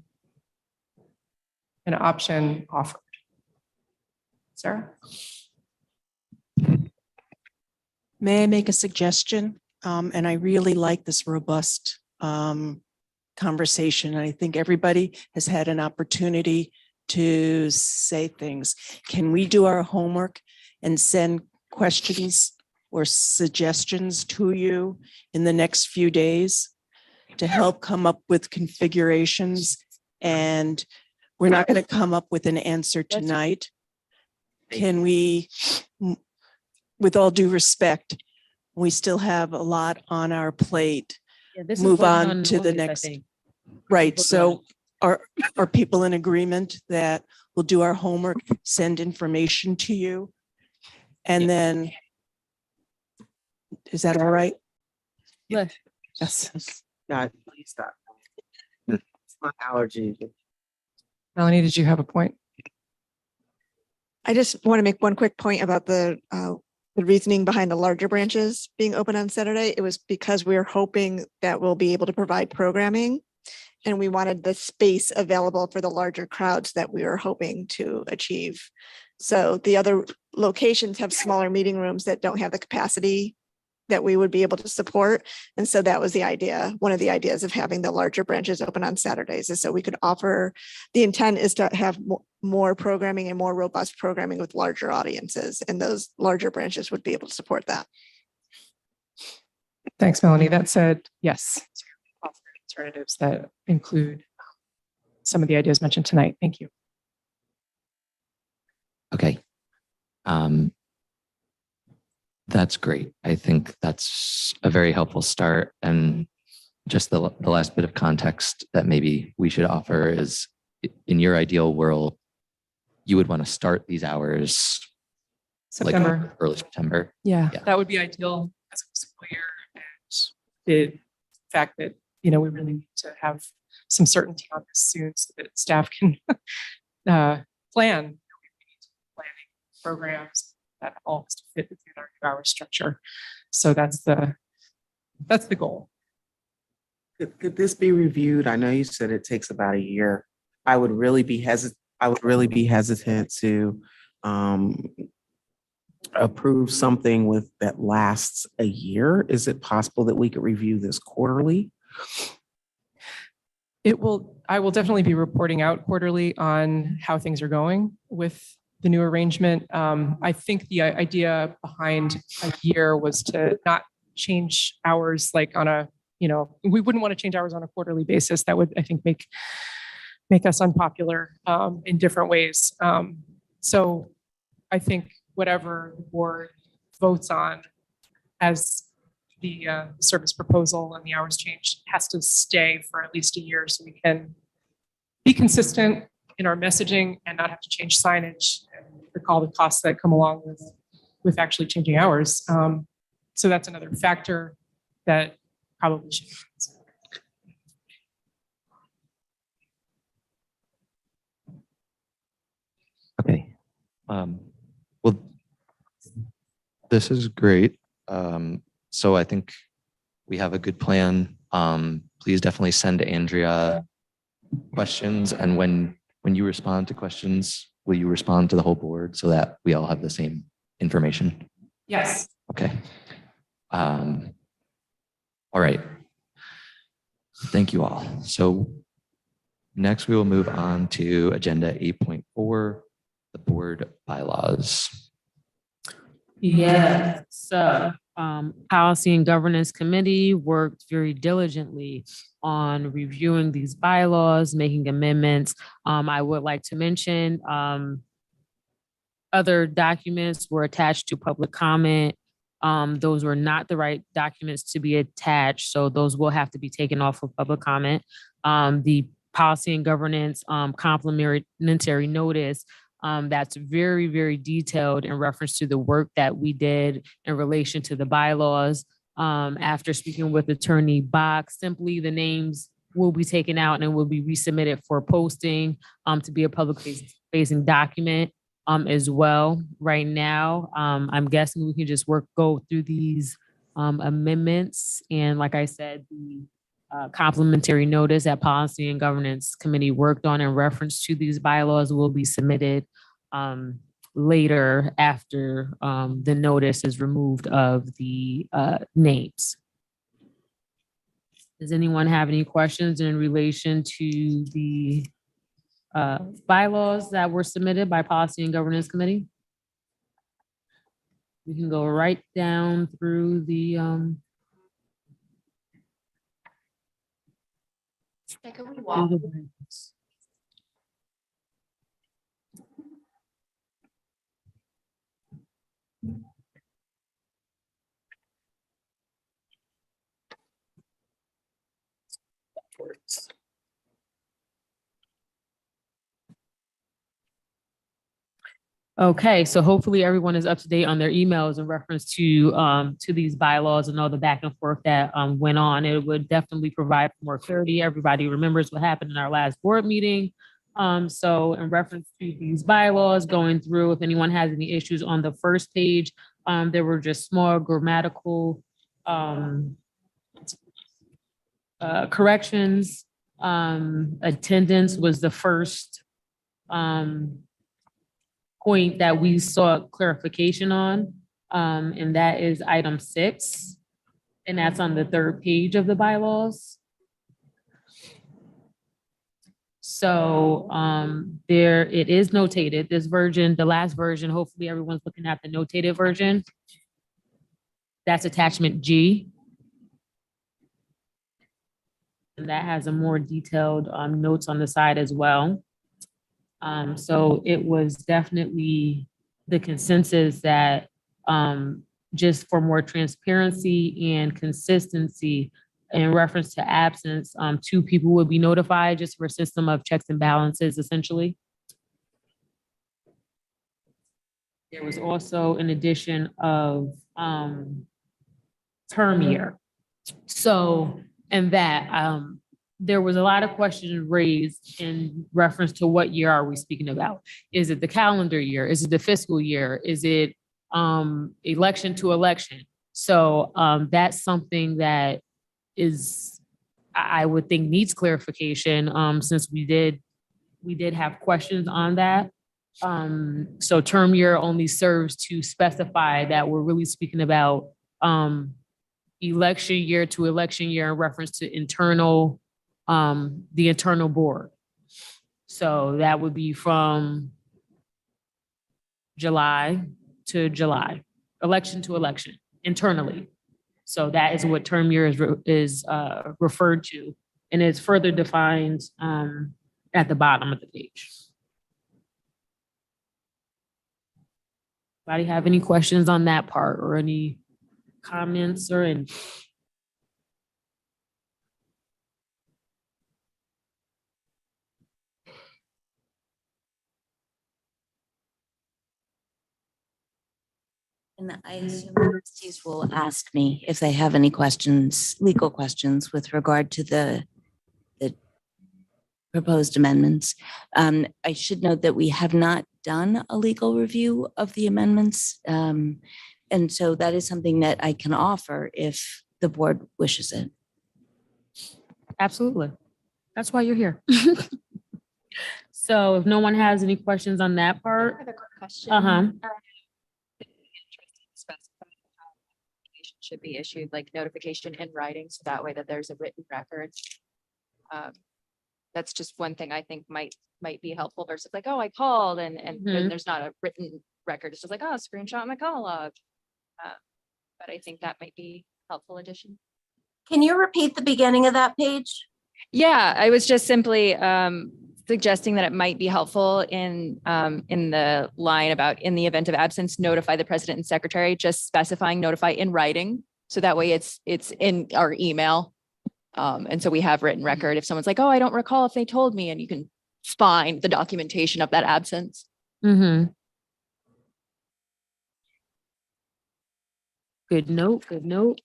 an option offered. Sarah? May I make a suggestion? And I really like this robust conversation. I think everybody has had an opportunity to say things. Can we do our homework and send questions or suggestions to you in the next few days to help come up with configurations? And we're not going to come up with an answer tonight. Can we, with all due respect, we still have a lot on our plate, move on to the next. Right. So are people in agreement that we'll do our homework, send information to you? And then, is that all right? Yes. Yes. God, please stop. It's my allergy. Melanie, did you have a point? I just want to make one quick point about the reasoning behind the larger branches being open on Saturday. It was because we were hoping that we'll be able to provide programming, and we wanted the space available for the larger crowds that we were hoping to achieve. So the other locations have smaller meeting rooms that don't have the capacity that we would be able to support. And so that was the idea. One of the ideas of having the larger branches open on Saturdays is so we could offer, the intent is to have more programming and more robust programming with larger audiences, and those larger branches would be able to support that. Thanks, Melanie. That said, yes, alternatives that include some of the ideas mentioned tonight. Thank you. Okay. That's great. I think that's a very helpful start. And just the last bit of context that maybe we should offer is, in your ideal world, you would want to start these hours September. like early September. Yeah, Yeah. that would be ideal as a school year. And the fact that, we really need to have some certainty on this soon so that staff can planning programs that all has to fit within our 2-hour structure. So that's the goal. Could this be reviewed? I know you said it takes about a year. I would really be hesitant to approve something that lasts a year. Is it possible that we could review this quarterly? I will definitely be reporting out quarterly on how things are going with the new arrangement. I think the idea behind a year was to not change hours like on a, we wouldn't want to change hours on a quarterly basis. That would, I think, make us unpopular in different ways. So I think whatever the board votes on as the service proposal and the hours change has to stay for at least a year so we can be consistent in our messaging and not have to change signage and recall the costs that come along with actually changing hours. So that's another factor that probably should be considered. Okay. Well, this is great. So I think we have a good plan. Please definitely send Andrea questions. And when you respond to questions, will you respond to the whole board so that we all have the same information? Yes. Okay. All right. Thank you all. So next we will move on to agenda 8.4, the board bylaws. Yeah, so Policy and Governance Committee worked very diligently on reviewing these bylaws, making amendments. I would like to mention other documents were attached to public comment. Those were not the right documents to be attached, so those will have to be taken off of public comment. The Policy and Governance complimentary notice, that's very, very detailed in reference to the work that we did in relation to the bylaws. After speaking with Attorney Bach, simply the names will be taken out and will be resubmitted for posting to be a public facing document as well. Right now, I'm guessing we can just go through these amendments. And like I said, the complimentary notice that Policy and Governance Committee worked on in reference to these bylaws will be submitted later after the notice is removed of the names. Does anyone have any questions in relation to the bylaws that were submitted by Policy and Governance Committee? We can go right down through the Take a wee walk. Okay, so hopefully everyone is up to date on their emails in reference to these bylaws and all the back and forth that went on. It would definitely provide more clarity. Everybody remembers what happened in our last board meeting. So in reference to these bylaws, going through, if anyone has any issues on the first page, there were just small grammatical corrections. Attendance was the first point that we sought clarification on, and that is item 6, and that's on the 3rd page of the bylaws. So there it is notated, this version, the last version, hopefully everyone's looking at the notated version. That's attachment G. And that has a more detailed notes on the side as well. So it was definitely the consensus that just for more transparency and consistency in reference to absence, 2 people would be notified just for a system of checks and balances, essentially. There was also an addition of term year. So, and that there was a lot of questions raised in reference to what year are we speaking about? Is it the calendar year? Is it the fiscal year? Is it election to election? So that's something that is, I would think needs clarification, since we did have questions on that. So term year only serves to specify that we're really speaking about election year to election year in reference to internal, the internal board. So that would be from July to July, election to election internally. So that is what term year is referred to, and it's further defined at the bottom of the page. Anybody have any questions on that part or any comments or any? And I assume trustees will ask me if they have any questions, legal questions with regard to the proposed amendments. I should note that we have not done a legal review of the amendments. And so that is something that I can offer if the board wishes it. Absolutely. That's why you're here. So if no one has any questions on that I part, have a quick question. Should be issued like notification in writing, so that way that there's a written record. That's just one thing I think might be helpful versus like, oh, I called and then there's not a written record. It's just like, oh, screenshot my call log. But I think that might be helpful addition. Can you repeat the beginning of that page? Yeah, I was just simply suggesting that it might be helpful in the line about in the event of absence, notify the president and secretary, just specifying notify in writing. So that way it's in our email. And so we have written record. If someone's like, oh, I don't recall if they told me, and you can find the documentation of that absence. Good note, good note.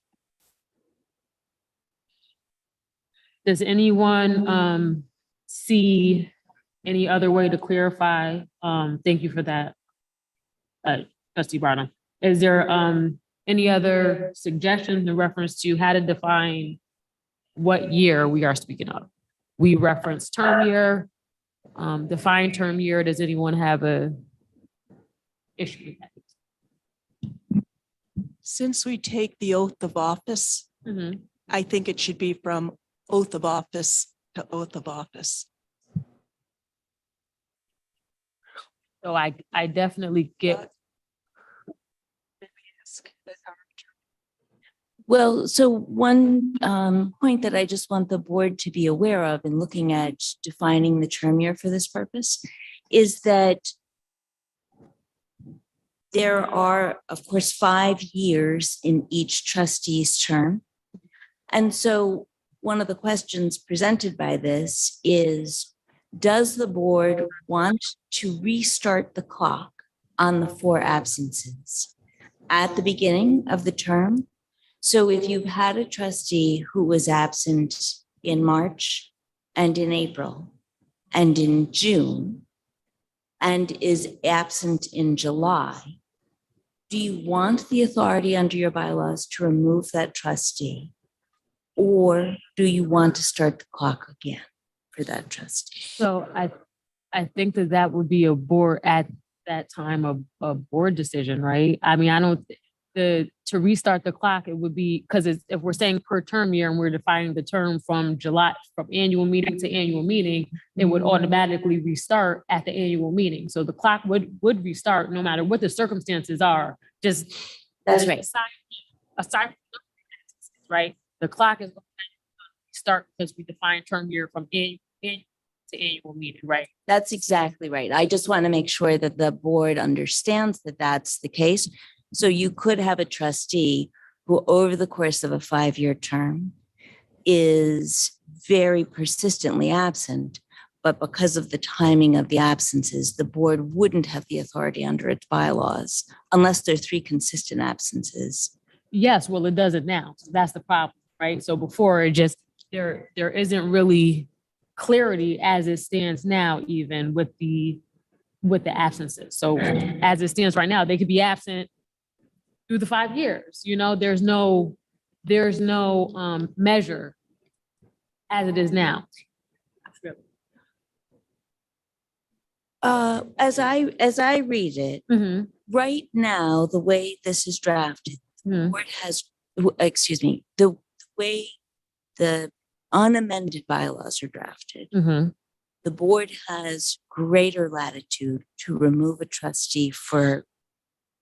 Does anyone see any other way to clarify? Thank you for that, Trustee Barnum. Is there any other suggestions in reference to how to define what year we are speaking of? We reference term year, define term year. Does anyone have a issue with that? Since we take the oath of office, I think it should be from oath of office to oath of office. So I definitely get. Well, so one point that I just want the board to be aware of in looking at defining the term year for this purpose is that there are, of course, 5 years in each trustee's term. And so one of the questions presented by this is, does the board want to restart the clock on the 4 absences at the beginning of the term? So if you've had a trustee who was absent in March and in April and in June and is absent in July, do you want the authority under your bylaws to remove that trustee? Or do you want to start the clock again for that trustee? So I think that would be a board at that time, a board decision, right? I mean, I don't, to restart the clock, it would be, because if we're saying per term year and we're defining the term from July, from annual meeting to annual meeting, it would automatically restart at the annual meeting. So the clock would restart no matter what the circumstances are, just. That's right. Aside, right? The clock is going to start because we define term year from annual to annual meeting, right? That's exactly right. I just want to make sure that the board understands that that's the case. So you could have a trustee who over the course of a 5-year term is very persistently absent, but because of the timing of the absences, the board wouldn't have the authority under its bylaws unless there are 3 consistent absences. Yes, well, it does it now. So that's the problem, right? So before it just there isn't really clarity as it stands now, even with the absences. So as it stands right now, they could be absent through the 5 years, you know, there's no measure as it is now. As I read it, Mhm. right now, the way this is drafted, Mhm. board has, excuse me, the way the unamended bylaws are drafted, Mhm. the board has greater latitude to remove a trustee for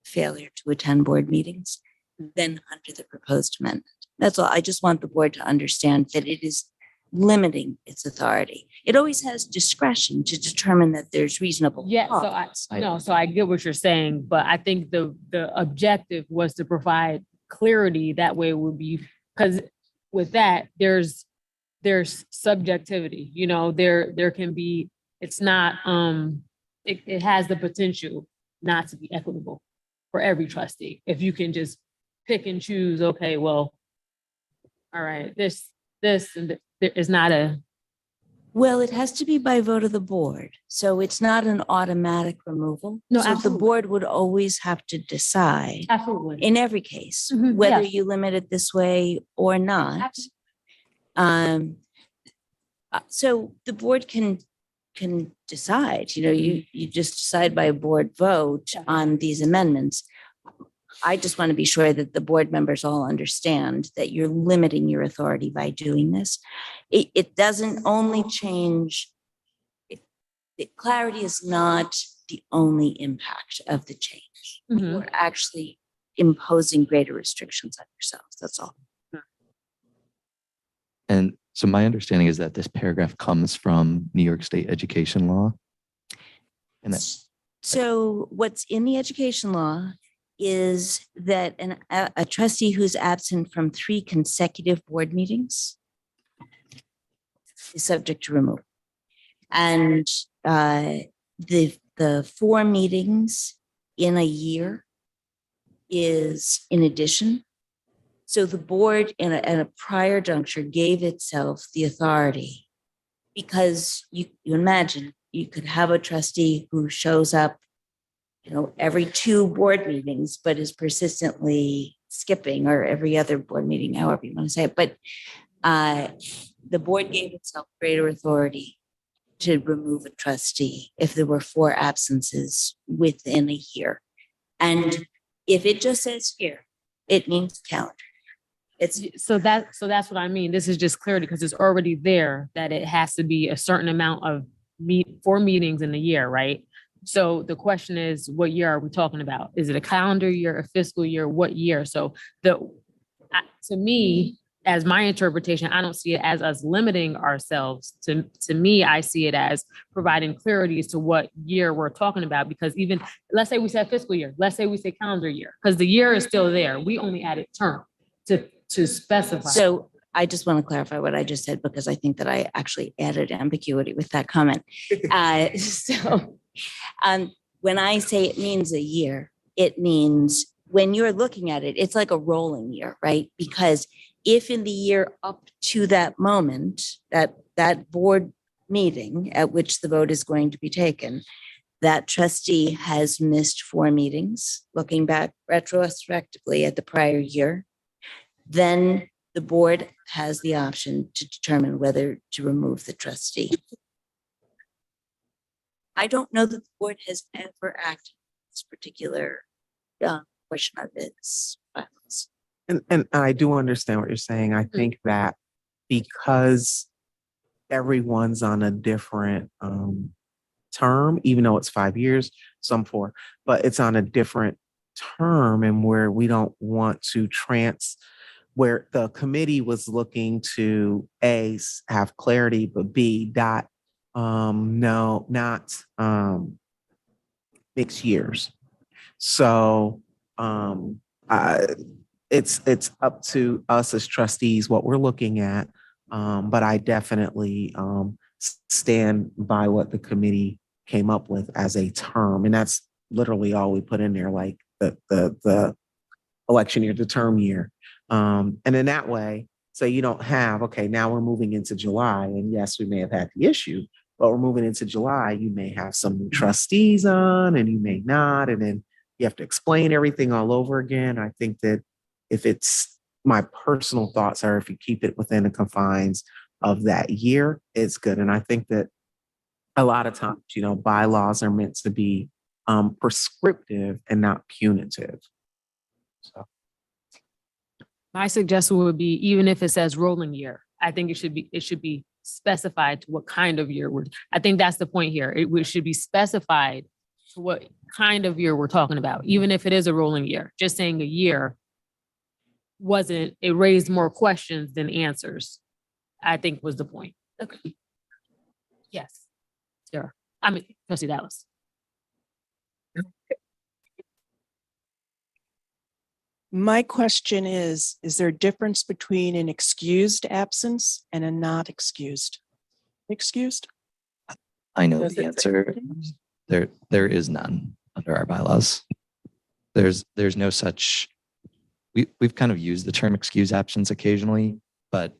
failure to attend board meetings than under the proposed amendment. That's all. I just want the board to understand that it is limiting its authority. It always has discretion to determine that there's reasonable Yeah, cause. so I get what you're saying, but I think the objective was to provide clarity. That way it would be, because with that, there's subjectivity, you know, there can be, it's not, it has the potential not to be equitable for every trustee. If you can just pick and choose, okay, well, all right, this, and there is not a. Well, it has to be by vote of the board. So it's not an automatic removal. No, So the absolutely. board would always have to decide Absolutely. in every case, Mhm, whether yes. you limit it this way or not. So the board can decide, you know, you just decide by a board vote on these amendments. I just want to be sure that the board members all understand that you're limiting your authority by doing this. It doesn't only change, clarity is not the only impact of the change. You're actually imposing greater restrictions on yourselves, that's all. And so my understanding is that this paragraph comes from New York State education law. And that, So what's in the education law is that a trustee who's absent from 3 consecutive board meetings is subject to removal. And the 4 meetings in a year is in addition. So the board in a prior juncture gave itself the authority, because you imagine you could have a trustee who shows up, you know, every 2 board meetings, but is persistently skipping, or every other board meeting, however you want to say it. But the board gave itself greater authority to remove a trustee if there were 4 absences within a year. And if it just says year, it means calendar. So that's what I mean. This is just clarity, because it's already there that it has to be a certain amount of 4 meetings in a year, right? So the question is, what year are we talking about? Is it a calendar year, a fiscal year, what year? So to me, as my interpretation, I don't see it as us limiting ourselves. To me, I see it as providing clarity as to what year we're talking about, because even, let's say we said fiscal year, let's say we say calendar year, because the year is still there. We only added term to specify. So I just want to clarify what I just said, because I think that I actually added ambiguity with that comment. When I say it means a year, it means when you're looking at it, it's like a rolling year, right? Because if in the year up to that moment, that board meeting at which the vote is going to be taken, that trustee has missed 4 meetings, looking back retrospectively at the prior year, then the board has the option to determine whether to remove the trustee. I don't know that the board has ever acted on this particular portion of its bylaws. And I do understand what you're saying. I think that because everyone's on a different term, even though it's 5 years, some 4, but it's on a different term, and where we don't want to where the committee was looking to A, have clarity, but B, no, not mixed years. So it's up to us as trustees what we're looking at. But I definitely stand by what the committee came up with as a term. And that's literally all we put in there, like the election year, the term year. And in that way, So you don't have, okay, now we're moving into July, and yes, we may have had the issue, but we're moving into July, you may have some new trustees on and you may not, and then you have to explain everything all over again. I think that if it's, my personal thoughts are, if you keep it within the confines of that year, it's good. And I think that a lot of times, bylaws are meant to be prescriptive and not punitive. So. My suggestion would be, even if it says rolling year, I think it should be specified to what kind of year I think that's the point here. It should be specified to what kind of year we're talking about, even if it is a rolling year. Just saying a year it raised more questions than answers, I think was the point. Okay. Yes. Sure. Trustee Dallas. My question is there a difference between an excused absence and a not excused? Excused? I know Does the it answer. say? There is none under our bylaws. There's no such, we've kind of used the term excuse absence occasionally, but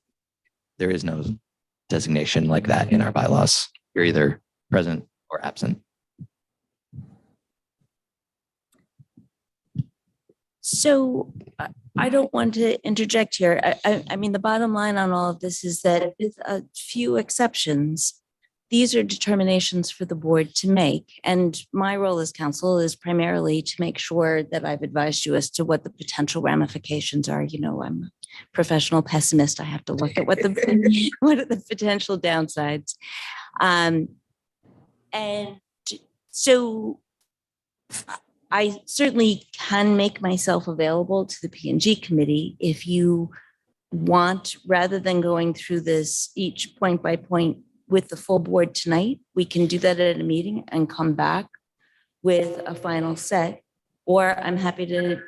there is no designation like that in our bylaws. You're either present or absent. So I don't want to interject here. I mean, the bottom line on all of this is that with a few exceptions, these are determinations for the board to make. And my role as counsel is primarily to make sure that I've advised you as to what the potential ramifications are. I'm a professional pessimist. I have to look at what are the potential downsides. And so I certainly can make myself available to the P&G committee if you want, rather than going through this each point by point with the full board tonight. We can do that at a meeting and come back with a final set, or I'm happy to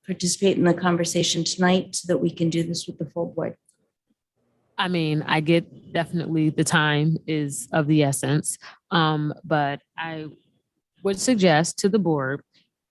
participate in the conversation tonight so that we can do this with the full board. I get definitely the time is of the essence, but I would suggest to the board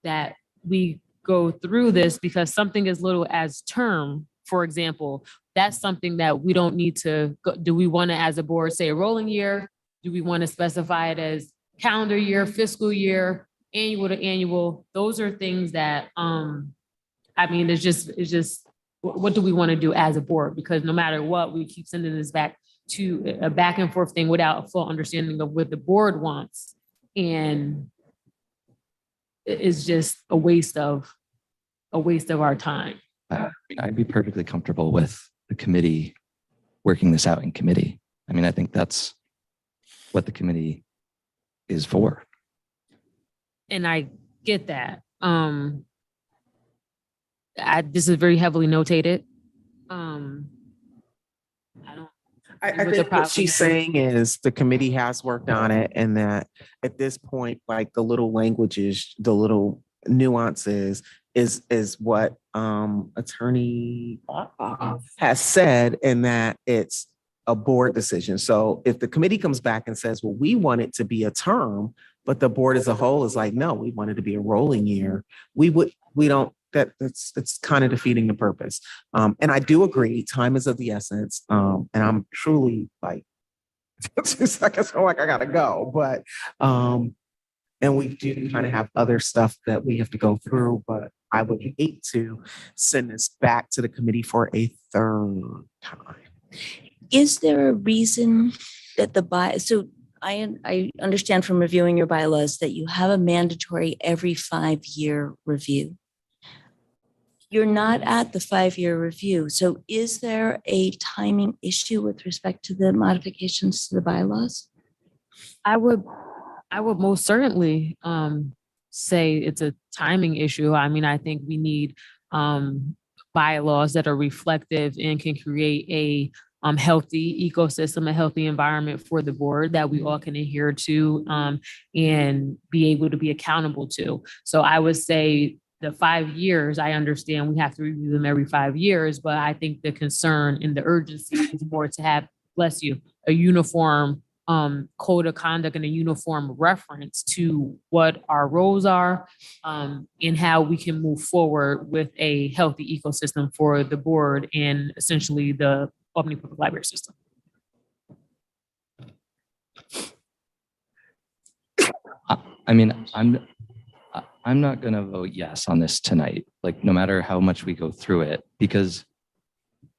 that we go through this, because something as little as term, for example, that's something that we don't need to go. Do we want to, as a board, say a rolling year? Do we want to specify it as calendar year, fiscal year, annual to annual? Those are things that, it's just, what do we want to do as a board? Because no matter what, we keep sending this back to a back and forth thing without a full understanding of what the board wants. And it's just a waste of our time. I'd be perfectly comfortable with the committee working this out in committee. I think that's what the committee is for. And I get that. This is very heavily notated. I think what she's saying is the committee has worked on it, and that at this point, like the little languages, the little nuances is what attorney has said, and that it's a board decision. So if the committee comes back and says, well, we want it to be a term, but the board as a whole is like, no, we want it to be a rolling year, it's kind of defeating the purpose. And I do agree, time is of the essence. And I'm truly like, 2 seconds, I'm like, I gotta go. But, and we do kind of have other stuff that we have to go through, but I would hate to send this back to the committee for a third time. Is there a reason that so I understand from reviewing your bylaws that you have a mandatory every 5-year review. You're not at the 5-year review. So is there a timing issue with respect to the modifications to the bylaws? I would most certainly say it's a timing issue. I think we need bylaws that are reflective and can create a healthy ecosystem, a healthy environment for the board that we all can adhere to and be able to be accountable to. So I would say the 5 years, I understand we have to review them every 5 years, but I think the concern and the urgency is more to have, bless you, a uniform code of conduct and a uniform reference to what our roles are, and how we can move forward with a healthy ecosystem for the board and essentially the Albany Public Library system. I mean, I'm not gonna vote yes on this tonight, like no matter how much we go through it, because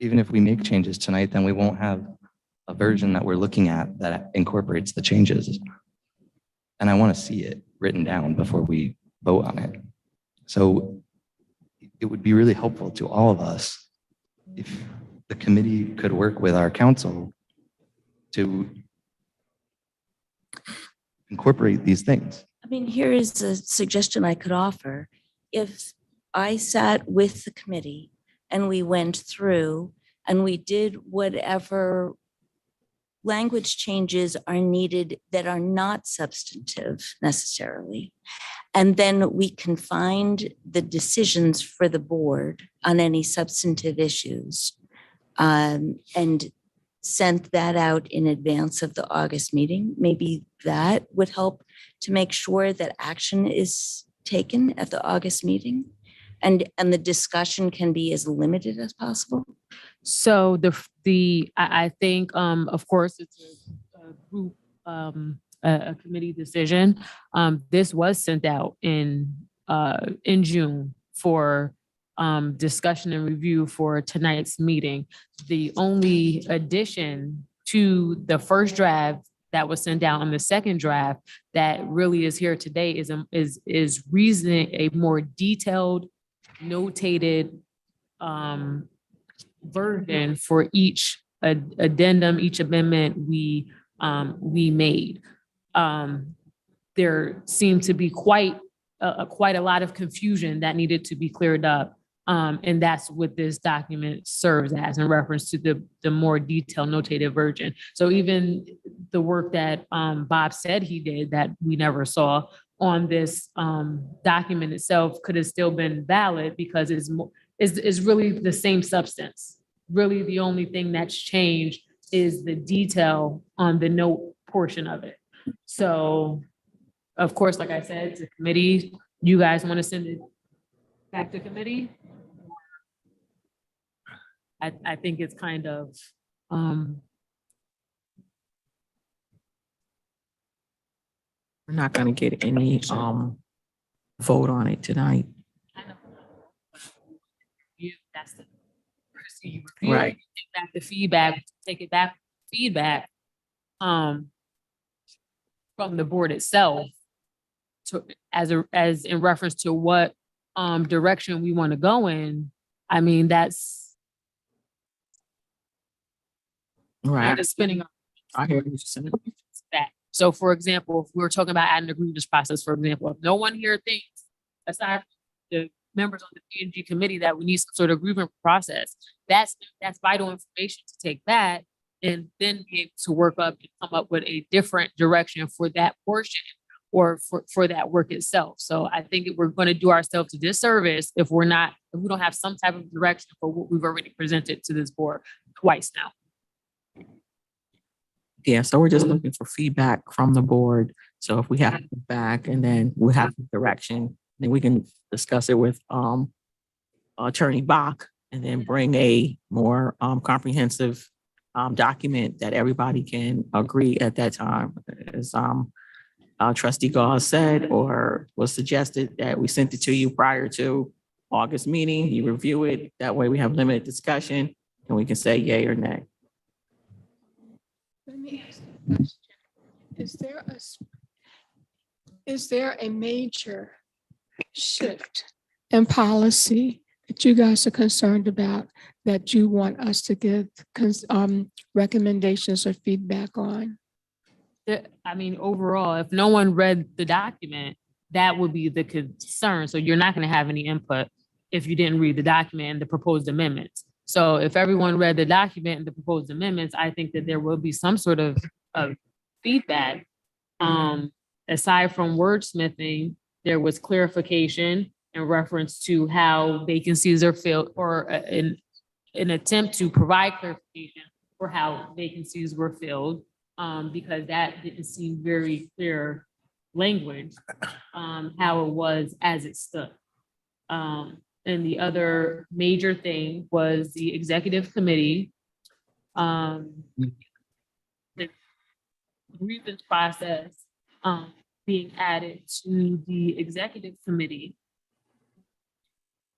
even if we make changes tonight, then we won't have a version that we're looking at that incorporates the changes. And I want to see it written down before we vote on it. So it would be really helpful to all of us if the committee could work with our council to incorporate these things. I mean, here is a suggestion I could offer. If I sat with the committee and we went through and we did whatever language changes are needed that are not substantive necessarily, and then we confined the decisions for the board on any substantive issues, and sent that out in advance of the August meeting, maybe that would help to make sure that action is taken at the August meeting, and the discussion can be as limited as possible. So I think, of course, it's a group, a committee decision. This was sent out in June for discussion and review for tonight's meeting. The only addition to the first draft that was sent out on the second draft that really is here today is reasoning a more detailed, notated version for each addendum, each amendment we made. There seemed to be quite a lot of confusion that needed to be cleared up. And that's what this document serves as in reference to the more detailed notated version. So even the work that Bob said he did that we never saw on this document itself could have still been valid because it's really the same substance. Really, the only thing that's changed is the detail on the note portion of it. So, of course, like I said, it's a committee. You guys want to send it back to committee? I think it's kind of, We're not gonna get any vote on it tonight. that's the courtesy you review, Right. take back the feedback, take it back, feedback from the board itself to as in reference to what direction we want to go in. I mean, that's Right. kind of spinning. I hear what you're saying. That. So for example, if we were talking about adding a grievance process, for example, if no one here thinks, aside from the members on the P&G committee, that we need some sort of grievance process, that's vital information to take that and then be able to work up and come up with a different direction for that portion or for that work itself. So I think we're going to do ourselves a disservice if we don't have some type of direction for what we've already presented to this board twice now. Yeah, so we're just looking for feedback from the board. So if we have feedback and then we have direction, then we can discuss it with Attorney Bach and then bring a more comprehensive document that everybody can agree at that time. As Trustee Gauze said, or was suggested that we sent it to you prior to August meeting, you review it. That way we have limited discussion and we can say yay or nay. Let me ask you a question. Is there a major shift in policy that you guys are concerned about that you want us to give recommendations or feedback on? I mean, overall, if no one read the document, that would be the concern. So you're not going to have any input if you didn't read the document and the proposed amendments. So if everyone read the document and the proposed amendments, I think that there will be some sort of feedback. Aside from wordsmithing, there was clarification in reference to how vacancies are filled, or an attempt to provide clarification for how vacancies were filled. because that didn't seem very clear language, how it was as it stood. And the other major thing was the executive committee. The grievance process, being added to the executive committee.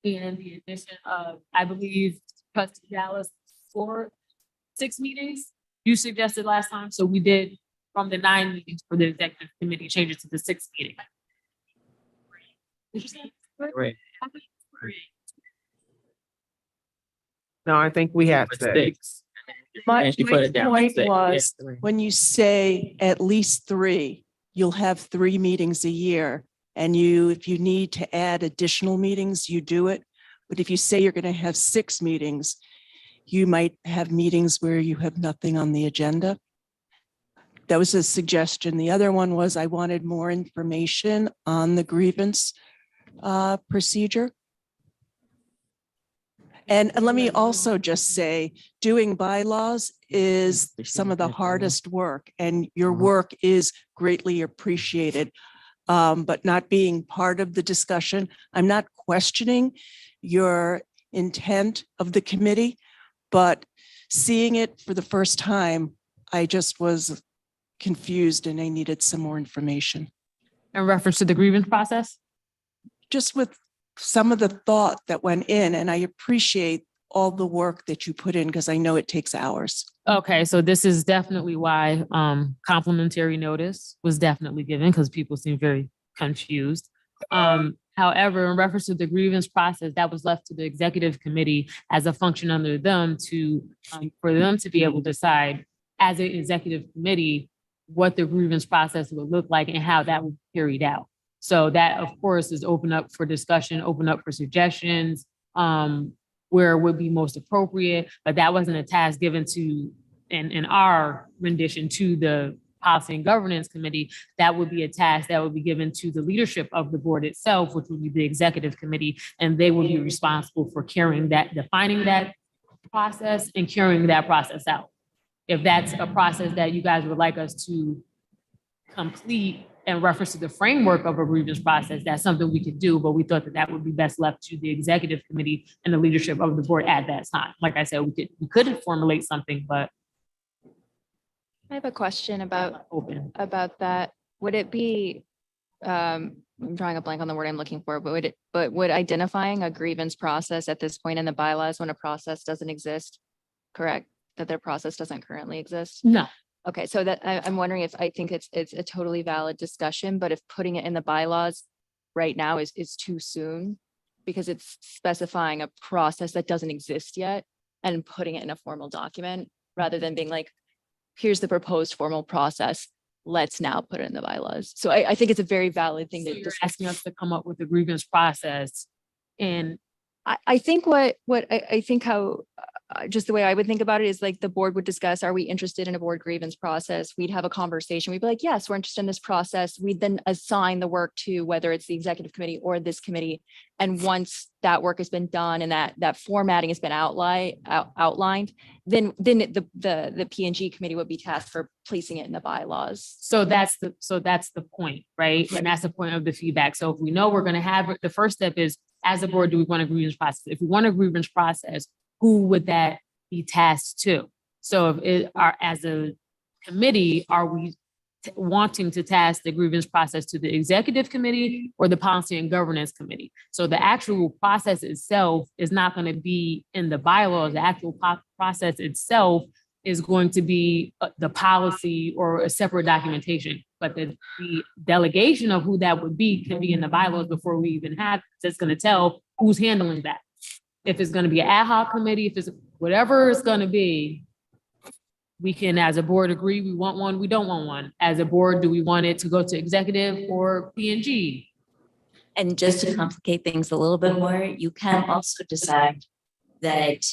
And the addition of, I believe, Trustee Dallas, 6 meetings you suggested last time. So we did from the 9 meetings for the executive committee, change it to the 6 meeting. Did you say? Right. No, I think we had six. My And she put it down to point six. was, Yeah, 3. when you say at least 3, you'll have 3 meetings a year. And if you need to add additional meetings, you do it. But if you say you're going to have 6 meetings, you might have meetings where you have nothing on the agenda. That was a suggestion. The other one was I wanted more information on the grievance procedure. And let me also just say, doing bylaws is some of the hardest work, and your work is greatly appreciated. But not being part of the discussion, I'm not questioning your intent of the committee, but seeing it for the first time, I just was confused and I needed some more information. In reference to the grievance process? Just with some of the thought that went in, and I appreciate all the work that you put in because I know it takes hours. Okay, so this is definitely why complimentary notice was definitely given, because people seem very confused. However, in reference to the grievance process, that was left to the executive committee as a function under them to for them to be able to decide as an executive committee what the grievance process would look like and how that would be carried out. So that, of course, is open up for discussion, open up for suggestions, where it would be most appropriate, but that wasn't a task given to, in our rendition, to the Policy and Governance Committee. That would be a task that would be given to the leadership of the board itself, which would be the executive committee, and they would be responsible for carrying that, defining that process and carrying that process out. If that's a process that you guys would like us to complete in reference to the framework of a grievance process, that's something we could do, but we thought that that would be best left to the executive committee and the leadership of the board at that time. Like I said, we could formulate something, but I have a question about open. that. Would it be, I'm drawing a blank on the word I'm looking for, but would identifying a grievance process at this point in the bylaws when a process doesn't exist, correct? That their process doesn't currently exist? No. Okay, so that I'm wondering if, I think it's a totally valid discussion, but if putting it in the bylaws right now is too soon, because it's specifying a process that doesn't exist yet and putting it in a formal document rather than being like, here's the proposed formal process, let's now put it in the bylaws. So I think it's a very valid thing So to you're discuss. asking us to come up with a grievance process, and I think I think how, just the way I would think about it is like the board would discuss, are we interested in a board grievance process? We'd have a conversation. We'd be like, yes, we're interested in this process. We'd then assign the work to whether it's the executive committee or this committee. And once that work has been done and that formatting has been outlined, then the P&G committee would be tasked for placing it in the bylaws. so that's the point, right? And that's the point of the feedback. So if we know we're gonna have, the first step is, as a board, do we want a grievance process? If we want a grievance process, who would that be tasked to? So if it are, as a committee, are we wanting to task the grievance process to the executive committee or the policy and governance committee? So the actual process itself is not going to be in the bylaws. The actual process itself is going to be the policy or a separate documentation, but the delegation of who that would be can be in the bylaws before we even have, it's going to tell who's handling that. If it's going to be an ad hoc committee, if it's whatever it's going to be, we can, as a board, agree we want one, we don't want one. As a board, do we want it to go to executive or P&G? And just to complicate things a little bit more, you can also decide that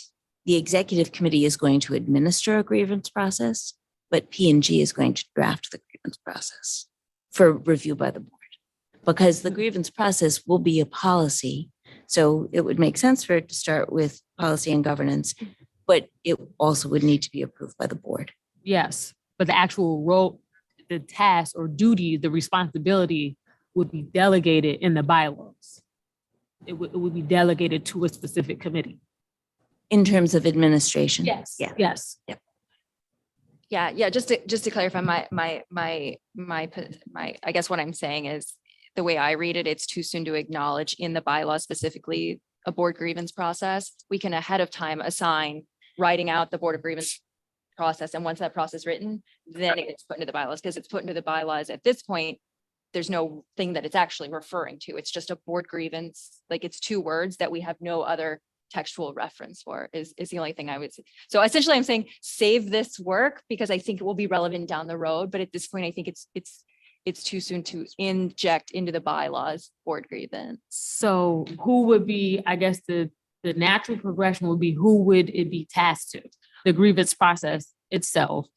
the executive committee is going to administer a grievance process, but P&G is going to draft the grievance process for review by the board. Because the grievance process will be a policy, so it would make sense for it to start with policy and governance, but it also would need to be approved by the board. Yes. but the actual role, the task or duty, the responsibility would be delegated in the bylaws. It would be delegated to a specific committee. In terms of administration? Yes. Yeah. Yes. Yeah. Just to clarify my, I guess what I'm saying is the way I read it, it's too soon to acknowledge in the bylaw specifically a board grievance process. We can ahead of time assign writing out the board of grievance process. And once that process is written, then it gets put into the bylaws, because it's put into the bylaws at this point. There's no thing that it's actually referring to. It's just a board grievance. Like, it's two words that we have no other textual reference for is the only thing I would say. So essentially I'm saying save this work because I think it will be relevant down the road. But at this point, I think it's too soon to inject into the bylaws board grievance. So who would be, I guess the natural progression would be, who would it be tasked to? The grievance process itself.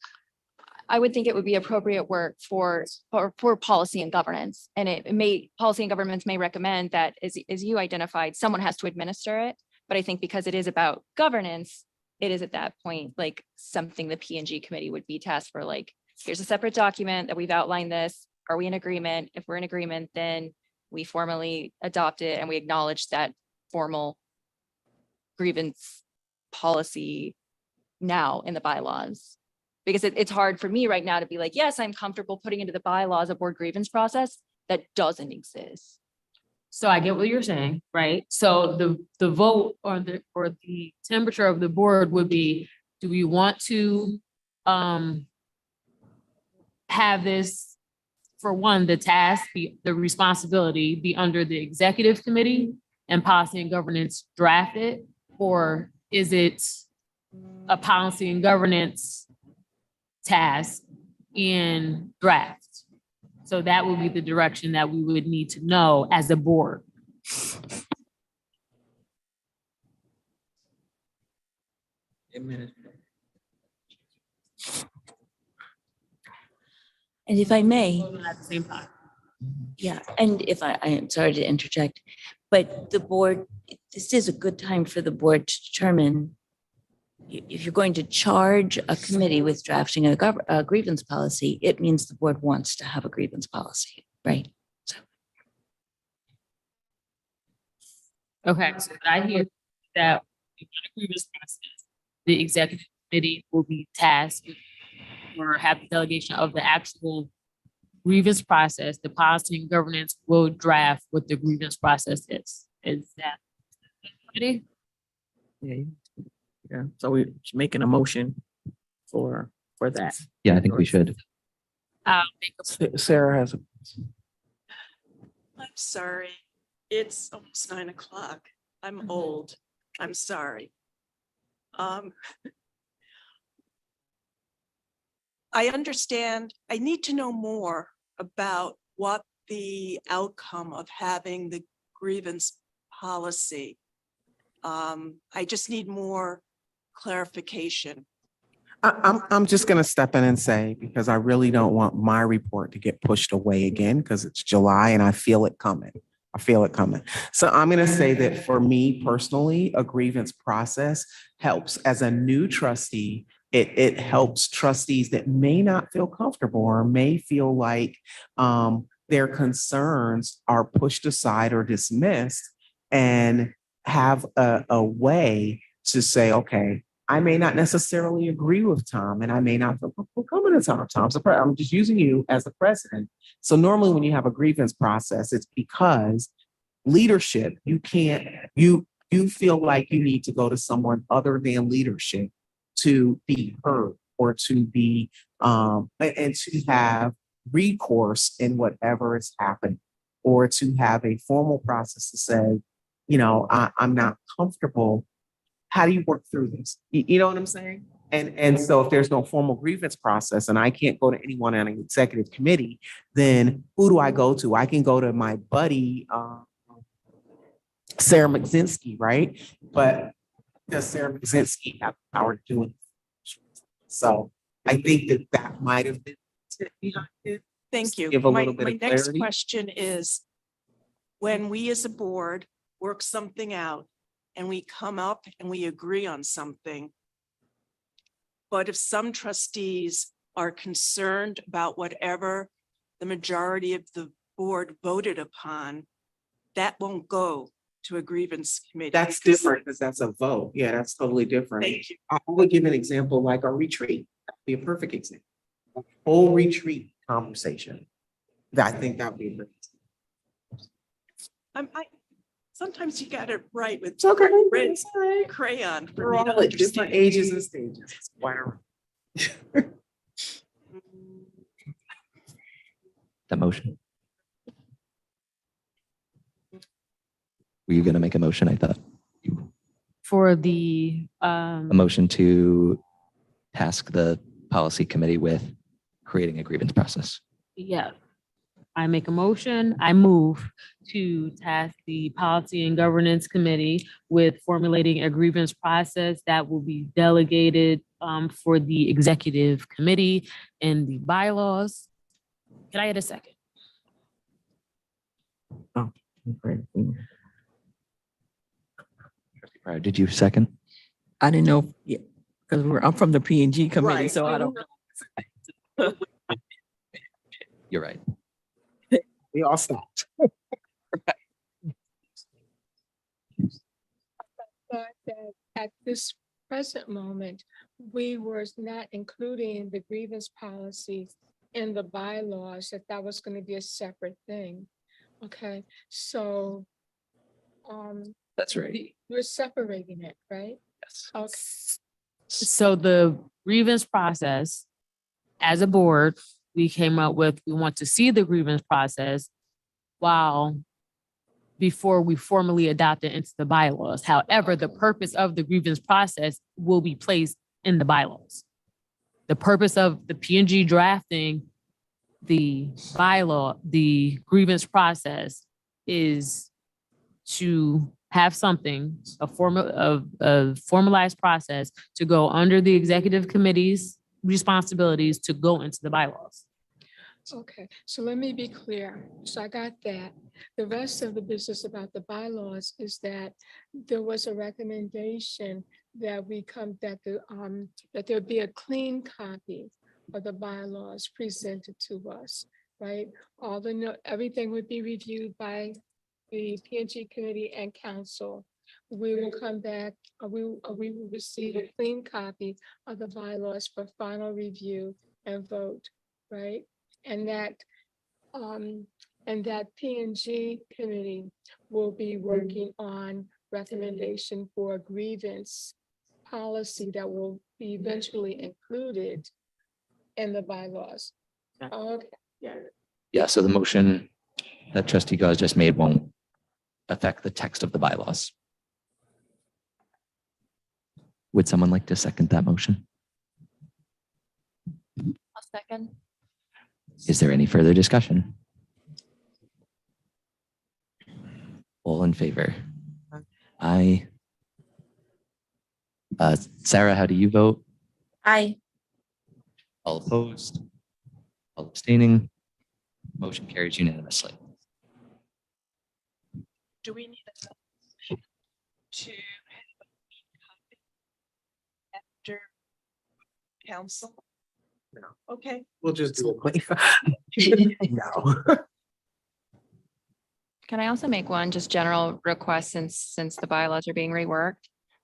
I would think it would be appropriate work for policy and governance. And policy and governance may recommend that, as you identified, someone has to administer it. But I think because it is about governance, it is at that point, like, something the P&G committee would be tasked for, like, here's a separate document that we've outlined this. Are we in agreement? If we're in agreement, then we formally adopt it and we acknowledge that formal grievance policy now in the bylaws. Because it's hard for me right now to be like, yes, I'm comfortable putting into the bylaws a board grievance process that doesn't exist. So I get what you're saying, right? So the vote or the temperature of the board would be, do we want to have this, for one, the task, the responsibility be under the executive committee and policy and governance draft it? Or is it a policy and governance task in draft? So that would be the direction that we would need to know as a board. And if I may, At the same time. yeah, and if I am sorry to interject, but the board, this is a good time for the board to determine if you're going to charge a committee with drafting a grievance policy, it means the board wants to have a grievance policy, right? So. Okay, so I hear that the grievance process, the executive committee will be tasked with, or have the delegation of the actual grievance process. The policy and governance will draft what the grievance process is. Is that ready? Yeah, so we're making a motion for that. Yeah, I think we should. I'll make a Sarah has a. I'm sorry. It's almost 9 o'clock. I'm old. I'm sorry. I understand. I need to know more about what the outcome of having the grievance policy. I just need more clarification. I'm just gonna step in and say, because I really don't want my report to get pushed away again, because it's July and I feel it coming. So I'm gonna say that for me personally, a grievance process helps as a new trustee. It helps trustees that may not feel comfortable or may feel like their concerns are pushed aside or dismissed, and have a way to say, okay, I may not necessarily agree with Tom, and I may not feel comfortable coming to Tom. Tom's I'm just using you as the president. So normally when you have a grievance process, it's because leadership, you feel like you need to go to someone other than leadership to be heard, or to be and to have recourse in whatever is happening, or to have a formal process to say, I'm not comfortable. How do you work through this? You know what I'm saying? And so if there's no formal grievance process and I can't go to anyone on an executive committee, then who do I go to? I can go to my buddy, Sarah McZinski, right? But does Sarah McZinski have the power to do it? So I think that might have been behind it. Thank you. Give a My little bit of next clarity. question is, when we as a board work something out and we come up and we agree on something, but if some trustees are concerned about whatever the majority of the board voted upon, that won't go to a grievance committee. That's different because that's a vote. Yeah, that's totally different. Thank you. I would give an example like a retreat. That'd be a perfect example. A whole retreat conversation. That I think that would be. Sometimes you got it right with It's okay. red It's all right. crayon. for We're me to all at different understand. ages and stages. It's quite all right. That motion. Were you going to make a motion? I thought For the, a motion to task the policy committee with creating a grievance process. yeah, I make a motion, I move to task the Policy and Governance Committee with formulating a grievance process that will be delegated for the Executive Committee and the bylaws. Can I get a second? Oh, great. Right. Did you second? I didn't know, yeah, because I'm from the P and G committee, Right. so I don't. You're right. We all stopped. Thought that at this present moment, we were not including the grievance policy in the bylaws, that was going to be a separate thing. Okay, so That's right. we're separating it, right? Yes. Okay. So the grievance process, as a board, we came up with, we want to see the grievance process before we formally adopt it into the bylaws. However, the purpose of the grievance process will be placed in the bylaws. The purpose of the P&G drafting the bylaw, the grievance process, is to have something, a formalized process to go under the executive committee's responsibilities to go into the bylaws. Okay, so let me be clear. So I got that. The rest of the business about the bylaws is that there was a recommendation that that there be a clean copy of the bylaws presented to us, right? Everything would be reviewed by the P&G committee and council. We will come back, we will receive a clean copy of the bylaws for final review and vote, right? And that P&G committee will be working on recommendation for a grievance policy that will be eventually included in the bylaws. Okay, yeah. Yeah. So the motion that Trustee Gause just made won't affect the text of the bylaws. Would someone like to second that motion? I'll second. Is there any further discussion? All in favor? Aye. Sarah, how do you vote? Aye. All opposed? All abstaining? Motion carries unanimously. Do we need a to have a copy after council? No. Okay. We'll just do it. No. Can I also make one just general request since the bylaws are being reworked?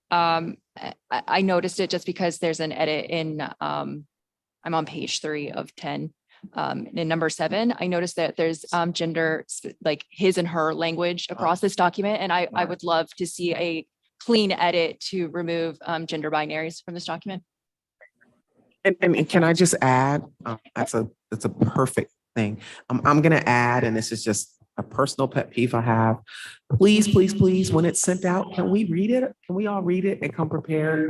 I noticed it just because there's an edit in, I'm on page 3 of 10. In number 7, I noticed that there's gender, like his and her language across this document. And I would love to see a clean edit to remove gender binaries from this document. And can I just add, that's a perfect thing. I'm gonna add, and this is just a personal pet peeve I have. Please, please, please, when it's sent out, can we read it? Can we all read it and come prepared?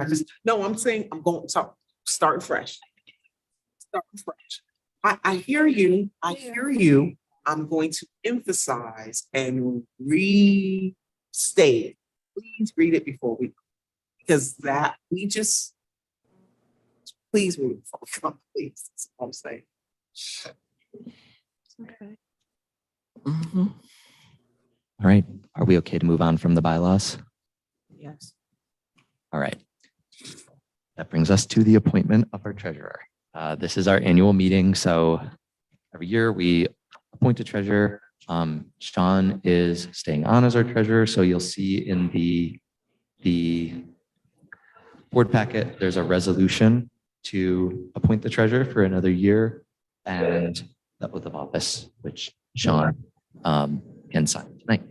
I'm saying I'm going to start fresh. Starting fresh. I hear you. I hear you. I'm going to emphasize and restate it. Please read it before because please read it before we come, please. That's what I'm saying. Okay. Mhm. All right. Are we okay to move on from the bylaws? Yes. All right. That brings us to the appointment of our treasurer. This is our annual meeting, so every year we appoint a treasurer. Sean is staying on as our treasurer, so you'll see in the board packet, there's a resolution to appoint the treasurer for another year and the oath of office, which Sean can sign tonight.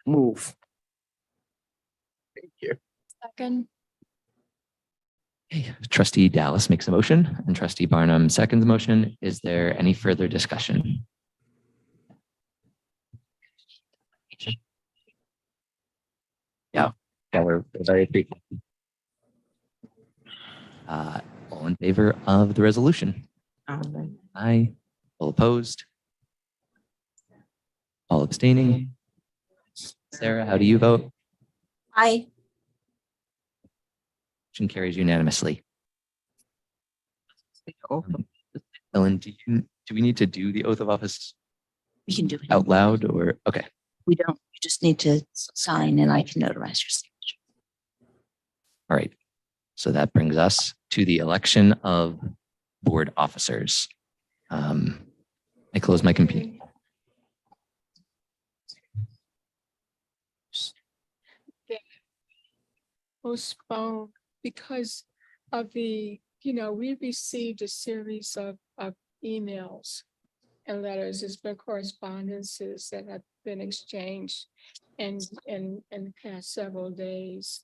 Move. Thank you. Second. Okay, Trustee Dallas makes a motion and Trustee Barnum seconds the motion. Is there any further discussion? Yeah, we're very appreciative. All in favor of the resolution? Aye. All opposed? All abstaining? Sarah, how do you vote? Aye. Motion carries unanimously. Ellen, do we need to do the oath of office We can do it. out loud or, okay. We don't, you just need to sign and I can notarize your signature. All right. So that brings us to the election of board officers. I close my computer. Postpone because of the, we received a series of emails and letters. There's been correspondences that have been exchanged in the past several days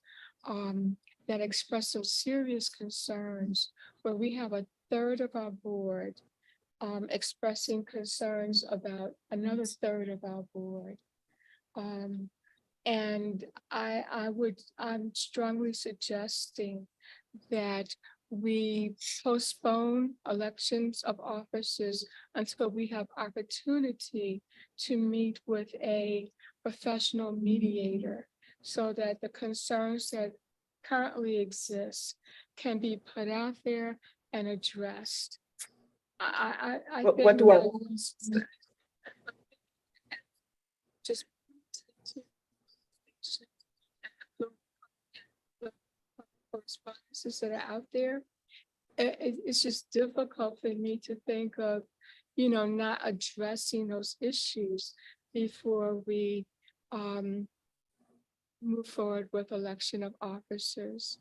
that express some serious concerns where we have a third of our board expressing concerns about another third of our board. And I'm strongly suggesting that we postpone elections of officers until we have opportunity to meet with a professional mediator so that the concerns that currently exist can be put out there and addressed. What do I? Just correspondences that are out there. It's just difficult for me to think of, not addressing those issues before we move forward with election of officers.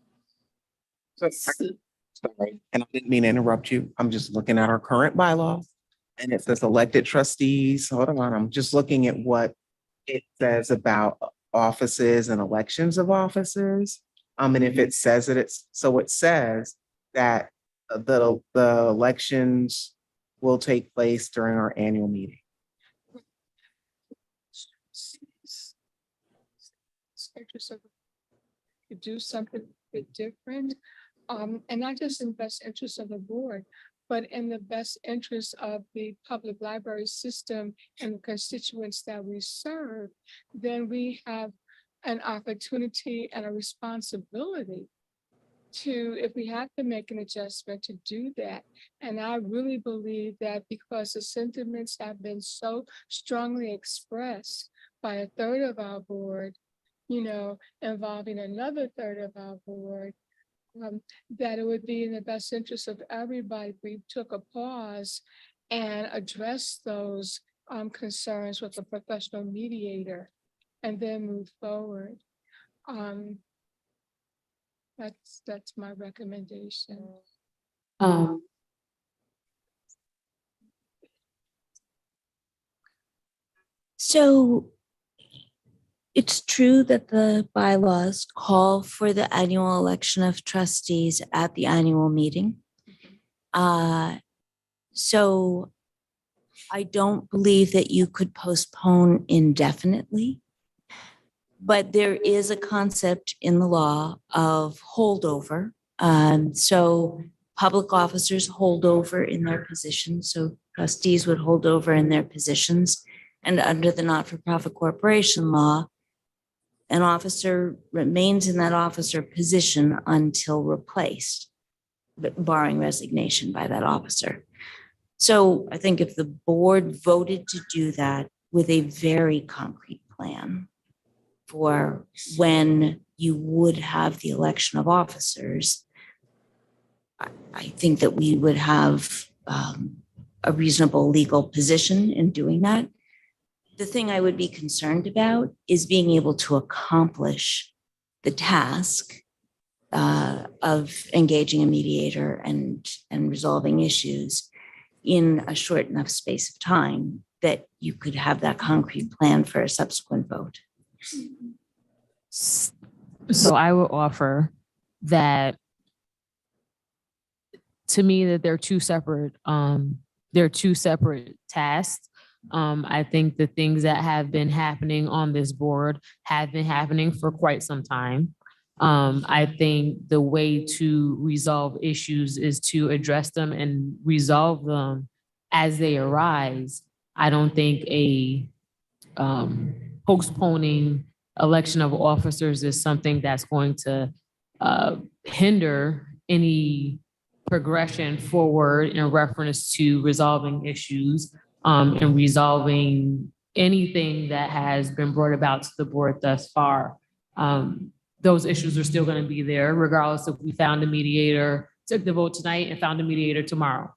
Sorry, and I didn't mean to interrupt you. I'm just looking at our current bylaw. And it says elected trustees. Hold on, I'm just looking at what it says about offices and elections of officers. And if it says that it says that the elections will take place during our annual meeting. To do something a bit different, and not just in the best interest of the board, but in the best interest of the public library system and the constituents that we serve, then we have an opportunity and a responsibility to, if we have to make an adjustment, to do that. And I really believe that because the sentiments have been so strongly expressed by a third of our board, involving another third of our board, that it would be in the best interest of everybody if we took a pause and addressed those concerns with a professional mediator and then move forward. That's my recommendation. So it's true that the bylaws call for the annual election of trustees at the annual meeting. So I don't believe that you could postpone indefinitely, but there is a concept in the law of holdover. So public officers hold over in their positions. So trustees would hold over in their positions. And under the not-for-profit corporation law, an officer remains in that officer position until replaced, barring resignation by that officer. So I think if the board voted to do that with a very concrete plan, for when you would have the election of officers, I think that we would have a reasonable legal position in doing that. The thing I would be concerned about is being able to accomplish the task of engaging a mediator and resolving issues in a short enough space of time that you could have that concrete plan for a subsequent vote. So I would offer that, to me, that they're two separate tasks. I think the things that have been happening on this board have been happening for quite some time. I think the way to resolve issues is to address them and resolve them as they arise. I don't think a postponing election of officers is something that's going to hinder any progression forward in reference to resolving issues and resolving anything that has been brought about to the board thus far. Those issues are still going to be there regardless if we found a mediator, took the vote tonight and found a mediator tomorrow.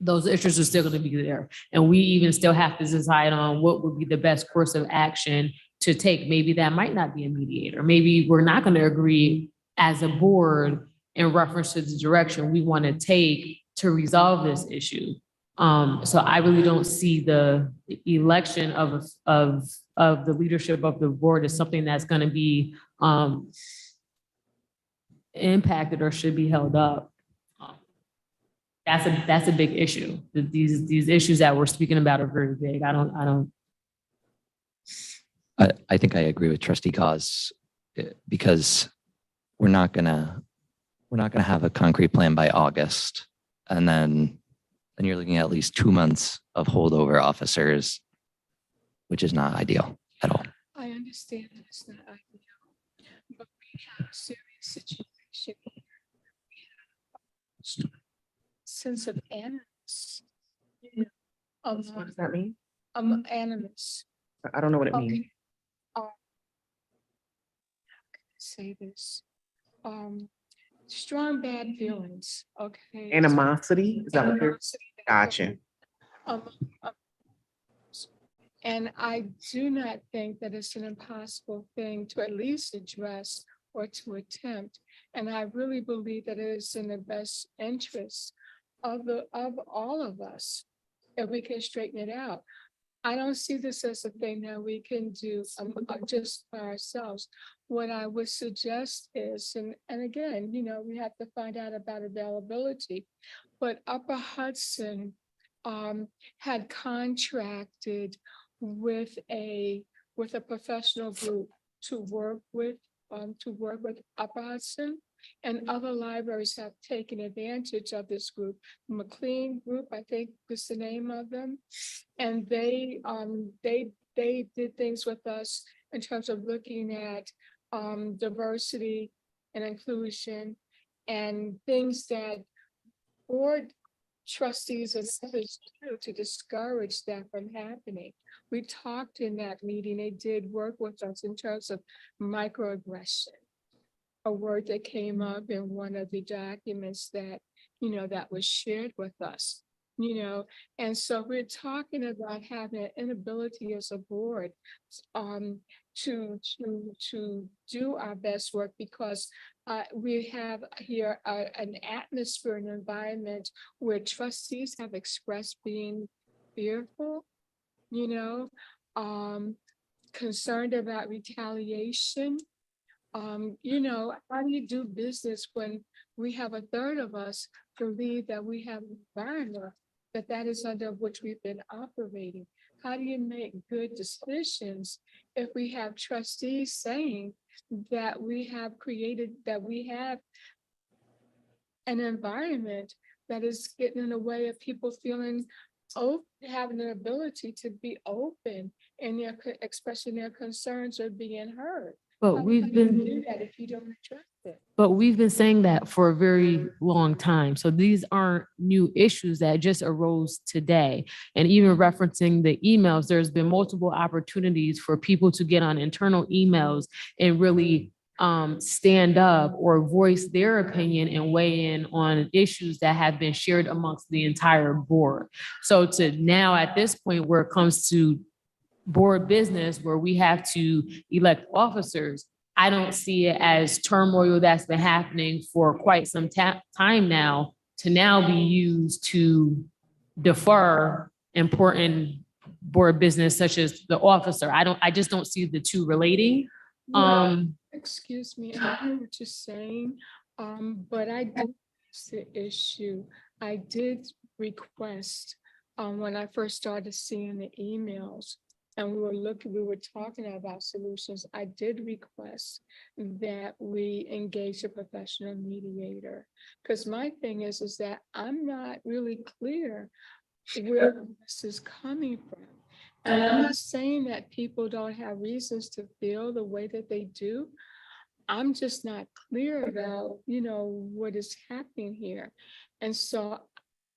Those issues are still going to be there. And we even still have to decide on what would be the best course of action to take. Maybe that might not be a mediator. Maybe we're not going to agree as a board in reference to the direction we want to take to resolve this issue. So I really don't see the election of the leadership of the board as something that's going to be impacted or should be held up. That's a big issue. These issues that we're speaking about are very big. I think I agree with Trustee Cause because we're not gonna have a concrete plan by August, and then you're looking at least 2 months of holdover officers, which is not ideal at all. I understand that it's not ideal, but we have a serious situation. We have a sense of animus. What does that mean? Animus. I don't know what it means. How can I say this? Strong bad feelings, okay? Animosity? Is that what you're? Animosity. Gotcha. And I do not think that it's an impossible thing to at least address or to attempt. And I really believe that it is in the best interest of all of us if we can straighten it out. I don't see this as a thing that we can do just by ourselves. What I would suggest is, and again, we have to find out about availability, but Upper Hudson had contracted with a professional group to work with Upper Hudson, and other libraries have taken advantage of this group. McLean Group, I think is the name of them, and they did things with us in terms of looking at diversity and inclusion and things that board trustees and others do to discourage that from happening. We talked in that meeting, they did work with us in terms of microaggression, a word that came up in one of the documents that, that was shared with us, and so we're talking about having an inability as a board to do our best work because we have here an atmosphere, an environment where trustees have expressed being fearful, concerned about retaliation. How do you do business when we have a third of us believe that we have an environment that is under which we've been operating? How do you make good decisions if we have trustees saying that we have an environment that is getting in the way of people feeling having an ability to be open and expressing their concerns or being heard? But we've been, that if you don't address it. but we've been saying that for a very long time. So these aren't new issues that just arose today. And even referencing the emails, there's been multiple opportunities for people to get on internal emails and really stand up or voice their opinion and weigh in on issues that have been shared amongst the entire board. So to now at this point where it comes to board business where we have to elect officers, I don't see it as turmoil that's been happening for quite some time now to now be used to defer important board business such as the officer. I just don't see the two relating. Excuse me, I hear what you're saying, but I did raise the issue. I did request, when I first started seeing the emails, and we were talking about solutions, I did request that we engage a professional mediator. Because my thing is that I'm not really clear where this is coming from. And I'm not saying that people don't have reasons to feel the way that they do. I'm just not clear about, what is happening here. And so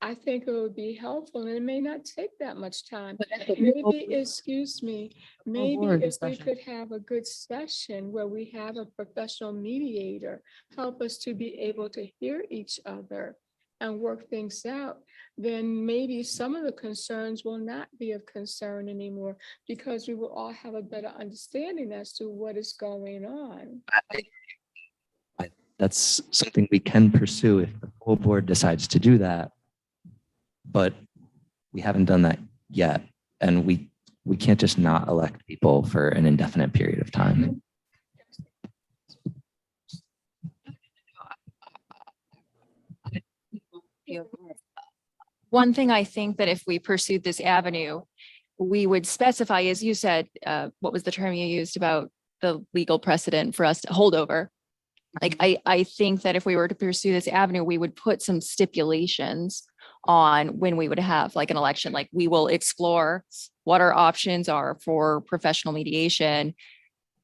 I think it would be helpful, and it may not take that much time. Maybe, excuse me, maybe board if we discussion. could have a good session where we have a professional mediator help us to be able to hear each other and work things out, then maybe some of the concerns will not be of concern anymore because we will all have a better understanding as to what is going on. That's something we can pursue if the full board decides to do that. But we haven't done that yet. And we can't just not elect people for an indefinite period of time. One thing I think that if we pursued this avenue, we would specify, as you said, what was the term you used about the legal precedent for us to hold over? Like, I think that if we were to pursue this avenue, we would put some stipulations on when we would have like an election, like we will explore what our options are for professional mediation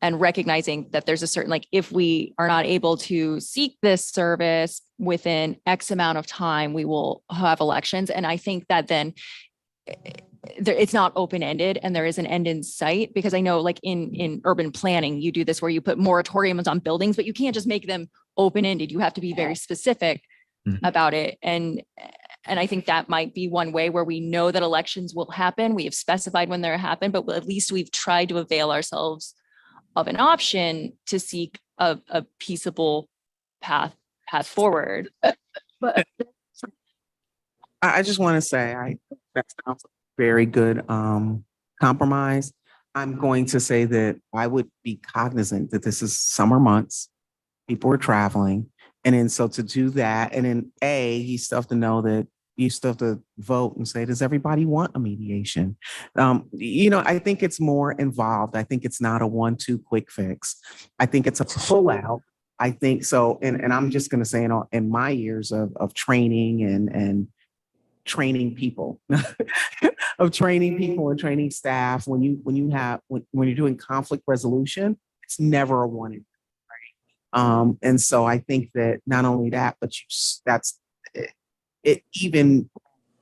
and recognizing that there's a certain, like, if we are not able to seek this service within X amount of time, we will have elections. And I think that then it's not open-ended and there is an end in sight, because I know like in urban planning, you do this where you put moratoriums on buildings, but you can't just make them open-ended. You have to be very specific about it. And I think that might be one way where we know that elections will happen. We have specified when they're happen, but at least we've tried to avail ourselves of an option to seek a peaceable path forward. But I just want to say, that sounds very good compromise. I'm going to say that I would be cognizant that this is summer months, people are traveling. And then so to do that, and then you still have to know that you still have to vote and say, does everybody want a mediation? I think it's more involved. I think it's not a 1-2 quick fix. I think it's a pullout. I think so. And I'm just going to say, in my years of training and training people, of training people and training staff, when you're doing conflict resolution, it's never a one. And so I think that not only that, but it even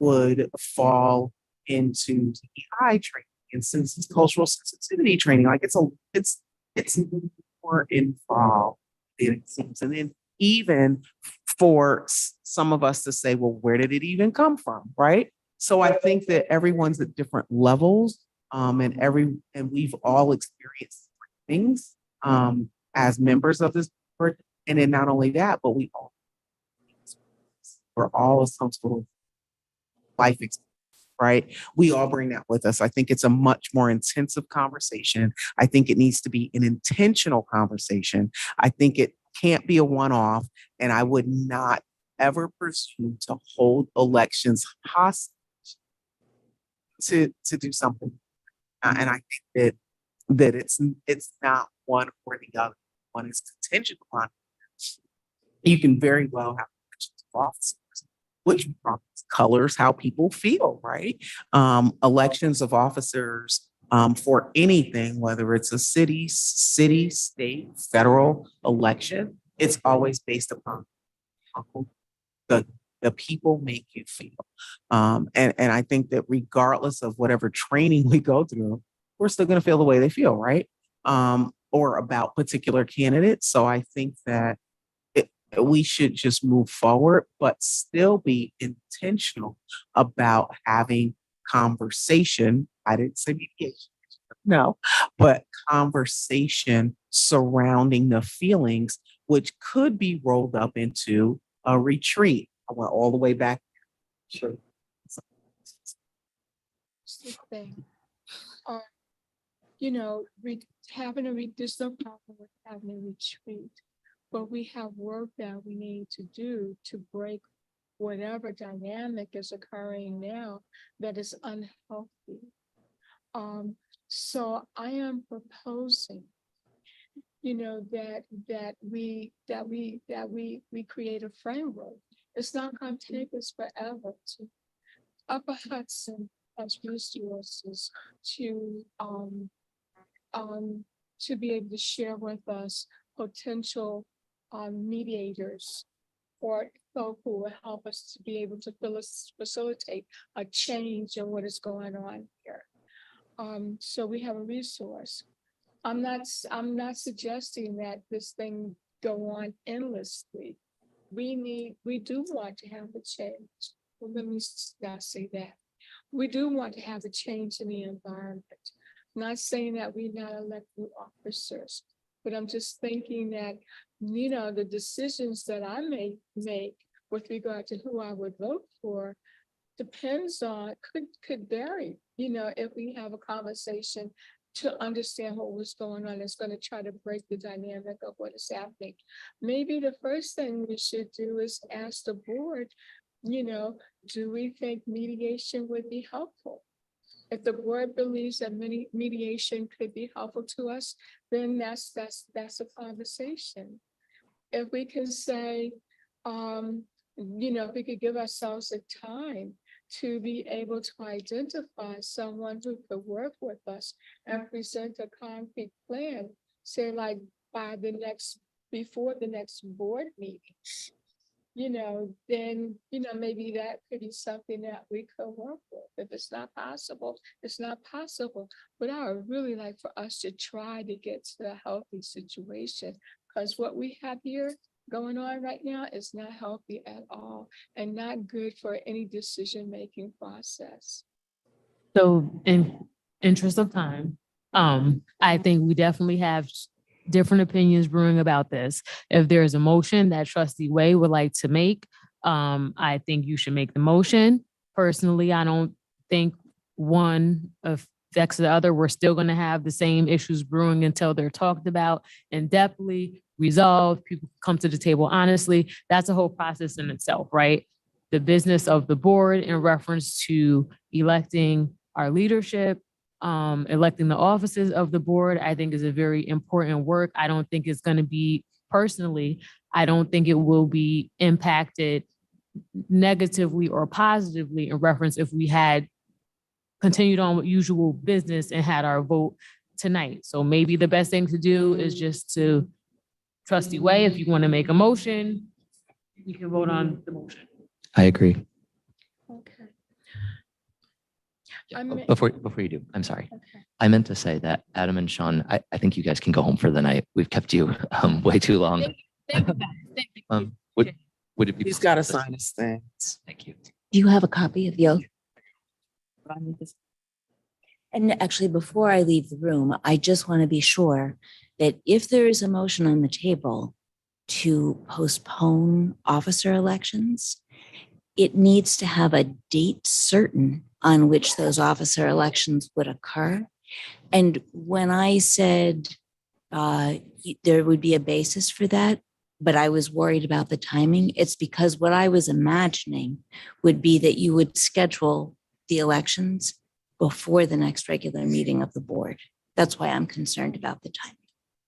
would fall into DEI training and since cultural sensitivity training. Like it's more involved than it seems. And then even for some of us to say, well, where did it even come from? Right. So I think that everyone's at different levels, and we've all experienced things as members of this board. And then not only that, but we're all some sort of life experience, right? We all bring that with us. I think it's a much more intensive conversation. I think it needs to be an intentional conversation. I think it can't be a one-off, and I would not ever presume to hold elections hostage to do something. And I think that it's not one or the other. One is contingent upon. You can very well have elections of officers, which colors how people feel, right? Elections of officers for anything, whether it's a city, state, federal election, it's always based upon how the people make you feel. And I think that regardless of whatever training we go through, we're still going to feel the way they feel, right? Or about particular candidates. So I think that we should just move forward, but still be intentional about having conversation. I didn't say mediation, no, but conversation surrounding the feelings, which could be rolled up into a retreat. I went all the way back. Sure. Just a thing. You know, there's no problem with having a retreat, but we have work that we need to do to break whatever dynamic is occurring now that is unhealthy. So I am proposing, you know, that we create a framework. It's not going to take us forever to Upper Hudson has resources to be able to share with us potential mediators or folk who will help us to be able to facilitate a change in what is going on here. So we have a resource. I'm not suggesting that this thing go on endlessly. We do want to have a change. Well, let me not say that. We do want to have a change in the environment. Not saying that we're not elected officers, but I'm just thinking that, you know, the decisions that I may make with regard to who I would vote for depends on, could vary, you know, if we have a conversation to understand what was going on. It's going to try to break the dynamic of what is happening. Maybe the first thing we should do is ask the board, you know, do we think mediation would be helpful? If the board believes that mediation could be helpful to us, then that's a conversation. If we can say, you know, if we could give ourselves a time to be able to identify someone who could work with us and present a concrete plan, say like before the next board meeting, you know, then, you know, maybe that could be something that we could work with. If it's not possible, it's not possible. But I would really like for us to try to get to a healthy situation, because what we have here going on right now is not healthy at all and not good for any decision-making process. So in interest of time, I think we definitely have different opinions brewing about this. If there's a motion that Trustee Way would like to make, I think you should make the motion. Personally, I don't think one affects the other. We're still going to have the same issues brewing until they're talked about in depthly, resolved, people come to the table honestly. That's a whole process in itself, right? The business of the board in reference to electing our leadership, electing the offices of the board, I think is a very important work. I don't think it's going to be, personally, I don't think it will be impacted negatively or positively in reference if we had continued on with usual business and had our vote tonight. So maybe the best thing to do is just to, Trustee Way, if you want to make a motion, you can vote on the motion. I agree. Okay. Before you do, I'm sorry. Okay. I meant to say that Adam and Sean, I think you guys can go home for the night. We've kept you way too long. Thank you, guys. Thank you. Would it be? He's got to sign his things. Thank you. Do you have a copy of the oath? And actually, before I leave the room, I just want to be sure that if there is a motion on the table to postpone officer elections, it needs to have a date certain on which those officer elections would occur. And when I said there would be a basis for that, but I was worried about the timing, it's because what I was imagining would be that you would schedule the elections before the next regular meeting of the board. That's why I'm concerned about the timing.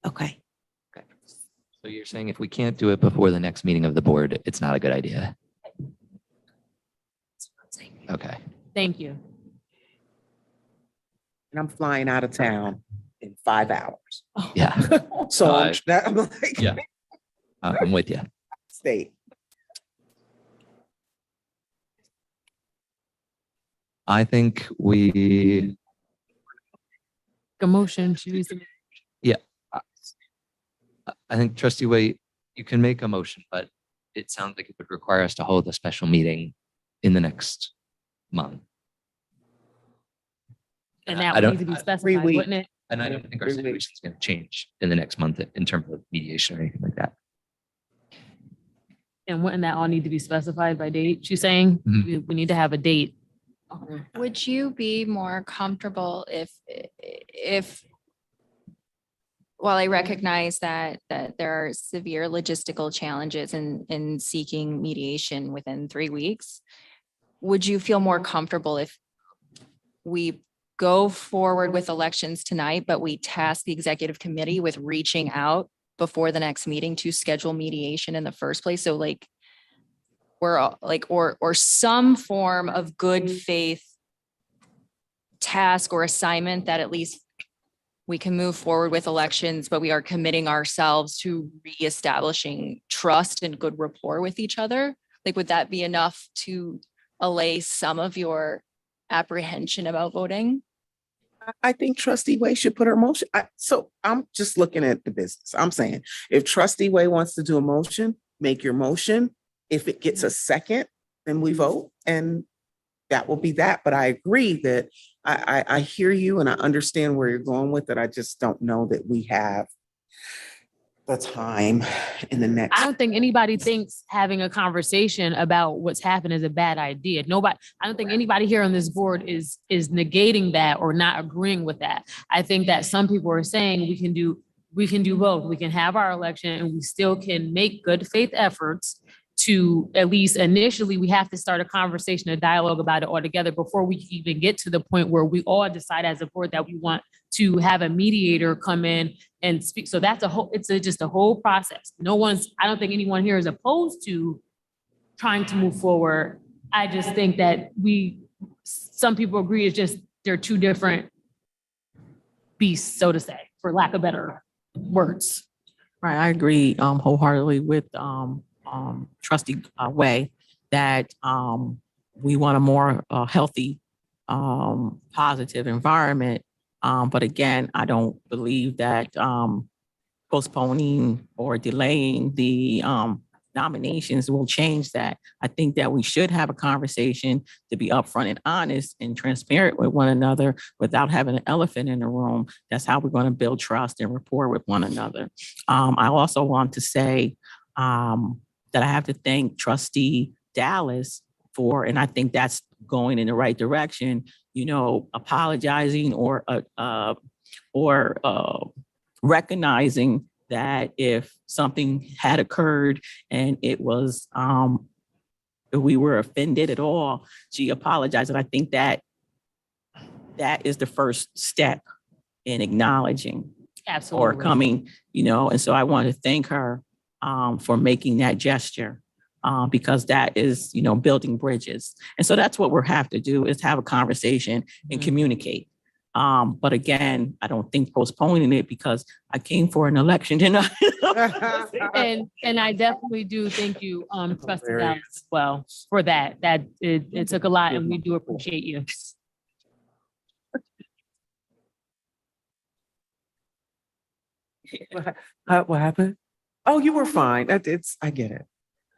Okay. Okay. So you're saying if we can't do it before the next meeting of the board, it's not a good idea? Okay. Thank you. and I'm flying out of town in 5 hours. Yeah. So No, I'm like, Yeah. I'm with you. state. I think we, A motion, she needs to. yeah. I think trustee Wait, you can make a motion, but it sounds like it would require us to hold a special meeting in the next month. And I that would don't- need to be I- specified, wouldn't it? And I don't think our 3 weeks. situation is going to change in the next month in terms of mediation or anything like that. And wouldn't that all need to be specified by date? She's saying Mhm. we need to have a date. Would you be more comfortable if, while I recognize that there are severe logistical challenges in seeking mediation within 3 weeks, would you feel more comfortable if we go forward with elections tonight, but we task the executive committee with reaching out before the next meeting to schedule mediation in the first place? So like, we're all like, or some form of good faith task or assignment that at least we can move forward with elections, but we are committing ourselves to reestablishing trust and good rapport with each other. Like, would that be enough to allay some of your apprehension about voting? I think trustee Way should put her motion. So I'm just looking at the business. I'm saying if trustee Way wants to do a motion, make your motion. If it gets a second, then we vote and that will be that. But I agree that I hear you and I understand where you're going with it. I just don't know that we have the time in the next. I don't think anybody thinks having a conversation about what's happened is a bad idea. Nobody, I don't think anybody here on this board is negating that or not agreeing with that. I think that some people are saying we can do both. We can have our election and we still can make good faith efforts to, at least initially, we have to start a conversation, a dialogue about it altogether before we even get to the point where we all decide as a board that we want to have a mediator come in and speak. So that's just a whole process. I don't think anyone here is opposed to trying to move forward. I just think that some people agree it's just, they're two different beasts, so to say, for lack of better words. Right, I agree wholeheartedly with trustee Way that we want a more healthy, positive environment. But again, I don't believe that postponing or delaying the nominations will change that. I think that we should have a conversation to be upfront and honest and transparent with one another without having an elephant in the room. That's how we're going to build trust and rapport with one another. I also want to say that I have to thank trustee Dallas for, and I think that's going in the right direction, apologizing or recognizing that if something had occurred and it was, we were offended at all, she apologized. And I think that is the first step in acknowledging Absolutely. or coming, and so I want to thank her for making that gesture. Because that is, building bridges. And so that's what we have to do, is have a conversation and communicate. But again, I don't think postponing it, because I came for an election, didn't I? And I definitely do thank you, trustee Dallas, as well, for that. That it took a lot and we do appreciate you. What happened? Oh, you were fine. I get it.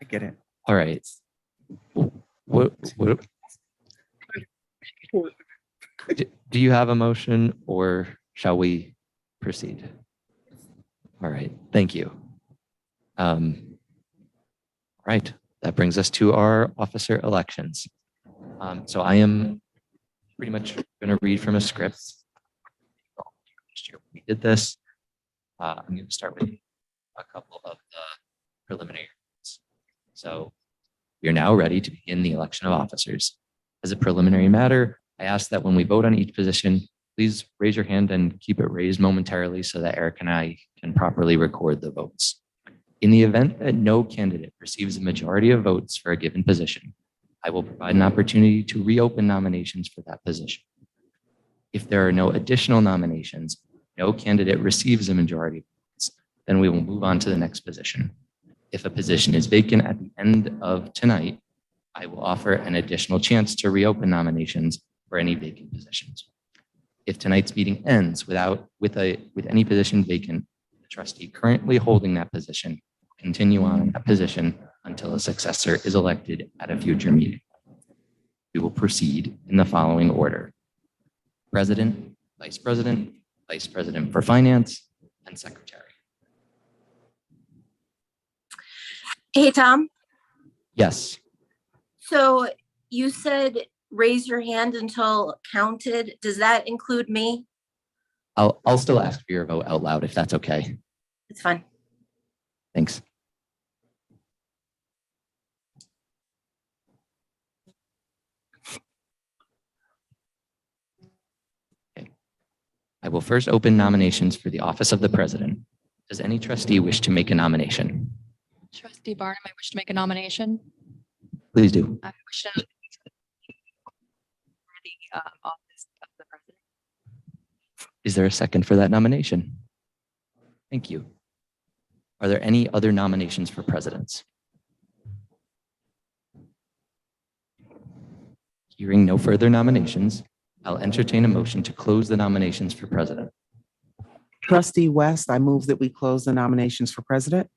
I get it. All right. What, do you have a motion or shall we proceed? All right, thank you. Right, that brings us to our officer elections. So I am pretty much going to read from a script. Last year we did this. I'm going to start with a couple of the preliminary. So we are now ready to begin the election of officers. As a preliminary matter, I ask that when we vote on each position, please raise your hand and keep it raised momentarily so that Eric and I can properly record the votes. In the event that no candidate receives a majority of votes for a given position, I will provide an opportunity to reopen nominations for that position. If there are no additional nominations, no candidate receives a majority of votes, then we will move on to the next position. If a position is vacant at the end of tonight, I will offer an additional chance to reopen nominations for any vacant positions. If tonight's meeting ends with any position vacant, the trustee currently holding that position will continue on in that position until a successor is elected at a future meeting. We will proceed in the following order: President, Vice President for Finance, and Secretary. Hey, Tom. Yes, So you said raise your hand until counted. Does that include me? I'll still ask for your vote out loud if that's okay. It's fine. Thanks. Okay. I will first open nominations for the office of the president. Does any trustee wish to make a nomination? Trustee Barnum, I wish to make a nomination. Please do. I wish to for the office of the president. Is there a second for that nomination? Thank you. Are there any other nominations for presidents? Hearing no further nominations, I'll entertain a motion to close the nominations for president. Trustee West, I move that we close the nominations for president.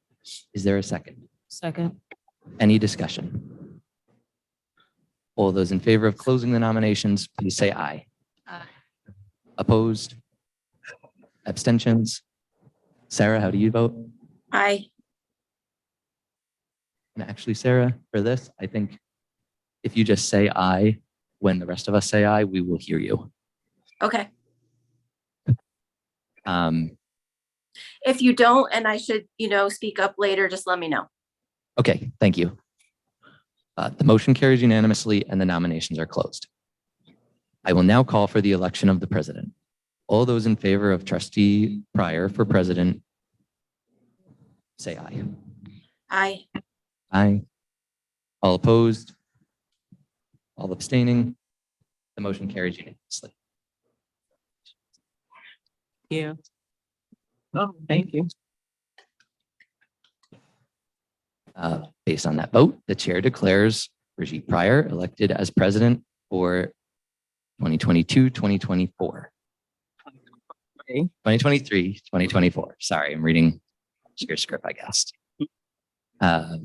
Is there a second? Second. Any discussion? All those in favor of closing the nominations, please say aye. Aye. Opposed? Abstentions? Sarah, how do you vote? Aye. And actually, Sarah, for this, I think if you just say aye when the rest of us say aye, we will hear you. Okay. Um, If you don't, and I should, speak up later, just let me know. okay, thank you. The motion carries unanimously and the nominations are closed. I will now call for the election of the president. All those in favor of Trustee Pryor for president, say aye. Aye. Aye. All opposed? All abstaining? The motion carries unanimously. Yeah. Oh, thank you. Based on that vote, the chair declares Brigitte Pryor elected as president for 2022, 2024. 2023, 2024. Sorry, I'm reading your script, I guess. I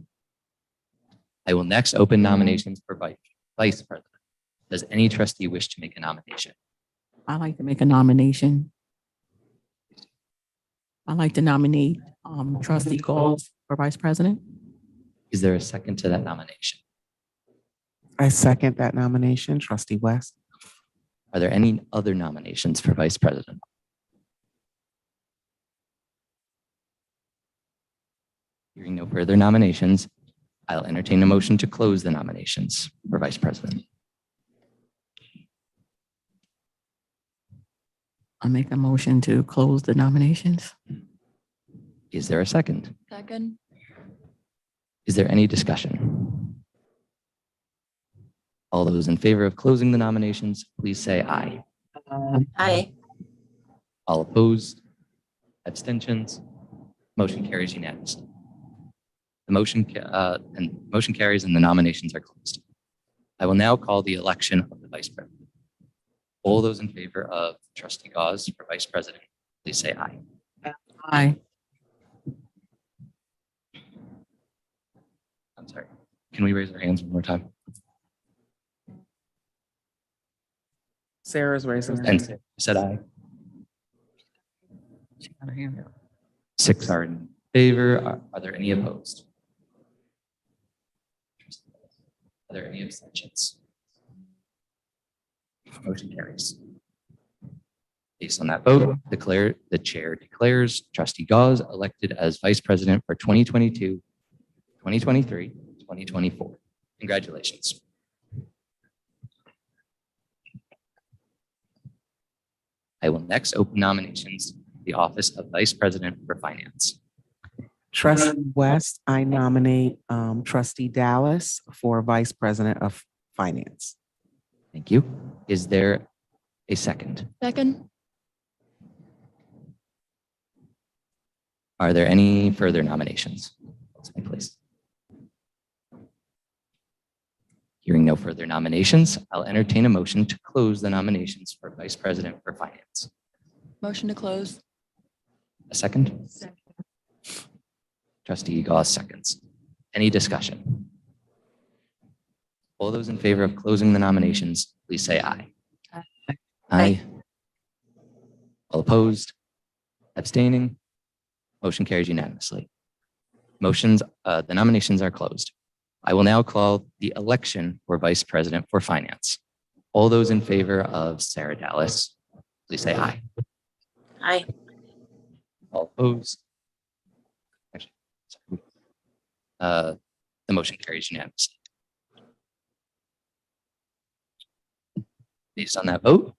will next open nominations for vice president. Does any trustee wish to make a nomination? I'd like to make a nomination. I'd like to nominate Trustee Gold for vice president. Is there a second to that nomination? I second that nomination. Trustee West. Are there any other nominations for vice president? Hearing no further nominations, I'll entertain a motion to close the nominations for vice president. I make a motion to close the nominations. Is there a second? Second. Is there any discussion? All those in favor of closing the nominations, please say aye. Aye. All opposed? Abstentions? Motion carries unanimously. The motion carries and the nominations are closed. I will now call the election of the vice president. All those in favor of Trustee Gauze for vice president, please say aye. Aye. I'm sorry. Can we raise our hands one more time? Sarah's raising her And hand. said aye. 6 are in favor. Are there any opposed? Are there any abstentions? Motion carries. Based on that vote, the chair declares Trustee Gauze elected as vice president for 2022, 2023, 2024. Congratulations. I will next open nominations for the office of vice president for finance. Trustee West, I nominate Trustee Dallas for vice president of finance. Thank you. Is there A second. Second. Are there any further nominations? Please. Hearing no further nominations, I'll entertain a motion to close the nominations for Vice President for Finance. Motion to close. A second? Trustee Goss seconds. Any discussion? All those in favor of closing the nominations, please say aye. Aye. All opposed? Abstaining? Motion carries unanimously. The nominations are closed. I will now call the election for Vice President for Finance. All those in favor of Sarah Dallas, please say aye. Aye. All opposed? Actually, sorry. The motion carries unanimously. Based on that vote,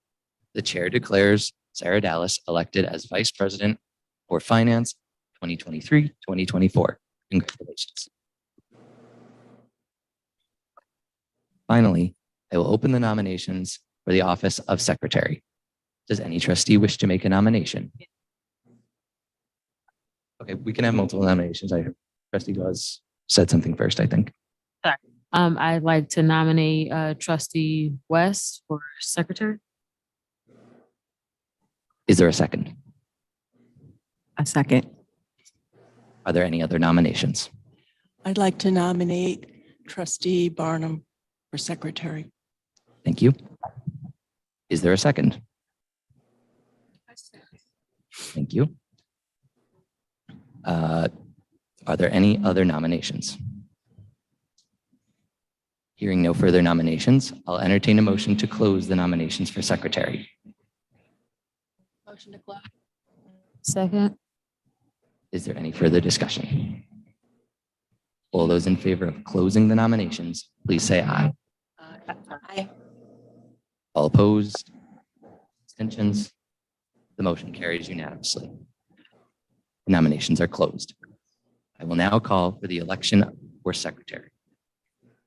the chair declares Sarah Dallas elected as Vice President for Finance 2023-2024. Congratulations. Finally, I will open the nominations for the office of Secretary. Does any trustee wish to make a nomination? Okay, we can have multiple nominations. I heard Trustee Goss said something first, I think. I'd like to nominate Trustee West for secretary. Is there a second? A second. Are there any other nominations? I'd like to nominate Trustee Barnum for secretary. Thank you. Is there a second? Thank you. Are there any other nominations? Hearing no further nominations, I'll entertain a motion to close the nominations for secretary. Motion to close. Second. Is there any further discussion? All those in favor of closing the nominations, please say aye. Aye. All opposed? Abstentions? The motion carries unanimously. The nominations are closed. I will now call for the election for secretary.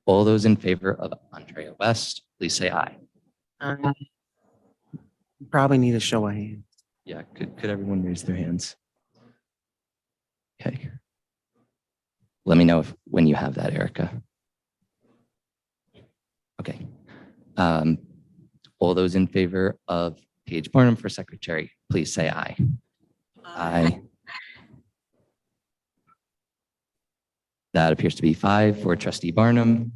All those in favor of Andrea West, please say aye. Probably need a show of hands. Yeah, could everyone raise their hands? Okay. Let me know when you have that, Erica. Okay. All those in favor of Paige Barnum for secretary, please say aye. Aye. That appears to be 5 for Trustee Barnum.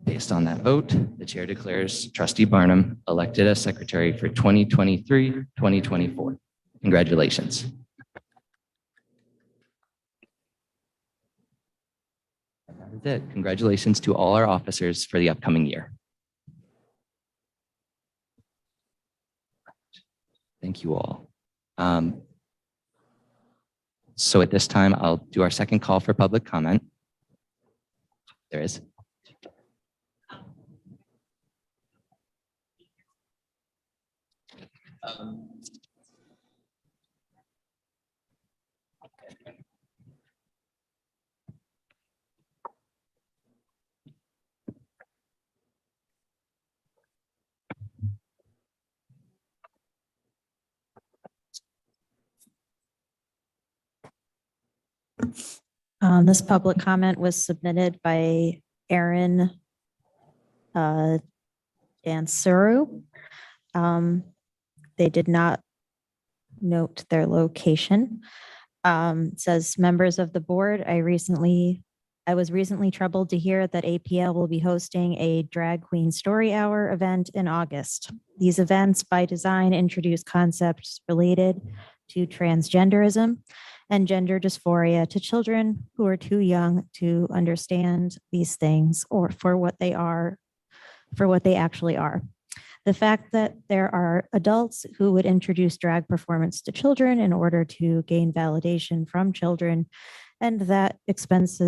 Based on that vote, the chair declares Trustee Barnum elected as secretary for 2023-2024. Congratulations. That is it. Congratulations to all our officers for the upcoming year. Thank you all. So at this time, I'll do our second call for public comment. There is. This public comment was submitted by Aaron Dansuru. They did not note their location. It says, members of the board, I was recently troubled to hear that APL will be hosting a drag queen story hour event in August. These events by design introduce concepts related to transgenderism and gender dysphoria to children who are too young to understand these things or for what they actually are. The fact that there are adults who would introduce drag performance to children in order to gain validation from children, and that expense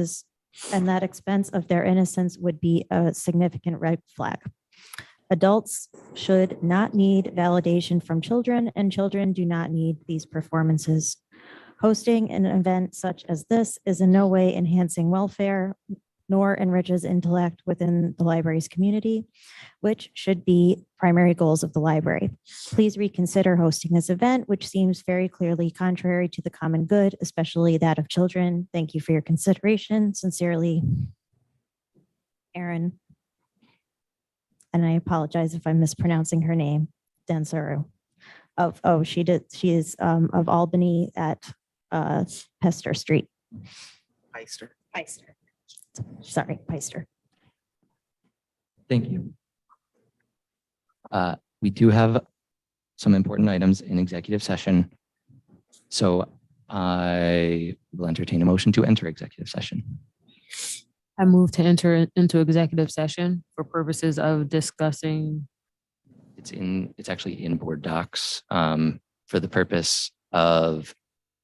of their innocence would be a significant red flag. Adults should not need validation from children, and children do not need these performances. Hosting an event such as this is in no way enhancing welfare nor enriches intellect within the library's community, which should be primary goals of the library. Please reconsider hosting this event, which seems very clearly contrary to the common good, especially that of children. Thank you for your consideration. Sincerely, Erin. And I apologize if I'm mispronouncing her name, Dansaru. She is of Albany at Pester Street. Heister. Sorry, Peister. Thank you. We do have some important items in executive session. So I will entertain a motion to enter executive session. I move to enter into executive session for purposes of discussing. It's actually in board docs for the purpose of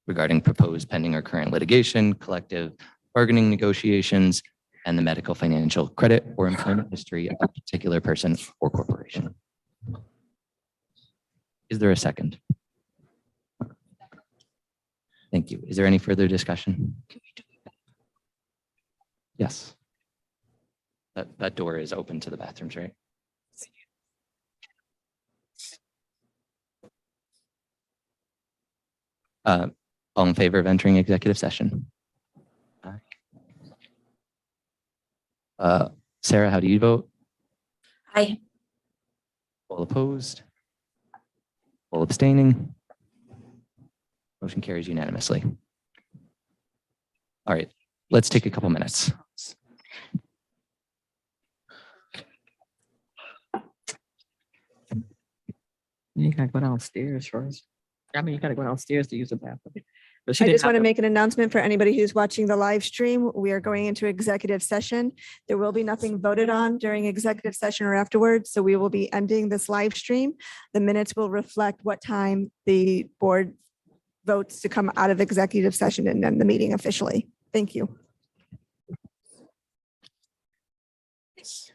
regarding proposed pending or current litigation, collective bargaining negotiations, and the medical, financial, credit, or employment history of a particular person or corporation. Is there a second? Thank you. Is there any further discussion? Yes. That door is open to the bathrooms, right? All in favor of entering executive session? Sarah, how do you vote? Aye. All opposed? All abstaining? Motion carries unanimously. All right, let's take a couple minutes. You gotta go downstairs first. I mean, you gotta go downstairs to use the bathroom. But she I didn't just have want to make an announcement for anybody who's watching the live stream. We are going into executive session. There will be nothing voted on during executive session or afterwards, so we will be ending this live stream. The minutes will reflect what time the board votes to come out of executive session and end the meeting officially. Thank you. Yes.